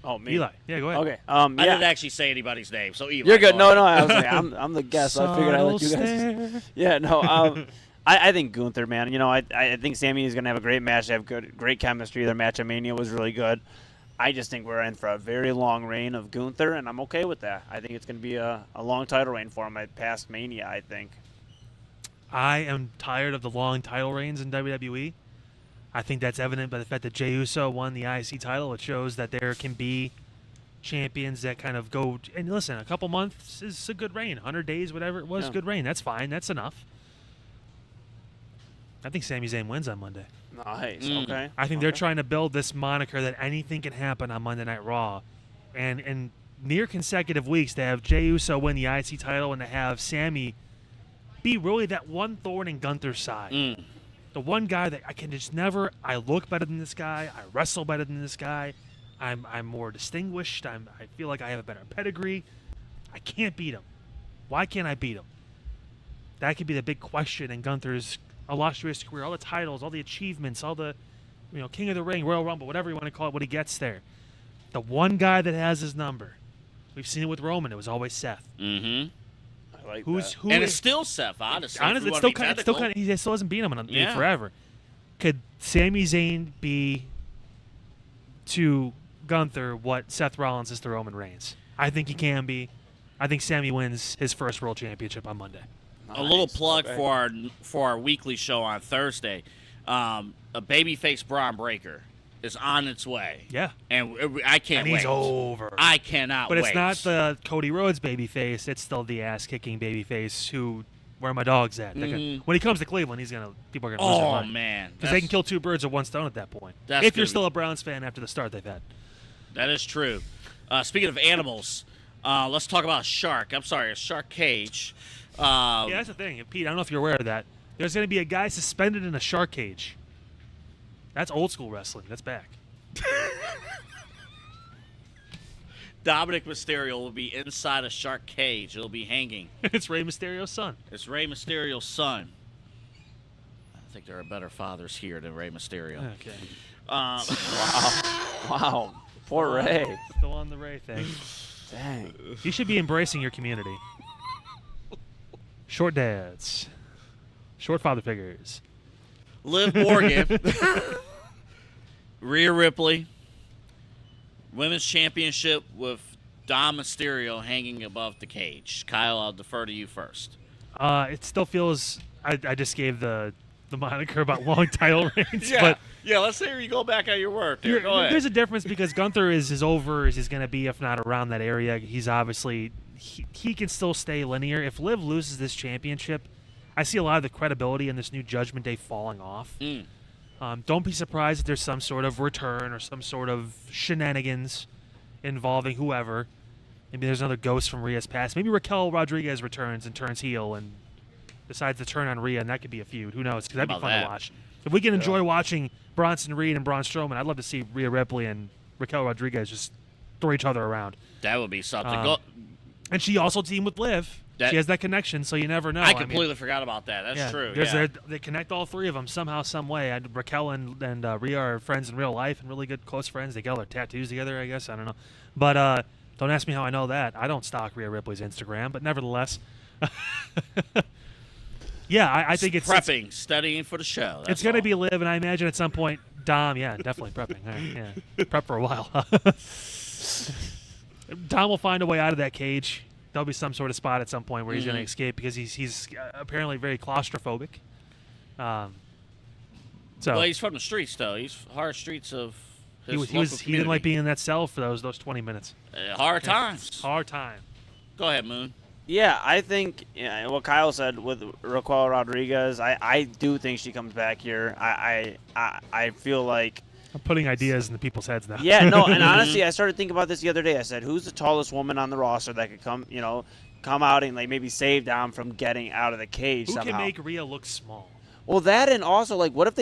Oh, me. Eli. Yeah, go ahead. Okay. I Yeah. didn't actually say anybody's name, so Eli. You're good. go No, ahead. no. I'm the guest. So I figured I'd let you guys. Yeah. No. I think Gunther, man. I think Sami is gonna have a great match. They have great chemistry. Their match at Mania was really good. I just think we're in for a very long reign of Gunther, and I'm okay with that. I think it's gonna be a long title reign for him at past Mania. I think. I am tired of the long title reigns in WWE. I think that's evident by the fact that Jey Uso won the IC title. It shows that there can be champions that kind of go. And listen, a couple months is a good reign. 100 days, whatever it was, Yeah. good reign. That's fine. That's enough. I think Sami Zayn wins on Monday. Nice. Mm. Okay. I think they're trying to build this moniker that anything can happen on Monday Night Raw. And in near consecutive weeks, to have Jey Uso win the IC title and to have Sami be really that one thorn in Gunther's side. Mm. The one guy that I can just never. I look better than this guy. I wrestle better than this guy. I'm more distinguished. I feel like I have a better pedigree. I can't beat him. Why can't I beat him? That could be the big question in Gunther's illustrious career. All the titles, all the achievements, all the, King of the Ring, Royal Rumble, whatever you want to call it, when he gets there. The one guy that has his number. We've seen it with Roman. It was always Seth. Mm-hmm. I like Who And is it's still Seth, honestly. honestly, it's still kind of, he still hasn't beat him in Yeah. forever. Could Sami Zayn be to Gunther what Seth Rollins is to Roman Reigns. I think he can be. I think Sammy wins his first World Championship on Monday. A little plug for our weekly show on Thursday. A babyface Braun Breaker is on its way. Yeah. And I can't And wait. he's over. I cannot But wait. it's not the Cody Rhodes babyface. It's still the ass-kicking babyface who, where are my dogs at? When he comes to Cleveland, people are going to lose their mind. Oh, man. Because they can kill two birds with one stone at that point. That's If you're gonna still a Browns fan after the start they've had. That is true. Speaking of animals, let's talk about a shark. I'm sorry, a shark cage. Yeah, that's the thing. Pete, I don't know if you're aware of that. There's going to be a guy suspended in a shark cage. That's old school wrestling. That's back. Dominic Mysterio will be inside a shark cage. It'll be hanging. It's Rey Mysterio's son. It's Rey Mysterio's son. I think there are better fathers here than Rey Mysterio. Okay. Wow. Poor Ray. Still on the Rey thing. Dang. You should be embracing your community. Short dads. Short father figures. Liv Morgan. Rhea Ripley. Women's Championship with Dom Mysterio hanging above the cage. Kyle, I'll defer to you first. It still feels. I just gave the moniker about long title reigns, but let's hear you go back on your word there. Go ahead. there's a difference because Gunther is as over as he's going to be, if not around that area. He's obviously he can still stay linear. If Liv loses this championship, I see a lot of the credibility in this new Judgment Day falling off. Don't be surprised if there's some sort of return or some sort of shenanigans involving whoever. Maybe there's another ghost from Rhea's past. Maybe Raquel Rodriguez returns and turns heel and decides to turn on Rhea, and that could be a feud. Who knows? Because that'd be How fun about to that? watch. If we can enjoy watching Bronson Reed and Braun Strowman, I'd love to see Rhea Ripley and Raquel Rodriguez just throw each other around. That would be something. And she also teamed with Liv. She has that connection, so you never know. I completely forgot about that. That's true. They connect all three of them somehow, some way. Raquel and Rhea are friends in real life and really good close friends. They got their tattoos together, I guess. I don't know. But don't ask me how I know that. I don't stalk Rhea Ripley's Instagram, but nevertheless. Yeah, I think it's prepping, studying for the show. It's going to be Liv, and I imagine at some point, Dom, definitely prepping. All right, prep for a while. Dom will find a way out of that cage. There'll be some sort of spot at some point where he's going to escape because he's apparently very claustrophobic. Well, he's from the streets, though. He's hard streets of his he didn't like being in that cell for those 20 minutes. Hard times. Hard time. Go ahead, Moon. Yeah, I think what Kyle said with Raquel Rodriguez, I do think she comes back here. I feel like I'm putting ideas into people's heads now. Yeah, no, and honestly, I started thinking about this the other day. I said, who's the tallest woman on the roster that could come out and like maybe save Dom from getting out of the cage Who somehow? can make Rhea look small? Well, that and also like what if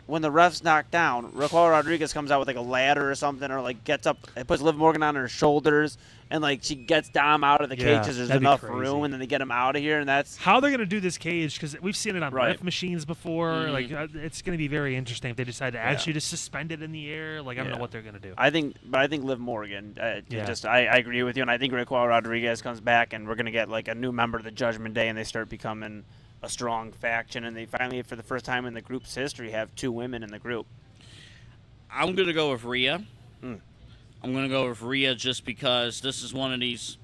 when the refs knock down, Raquel Rodriguez comes out with like a ladder or something, or like gets up and puts Liv Morgan on her shoulders, and like she gets Dom out of the cage because there's that'd be enough crazy. room, and then they get him out of here, and that's How they're going to do this cage, because we've seen it on Right. ref machines before. Like it's going to be very interesting if they decide to actually just suspend it in the air. Like I don't know what they're going to do. I think Liv Morgan. I agree with you, and I think Raquel Rodriguez comes back, and we're gonna get like a new member of the Judgment Day, and they start becoming a strong faction, and they finally, for the first time in the group's history, have two women in the group. I'm going to go with Rhea. I'm going to go with Rhea just because this is one of these.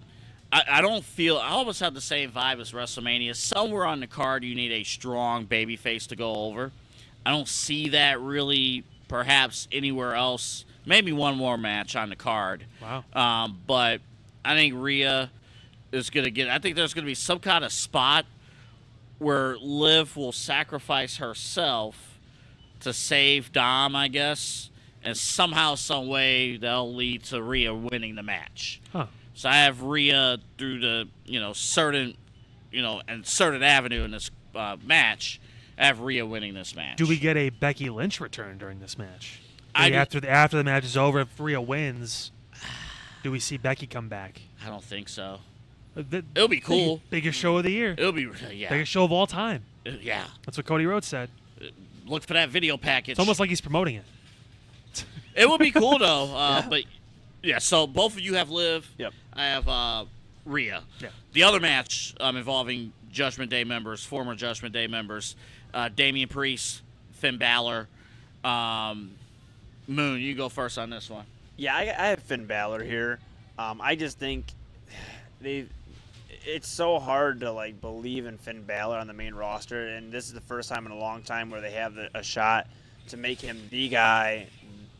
I almost have the same vibe as WrestleMania. Somewhere on the card, you need a strong babyface to go over. I don't see that really, perhaps anywhere else. Maybe one more match on the card. Wow. But I think Rhea is going to get. I think there's going to be some kind of spot where Liv will sacrifice herself to save Dom, I guess, and somehow, some way, that'll lead to Rhea winning the match. Huh. So I have Rhea through the certain avenue in this match. I have Rhea winning this match. Do we get a Becky Lynch return during this match? I After the match is over, if Rhea wins, do we see Becky come back? I don't think so. It'll be cool. Biggest show of the year. It'll be Biggest show of all time. Yeah. That's what Cody Rhodes said. Look for that video package. It's almost like he's promoting it. It would be cool though. But yeah, so both of you have Liv. Yep. I have Rhea. Yeah. The other match involving Judgment Day members, former Judgment Day members, Damian Priest, Finn Balor. Moon, you go first on this one. Yeah, I have Finn Balor here. I just think it's so hard to like believe in Finn Balor on the main roster, and this is the first time in a long time where they have a shot to make him the guy,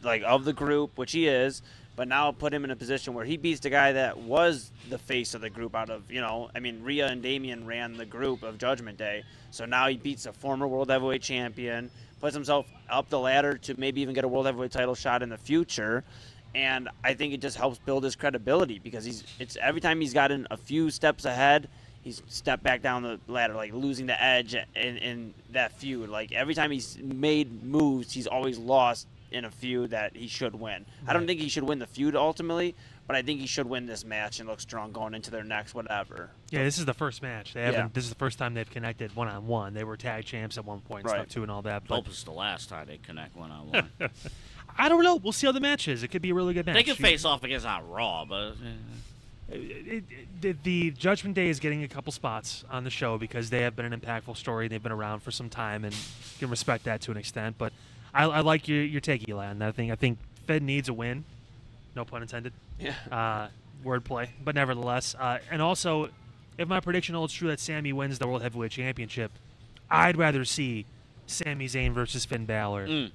like of the group, which he is. But now put him in a position where he beats the guy that was the face of the group out of, Rhea and Damian ran the group of Judgment Day. So now he beats a former World Heavyweight Champion, puts himself up the ladder to maybe even get a World Heavyweight title shot in the future. And I think it just helps build his credibility because it's every time he's gotten a few steps ahead, he's stepped back down the ladder, like losing the edge in that feud. Like every time he's made moves, he's always lost in a feud that he should win. I don't think he should win the feud ultimately, but I think he should win this match and look strong going into their next whatever. Yeah, this is the first match. This is the first time they've connected one-on-one. They were tag champs at one point and stuff too and all that. But Hope it's the last time they connect one-on-one. I don't know. We'll see how the match is. It could be a really good match. They could face off against on Raw, but the Judgment Day is getting a couple spots on the show because they have been an impactful story. They've been around for some time, and you can respect that to an extent. But I like your take, Eli, on that thing. I think Finn needs a win. No pun intended. Yeah. Wordplay. But nevertheless. And also, if my prediction holds true that Sami wins the World Heavyweight Championship, I'd rather see Sami Zayn versus Finn Balor,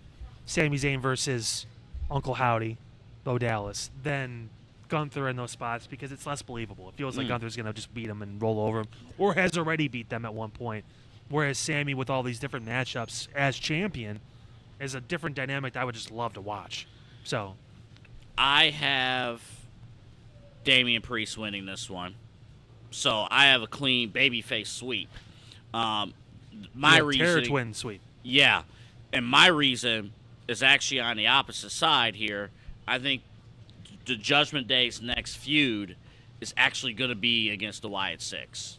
Sami Zayn versus Uncle Howdy, Bo Dallas, than Gunther in those spots because it's less believable. It feels like Gunther's going to just beat him and roll over him, or has already beat them at one point. Whereas Sami, with all these different matchups as champion, is a different dynamic that I would just love to watch. So, I have Damian Priest winning this one. So I have a clean babyface sweep. My reason, Terror Twin sweep. Yeah, and my reason is actually on the opposite side here. I think the Judgment Day's next feud is actually going to be against the Wyatt Six.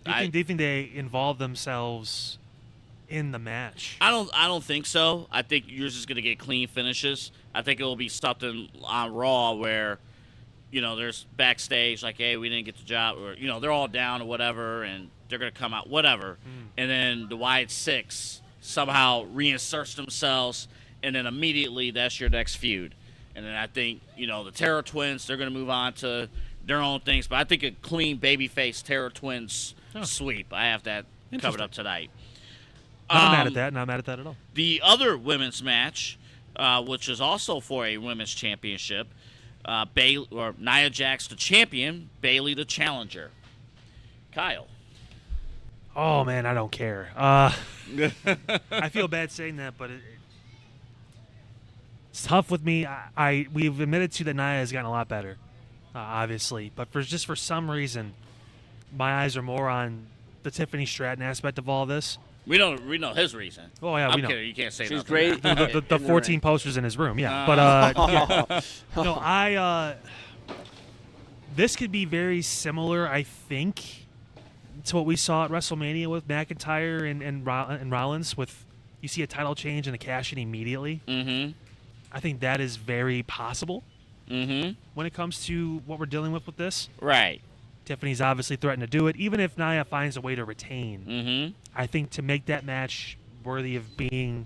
Do you think they involve themselves in the match? I don't think so. I think yours is going to get clean finishes. I think it will be something on Raw where, there's backstage like, hey, we didn't get the job, or they're all down or whatever, and they're going to come out whatever, and then the Wyatt Six somehow reinserts themselves, and then immediately that's your next feud. And then I think the Terror Twins, they're going to move on to their own things, but I think a clean babyface Terror Twins sweep. I have that covered up tonight. Not mad at that. Not mad at that at all. The other women's match, which is also for a women's championship, Nia Jax the champion, Bayley the challenger. Kyle. Oh man, I don't care. I feel bad saying that, but it's tough with me. We've admitted to that Nia has gotten a lot better, obviously, but for some reason, my eyes are more on the Tiffany Stratton aspect of all this. We know his reason. Oh yeah, we know. Kidding. You can't say She's nothing. great. The 14 posters in his room, yeah. But yeah. No, this could be very similar, I think, to what we saw at WrestleMania with McIntyre and Rollins. With you see a title change and a cash in immediately. Mm-hmm. I think that is very possible. Mm-hmm. When it comes to what we're dealing with this. Right. Tiffany's obviously threatened to do it. Even if Nia finds a way to retain, Mm-hmm. I think to make that match worthy of being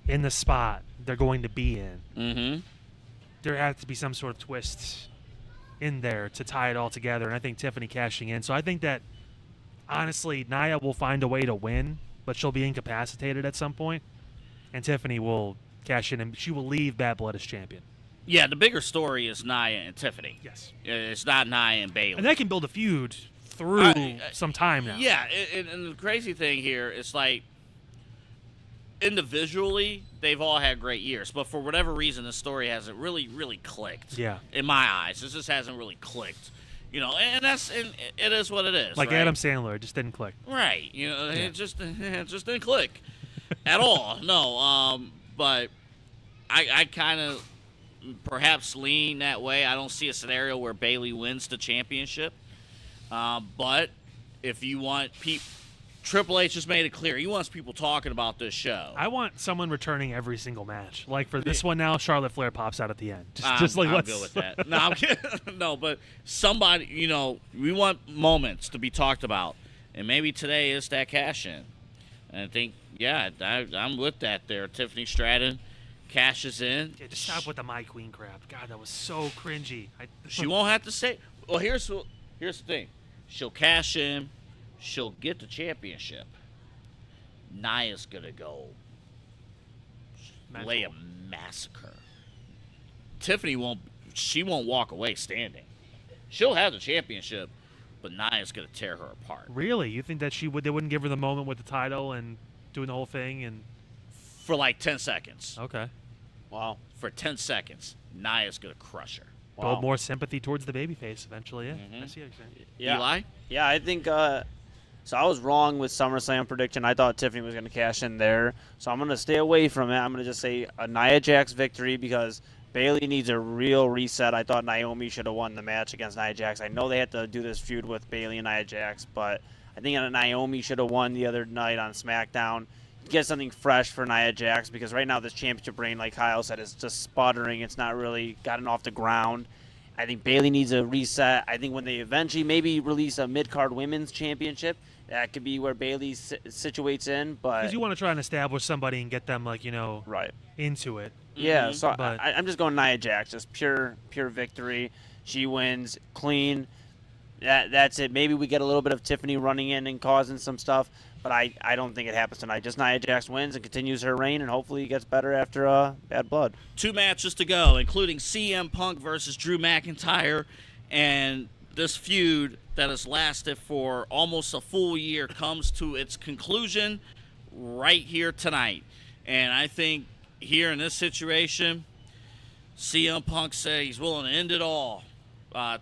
in the spot they're going to be in, Mm-hmm. there has to be some sort of twist in there to tie it all together. And I think Tiffany cashing in. So I think that, honestly, Nia will find a way to win, but she'll be incapacitated at some point, and Tiffany will cash in, and she will leave Bad Blood as champion. Yeah, the bigger story is Nia and Tiffany. Yes. It's not Nia and Bayley. And that can build a feud through some time now. Yeah, and the crazy thing here is like individually they've all had great years, but for whatever reason the story hasn't really clicked. Yeah. In my eyes, it just hasn't really clicked. And it is what it is. Like right? Adam Sandler, it just didn't click. Right. It just didn't click at all. No. But I kind of perhaps lean that way. I don't see a scenario where Bayley wins the championship. But if you want Triple H just made it clear. He wants people talking about this show. I want someone returning every single match. Like for this one now, Charlotte Flair pops out at the end. I'm good with that. No, I'm kidding. No, but somebody, we want moments to be talked about. And maybe today is that cash in. And I think, yeah, I'm with that there. Tiffany Stratton cashes in. Yeah, just stop with the My Queen crap. God, that was so cringy. She won't have to say. Well, here's the thing. She'll cash in. She'll get the championship. Nia's gonna go lay a massacre. Tiffany won't. She won't walk away standing. She'll have the championship, but Nia's gonna tear her apart. Really? You think that they wouldn't give her the moment with the title and doing the whole thing and For like 10 seconds. okay. Wow. For 10 seconds, Nia's gonna crush her. Wow. Build more sympathy towards the babyface eventually. Yeah, I see what you're saying. Yeah. Eli? Yeah, I think. So I was wrong with SummerSlam prediction. I thought Tiffany was going to cash in there. So I'm going to stay away from it. I'm going to just say a Nia Jax victory because Bayley needs a real reset. I thought Naomi should have won the match against Nia Jax. I know they had to do this feud with Bayley and Nia Jax, but I think Naomi should have won the other night on SmackDown. Get something fresh for Nia Jax because right now this championship reign, like Kyle said, is just sputtering. It's not really gotten off the ground. I think Bayley needs a reset. I think when they eventually maybe release a mid-card women's championship, that could be where Bayley situates in. But Because you want to try and establish somebody and get them right. into it. Yeah, so But- I'm just going Nia Jax, just pure victory. She wins clean. That's it. Maybe we get a little bit of Tiffany running in and causing some stuff, but I don't think it happens tonight. Just Nia Jax wins and continues her reign, and hopefully gets better after Bad Blood. 2 matches to go, including CM Punk versus Drew McIntyre, and this feud that has lasted for almost a full year comes to its conclusion right here tonight. And I think here in this situation, CM Punk said he's willing to end it all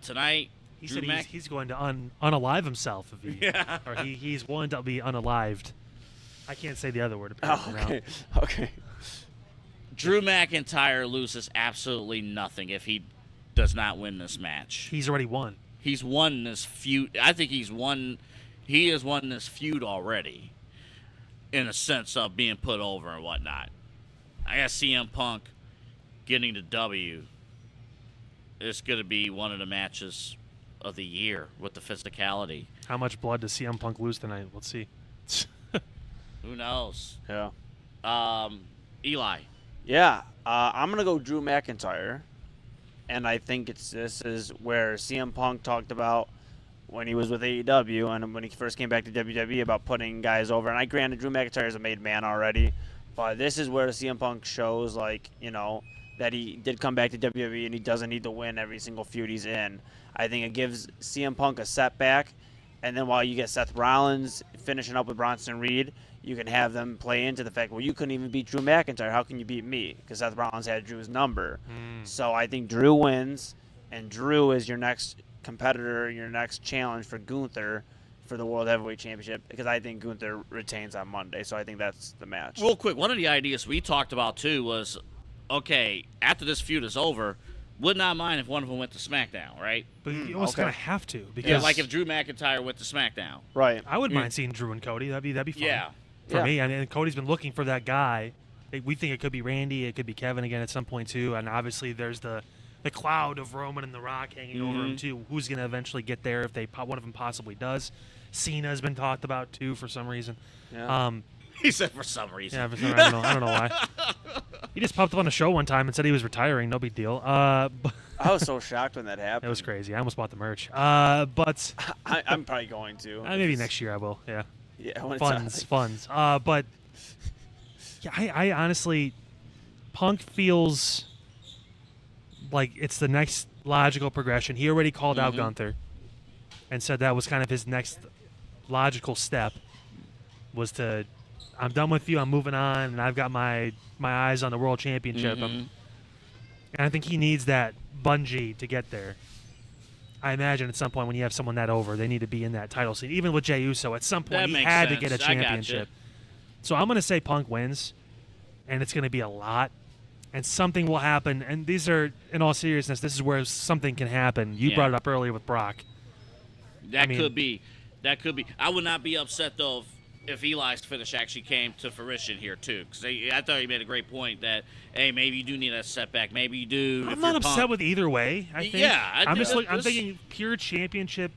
tonight. He Drew said he's going to unalive himself if he, or he's willing to be unalived. I can't say the other word. Apparently now. Okay. Drew McIntyre loses absolutely nothing if he does not win this match. He's already won. He's won this feud. I think he has won this feud already in a sense of being put over and whatnot. I got CM Punk getting the W. It's going to be one of the matches of the year with the physicality. How much blood does CM Punk lose tonight? Let's see. Who knows? Yeah. Eli. Yeah. I'm gonna go Drew McIntyre, and I think this is where CM Punk talked about when he was with AEW and when he first came back to WWE about putting guys over. And I granted Drew McIntyre is a made man already, but this is where CM Punk shows that he did come back to WWE and he doesn't need to win every single feud he's in. I think it gives CM Punk a setback, and then while you get Seth Rollins finishing up with Bronson Reed, you can have them play into the fact, well, you couldn't even beat Drew McIntyre. How can you beat me? Because Seth Rollins had Drew's number. So I think Drew wins, and Drew is your next competitor, your next challenge for Gunther for the World Heavyweight Championship, because I think Gunther retains on Monday. So I think that's the match. Real quick, one of the ideas we talked about, too, was, okay, after this feud is over, would not mind if one of them went to SmackDown, right? But you almost okay. kind of have to because Yeah, like if Drew McIntyre went to SmackDown. Right. I wouldn't mind seeing Drew and Cody. That'd be fun. Yeah. For Yeah. me, I mean, Cody's been looking for that guy. We think it could be Randy, it could be Kevin again at some point too, and obviously there's the cloud of Roman and The Rock hanging over him too. Who's going to eventually get there if one of them possibly does? Cena's been talked about too for some reason. Yeah. He said for some reason. Yeah, for some, I don't know why. He just popped up on a show one time and said he was retiring. No big deal. But I was so shocked when that happened. it was crazy. I almost bought the merch. But I'm probably going to. maybe next year I will. Yeah. Yeah, when it's Funds. But yeah, I honestly, Punk feels like it's the next logical progression. He already called out Gunther and said that was kind of his next logical step was to, I'm done with you, I'm moving on, and I've got my eyes on the World Championship. And I think he needs that bungee to get there. I imagine at some point when you have someone that over, they need to be in that title scene. Even with Jey Uso, at some point That he makes had to sense. get a I gotcha. championship. So I'm going to say Punk wins, and it's going to be a lot, and something will happen. And these are, in all seriousness, this is where something can happen. You Yeah. brought it up earlier with Brock. That mean- could be. That could be. I would not be upset, though, if Eli's finish actually came to fruition here, too. Because I thought he made a great point that, hey, maybe you do need a setback. Maybe you do. I'm if not you're upset Punk. with either way. I think. Yeah, I I'm think just I'm this- thinking pure championship,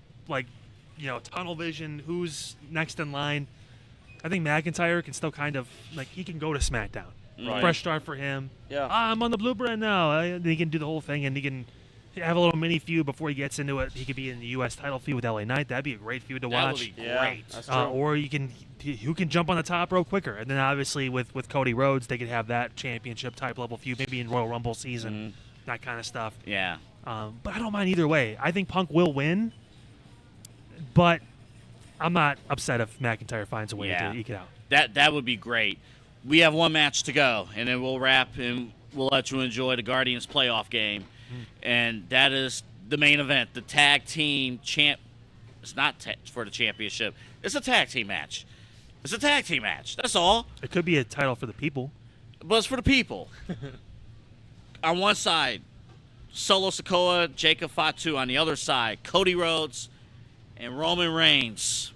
tunnel vision. Who's next in line? I think McIntyre can still kind of he can go to SmackDown. Right. Fresh start for him. Yeah. I'm on the blue brand now. He can do the whole thing, and he can have a little mini feud before he gets into it. He could be in the U.S. title feud with LA Knight. That'd be a great feud to That watch. would be Yeah, great. that's true. Or who can jump on the top rope quicker. And then obviously with Cody Rhodes, they could have that championship type level feud, maybe in Royal Rumble season, that kind of stuff. Yeah. But I don't mind either way. I think Punk will win, but I'm not upset if McIntyre finds a way to eke it out. That would be great. We have one match to go, and then we'll wrap and we'll let you enjoy the Guardians playoff game. And that is the main event, the tag team champ. It's not for the championship. It's a tag team match. It's a tag team match. That's all. It could be a title for the people. But it's for the people. On one side, Solo Sikoa, Jacob Fatu. On the other side, Cody Rhodes and Roman Reigns.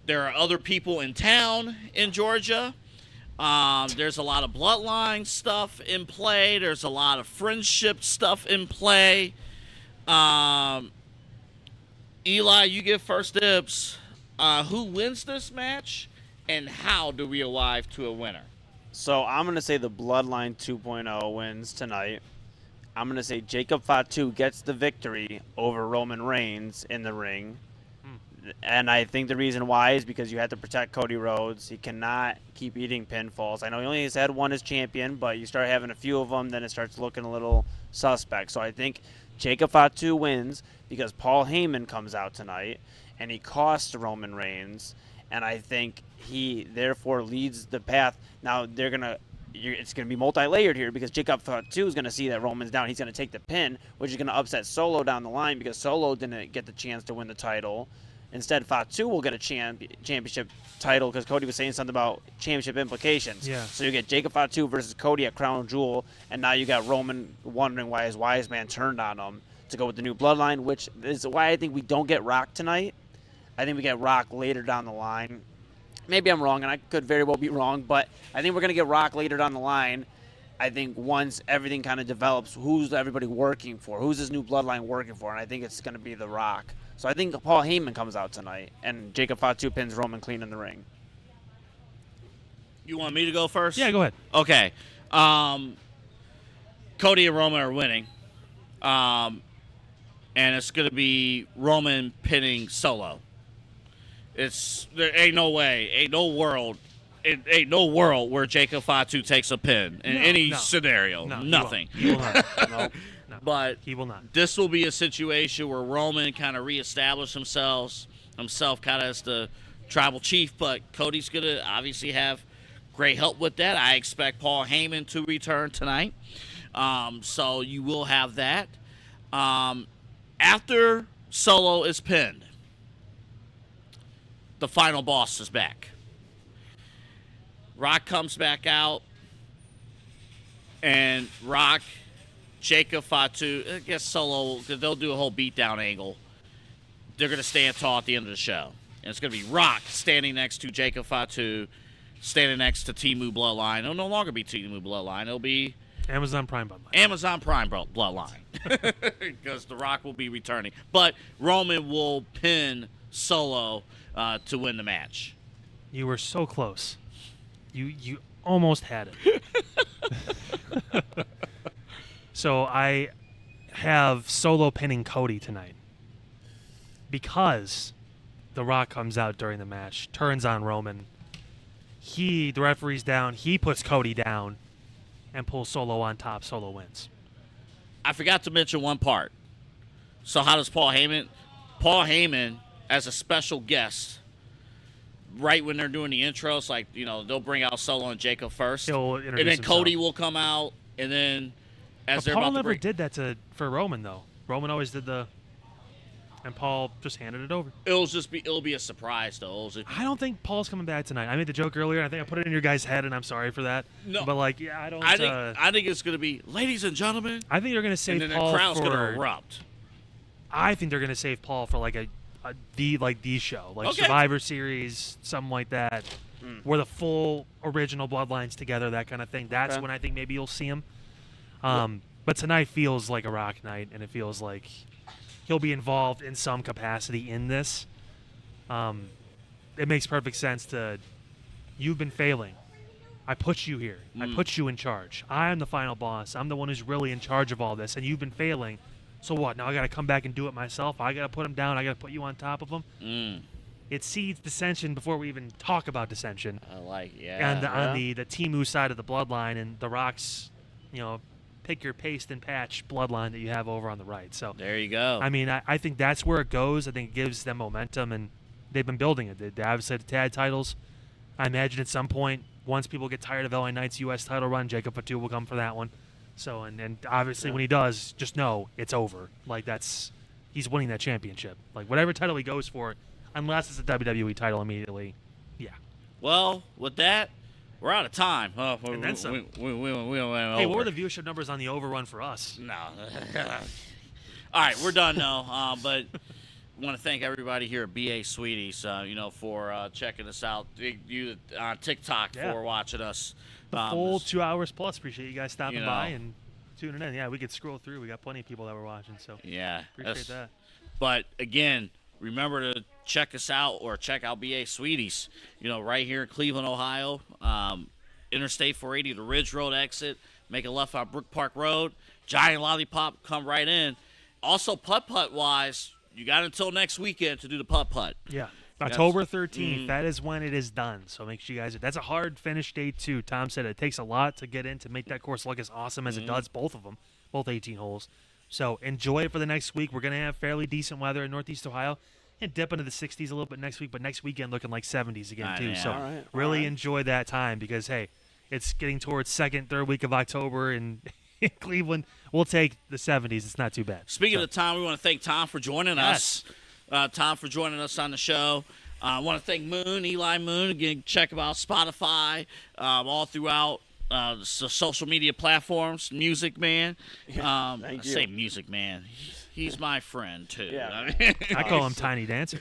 There are other people in town in Georgia. There's a lot of bloodline stuff in play. There's a lot of friendship stuff in play. Eli, you get first dibs. Who wins this match, and how do we arrive to a winner? So I'm going to say the Bloodline 2.0 wins tonight. I'm going to say Jacob Fatu gets the victory over Roman Reigns in the ring. And I think the reason why is because you have to protect Cody Rhodes. He cannot keep eating pinfalls. I know he only has had one as champion, but you start having a few of them, then it starts looking a little suspect. So I think Jacob Fatu wins because Paul Heyman comes out tonight, and he costs Roman Reigns. And I think he therefore leads the path. Now it's going to be multi-layered here because Jacob Fatu is going to see that Roman's down. He's going to take the pin, which is going to upset Solo down the line because Solo didn't get the chance to win the title. Instead, Fatu will get a championship title because Cody was saying something about championship implications. Yeah. So you get Jacob Fatu versus Cody at Crown Jewel, and now you got Roman wondering why his wise man turned on him to go with the new bloodline, which is why I think we don't get Rock tonight. I think we get Rock later down the line. Maybe I'm wrong, and I could very well be wrong, but I think we're going to get Rock later down the line. I think once everything kind of develops, who's everybody working for? Who's this new bloodline working for? And I think it's going to be The Rock. So I think Paul Heyman comes out tonight, and Jacob Fatu pins Roman clean in the ring. You want me to go first? Yeah, go ahead. Okay. Cody and Roman are winning. And it's going to be Roman pinning Solo. There ain't no way, ain't no world where Jacob Fatu takes a pin in any scenario. No, nothing. He will not. No. But He will not. this will be a situation where Roman kind of reestablishes himself kind of as the tribal chief, but Cody's going to obviously have great help with that. I expect Paul Heyman to return tonight. So you will have that. After Solo is pinned, the final boss is back. Rock comes back out, and Rock, Jacob Fatu, I guess Solo, they'll do a whole beatdown angle. They're going to stand tall at the end of the show. And it's going to be Rock standing next to Jacob Fatu, standing next to Temu Bloodline. It'll no longer be Temu Bloodline. It'll be Amazon Prime Bloodline. Amazon Prime Bloodline. Because The Rock will be returning. But Roman will pin Solo to win the match. You were so close. You almost had it. So I have Solo pinning Cody tonight because The Rock comes out during the match, turns on Roman. The referee's down. He puts Cody down and pulls Solo on top. Solo wins. I forgot to mention one part. So how does Paul Heyman, as a special guest, right when they're doing the intros, like, they'll bring out Solo and Jacob first. He'll and introduce then himself. Cody will come out, and then as But they're Paul about to never bring... did that for Roman, though. Roman always did and Paul just handed it over. It'll be a surprise, though. I don't think Paul's coming back tonight. I made the joke earlier. I think I put it in your guys' head, and I'm sorry for that. No. But, I don't... I think it's going to be, ladies and gentlemen, I think you're going to save and then Paul the crowd's going to for... erupt. I think they're going to save Paul for, the show. Like Okay. Survivor Series, something like that, where the full original Bloodlines together, that kind of thing. That's Okay. when I think maybe you'll see him. But tonight feels like a Rock night, and it feels like he'll be involved in some capacity in this. It makes perfect sense you've been failing. I put you here. I put you in charge. I am the final boss. I'm the one who's really in charge of all this, and you've been failing. So what? Now I got to come back and do it myself. I got to put him down. I got to put you on top of him. It seeds dissension before we even talk about dissension. I like, And on the Timu side of the bloodline, and the Rock's, pick your paste and patch bloodline that you have over on the right. So there you go. I mean, I think that's where it goes. I think it gives them momentum, and they've been building it. They obviously had the tag titles. I imagine at some point, once people get tired of LA Knight's U.S. title run, Jacob Fatu will come for that one. So, and obviously when he does, just know it's over. Like, he's winning that championship. Like, whatever title he goes for, unless it's a WWE title immediately, yeah. Well, with that, we're out of time. And then some. We went Hey, over. what were the viewership numbers on the overrun for us? No. All right, we're done now. But I want to thank everybody here at BA Sweeties, for checking us out. You on TikTok for watching us. Full 2 hours plus. Appreciate you guys stopping by and tuning in. Yeah, we could scroll through. We got plenty of people that were watching, so appreciate that. But again, remember to check us out or check out BA Sweeties. Right here in Cleveland, Ohio, Interstate 480, the Ridge Road exit. Make a left on Brook Park Road. Giant Lollipop, come right in. Also, putt-putt wise, you got until next weekend to do the putt-putt. Yeah. October 13th, that is when it is done. So make sure you guys – that's a hard finish day, too. Tom said it takes a lot to get in to make that course look as awesome as it does, both of them, both 18 holes. So enjoy it for the next week. We're going to have fairly decent weather in Northeast Ohio and dip into the 60s a little bit next week, but next weekend looking like 70s again, too. So really enjoy that time because, hey, it's getting towards second, third week of October in Cleveland. We'll take the 70s. It's not too bad. Speaking of Tom, we want to thank Tom for joining us. Tom for joining us on the show. I want to thank Eli Moon. Again, check him out Spotify, all throughout the social media platforms. Music Man. Thank you. Say Music Man. He's my friend, too. Yeah. I call him Tiny Dancer.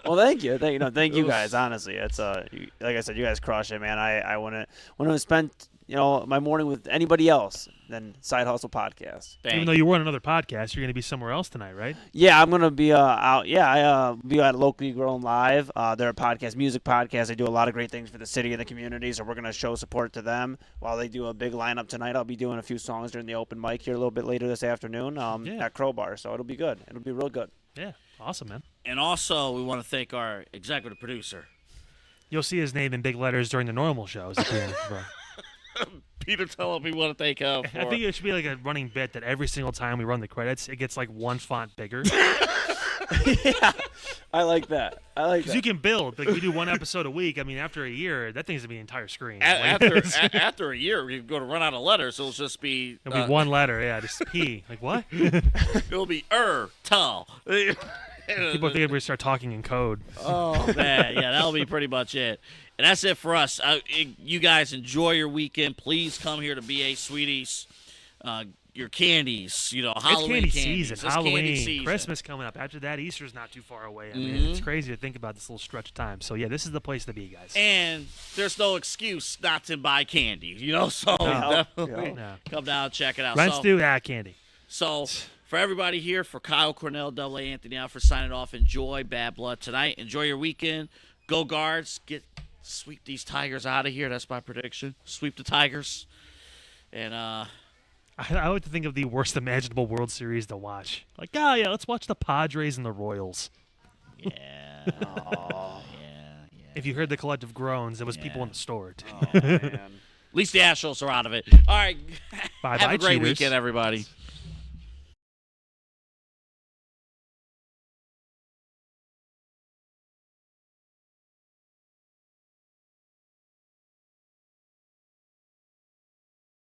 Well, thank you. Thank you guys. Honestly, it's like I said, you guys crush it, man. I wouldn't have spent my morning with anybody else than Side Hustle Podcast. Even though you were on another podcast, you're going to be somewhere else tonight, right? Yeah, I'm gonna be out. Yeah, I be at Locally Grown Live. They're a podcast, music podcast. They do a lot of great things for the city and the community, so we're gonna show support to them while they do a big lineup tonight. I'll be doing a few songs during the open mic here a little bit later this afternoon at Crowbar, so it'll be good. It'll be real good. Yeah, awesome, man. And also, we want to thank our executive producer. You'll see his name in big letters during the normal shows. Peter, tell him we want to thank him. I think it should be like a running bit that every single time we run the credits, it gets like one font bigger. Yeah, I like that. Because you can build. Like, we do one episode a week. I mean, after a year, that thing's going to be an entire screen. After a year, we're going to run out of letters. It'll just be... It'll be one letter, just P. Like, what? It'll be tull. People think we're going to start talking in code. Oh, man. Yeah, that'll be pretty much it. And that's it for us. You guys enjoy your weekend. Please come here to BA Sweeties. Your candies, Halloween it's candy candies. season, It's Halloween, candy season. Christmas coming up. After that, Easter's not too far away. I mean, it's crazy to think about this little stretch of time. So, yeah, this is the place to be, guys. And there's no excuse not to buy candy, So definitely come down and check it out. Rents do candy. So for everybody here, for Kyle Cornell, Double A Anthony Alford signing off. Enjoy Bad Blood tonight. Enjoy your weekend. Go Guards. Sweep these Tigers out of here. That's my prediction. Sweep the Tigers. And I like to think of the worst imaginable World Series to watch. Like, let's watch the Padres and the Royals. Yeah. Yeah. If you heard the collective groans, it was people in the store. Oh, man. At least the Astros are out of it. All right. Bye-bye, Have a great cheaters. weekend, everybody.